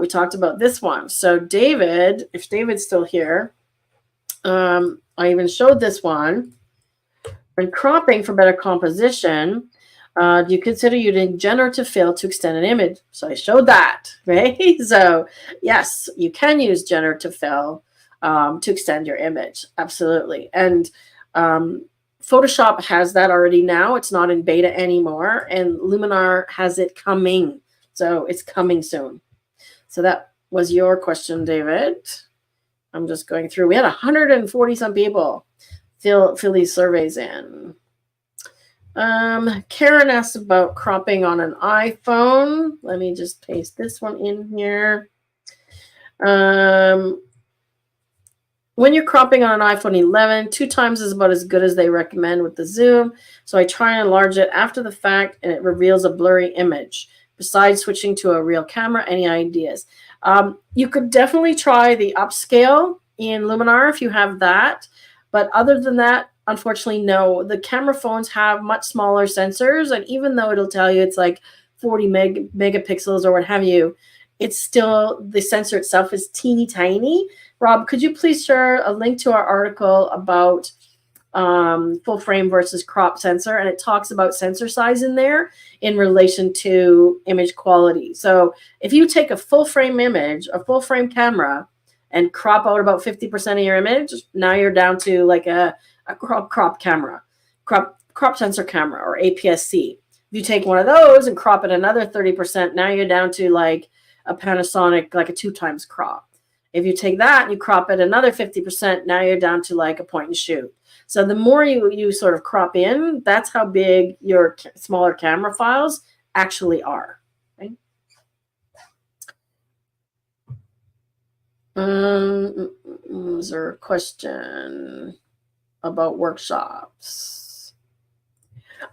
We talked about this one. So David, if David's still here, I even showed this one. When cropping for better composition, do you consider using generative fill to extend an image? So I showed that, right? So yes, you can use generative fill to extend your image. Absolutely. And Photoshop has that already now. It's not in beta anymore. And Luminar has it coming. So it's coming soon. So that was your question, David. I'm just going through. We had 140 some people fill these surveys in. Karen asked about cropping on an iPhone. Let me just paste this one in here. When you're cropping on an iPhone 11, 2 times is about as good as they recommend with the zoom. So I try and enlarge it after the fact, and it reveals a blurry image. Besides switching to a real camera, any ideas? You could definitely try the upscale in Luminar if you have that. But other than that, unfortunately, no. The camera phones have much smaller sensors. And even though it'll tell you it's like 40 megapixels or what have you, it's still, the sensor itself is teeny tiny. Rob, could you please share a link to our article about full frame versus crop sensor? And it talks about sensor size in there in relation to image quality. So if you take a full frame image, a full frame camera, and crop out about 50% of your image, now you're down to like a crop camera, crop sensor camera, or APS-C. If you take one of those and crop it another 30%, now you're down to like a Panasonic, like a 2 times crop. If you take that and you crop it another 50%, now you're down to like a point and shoot. So the more you sort of crop in, that's how big your smaller camera files actually are. Right? Is there a question about workshops?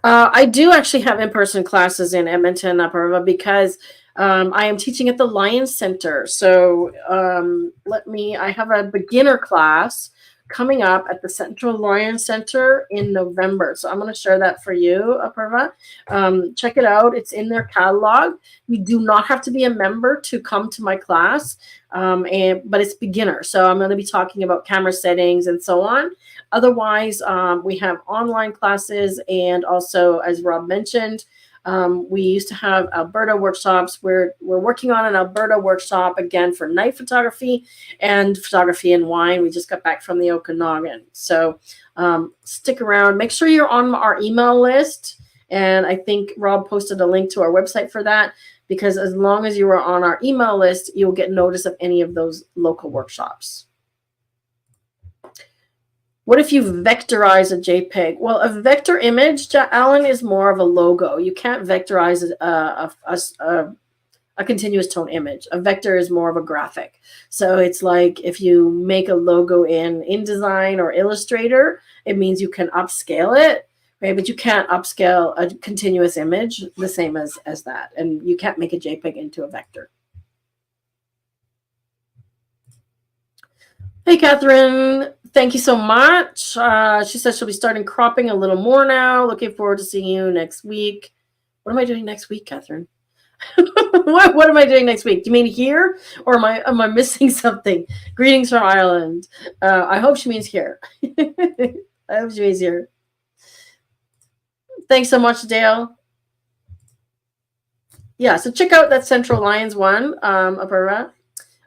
I do actually have in-person classes in Edmonton, Alberta, because I am teaching at the Lions Center. So I have a beginner class coming up at the Central Lions Center in November. So I'm going to share that for you, Apurva. Check it out. It's in their catalog. You do not have to be a member to come to my class, but it's beginner. So I'm going to be talking about camera settings and so on. Otherwise, we have online classes, and also, as Rob mentioned, we used to have Alberta workshops. We're working on an Alberta workshop again for night photography and photography and wine. We just got back from the Okanagan. So stick around. Make sure you're on our email list. And I think Rob posted a link to our website for that, because as long as you are on our email list, you'll get notice of any of those local workshops. What if you vectorize a JPEG? Well, a vector image, Alan, is more of a logo. You can't vectorize a continuous tone image. A vector is more of a graphic. So it's like if you make a logo in InDesign or Illustrator, it means you can upscale it, right? But you can't upscale a continuous image the same as that. And you can't make a JPEG into a vector. Hey, Catherine. Thank you so much. She says she'll be starting cropping a little more now. Looking forward to seeing you next week. What am I doing next week, Catherine? what am I doing next week? Do you mean here, or am I missing something? Greetings from Ireland. I hope she means here. I hope she means here. Thanks so much, Dale. Yeah, so check out that Central Lions one, Apurva.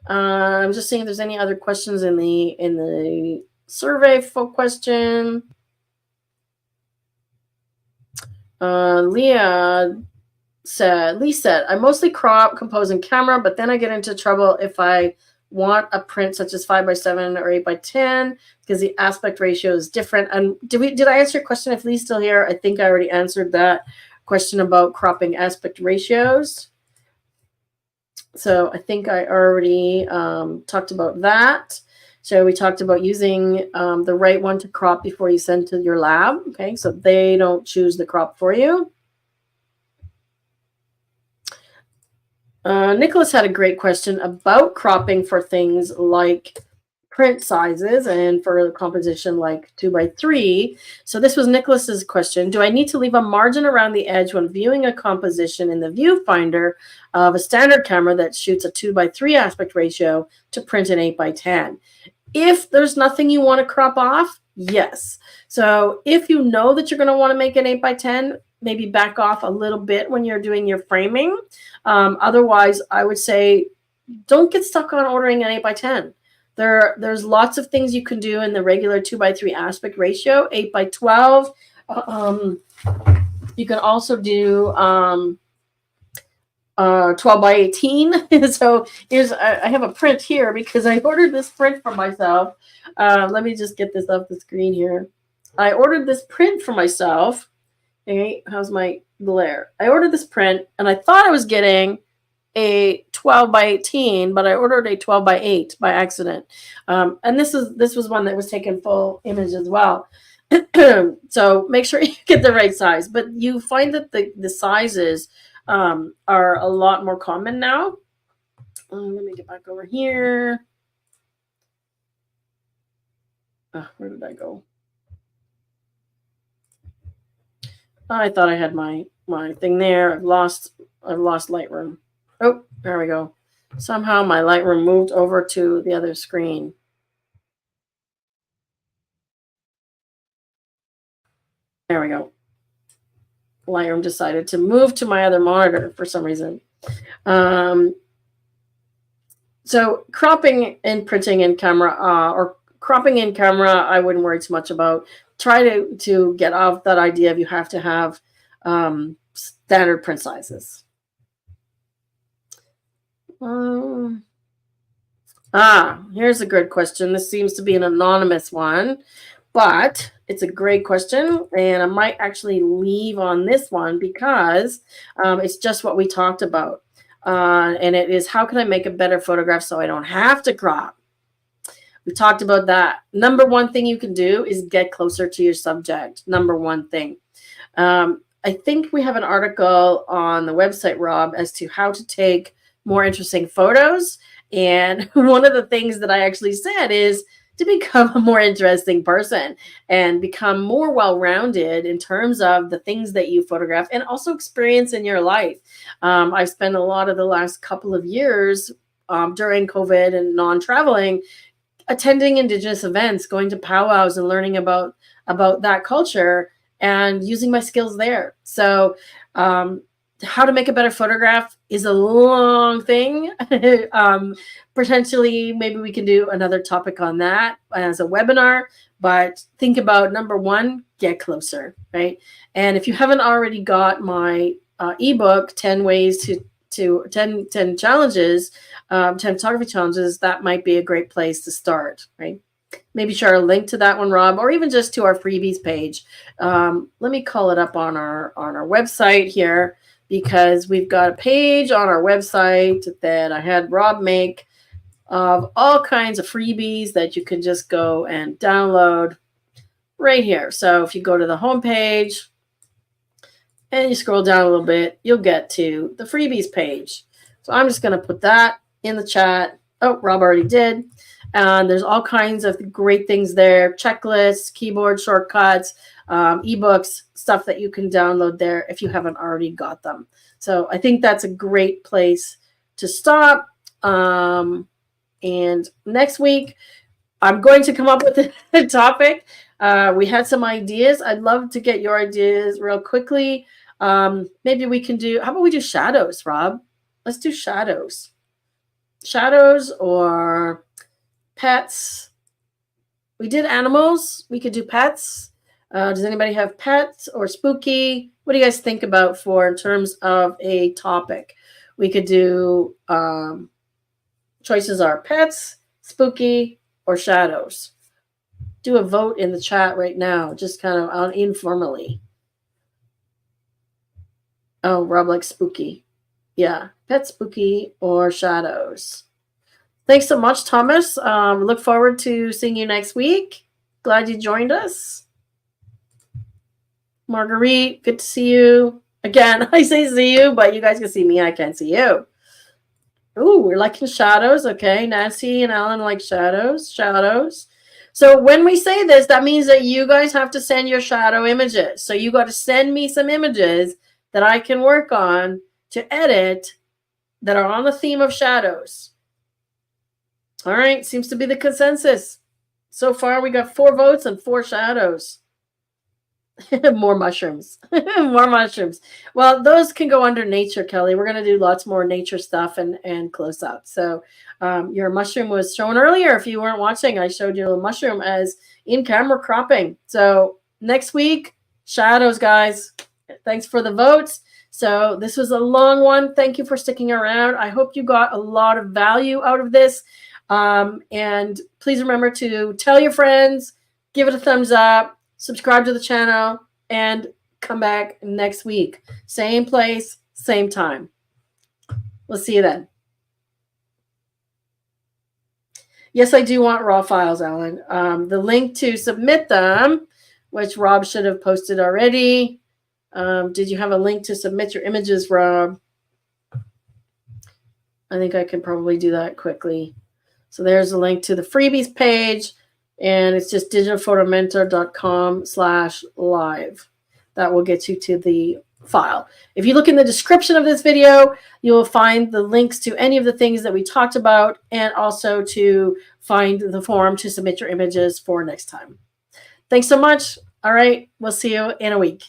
I'm just seeing if there's any other questions in the survey for question. Lee said, I mostly crop, compose, and camera, but then I get into trouble if I want a print such as 5:7 or 8:10 because the aspect ratio is different. And did I answer your question? If Lee's still here, I think I already answered that question about cropping aspect ratios. So I think I already talked about that. So we talked about using the right one to crop before you send to your lab. Okay, so they don't choose the crop for you. Nicholas had a great question about cropping for things like print sizes and for composition like 2x3. So this was Nicholas's question. Do I need to leave a margin around the edge when viewing a composition in the viewfinder of a standard camera that shoots a 2x3 aspect ratio to print an 8x10? If there's nothing you want to crop off, yes. So if you know that you're going to want to make an 8x10, maybe back off a little bit when you're doing your framing. Otherwise, I would say don't get stuck on ordering an 8x10. There's lots of things you can do in the regular 2x3 aspect ratio, 8x12. You can also do 12x18. So I have a print here because I ordered this print for myself. Let me just get this off the screen here. I ordered this print for myself. Okay, how's my glare? I ordered this print and I thought I was getting a 12x18, but I ordered a 12x8 by accident. And this was one that was taken full image as well. So make sure you get the right size. But you find that the sizes are a lot more common now. Let me get back over here. Where did I go? I thought I had my thing there. I've lost Lightroom. Oh, there we go. Somehow my Lightroom moved over to the other screen. There we go. Lightroom decided to move to my other monitor for some reason. So cropping and printing in camera or cropping in camera, I wouldn't worry too much about. Try to get off that idea of you have to have standard print sizes. Here's a good question. This seems to be an anonymous one, but it's a great question, and I might actually leave on this one because it's just what we talked about. And it is, how can I make a better photograph so I don't have to crop? We talked about that. Number one thing you can do is get closer to your subject. Number one thing. I think we have an article on the website, Rob, as to how to take more interesting photos. And one of the things that I actually said is to become a more interesting person and become more well-rounded in terms of the things that you photograph and also experience in your life. I've spent a lot of the last couple of years during COVID and non-traveling attending Indigenous events, going to powwows and learning about that culture and using my skills there. So how to make a better photograph is a long thing. Potentially, maybe we can do another topic on that as a webinar, but think about number one, get closer, right? And if you haven't already got my ebook, 10 ways to 10 challenges, 10 photography challenges, that might be a great place to start, right? Maybe share a link to that one, Rob, or even just to our freebies page. Let me call it up on our website here, because we've got a page on our website that I had Rob make of all kinds of freebies that you can just go and download right here. So if you go to the home page and you scroll down a little bit, you'll get to the freebies page. So I'm just going to put that in the chat. Oh, Rob already did. And there's all kinds of great things there. Checklists, keyboard shortcuts, ebooks, stuff that you can download there if you haven't already got them. So I think that's a great place to stop. And next week, I'm going to come up with a topic. We had some ideas. I'd love to get your ideas real quickly. Maybe we can do, how about we do shadows, Rob? Let's do shadows. Shadows or pets. We did animals. We could do pets. Does anybody have pets or spooky? What do you guys think about for in terms of a topic? We could do choices are pets, spooky, or shadows. Do a vote in the chat right now, just kind of informally. Oh, Rob likes spooky. Yeah, pet, spooky, or shadows. Thanks so much, Thomas. Look forward to seeing you next week. Glad you joined us. Marguerite, good to see you. Again, I say see you, but you guys can see me. I can't see you. Ooh, we're liking shadows. Okay. Nancy and Alan like shadows. Shadows. So when we say this, that means that you guys have to send your shadow images. So you got to send me some images that I can work on to edit that are on the theme of shadows. All right. Seems to be the consensus. So far, we got 4 votes and 4 shadows. More mushrooms. More mushrooms. Well, those can go under nature, Kelly. We're going to do lots more nature stuff and close up. So your mushroom was shown earlier. If you weren't watching, I showed you a mushroom as in-camera cropping. So next week, shadows, guys. Thanks for the votes. So this was a long one. Thank you for sticking around. I hope you got a lot of value out of this. And please remember to tell your friends, give it a thumbs up, subscribe to the channel, and come back next week. Same place, same time. We'll see you then. Yes, I do want raw files, Alan. The link to submit them, which Rob should have posted already. Did you have a link to submit your images, Rob? I think I can probably do that quickly. So there's a link to the freebies page, and it's just digitalphotomentor.com/live. That will get you to the file. If you look in the description of this video, you will find the links to any of the things that we talked about, and also to find the form to submit your images for next time. Thanks so much. All right, we'll see you in a week.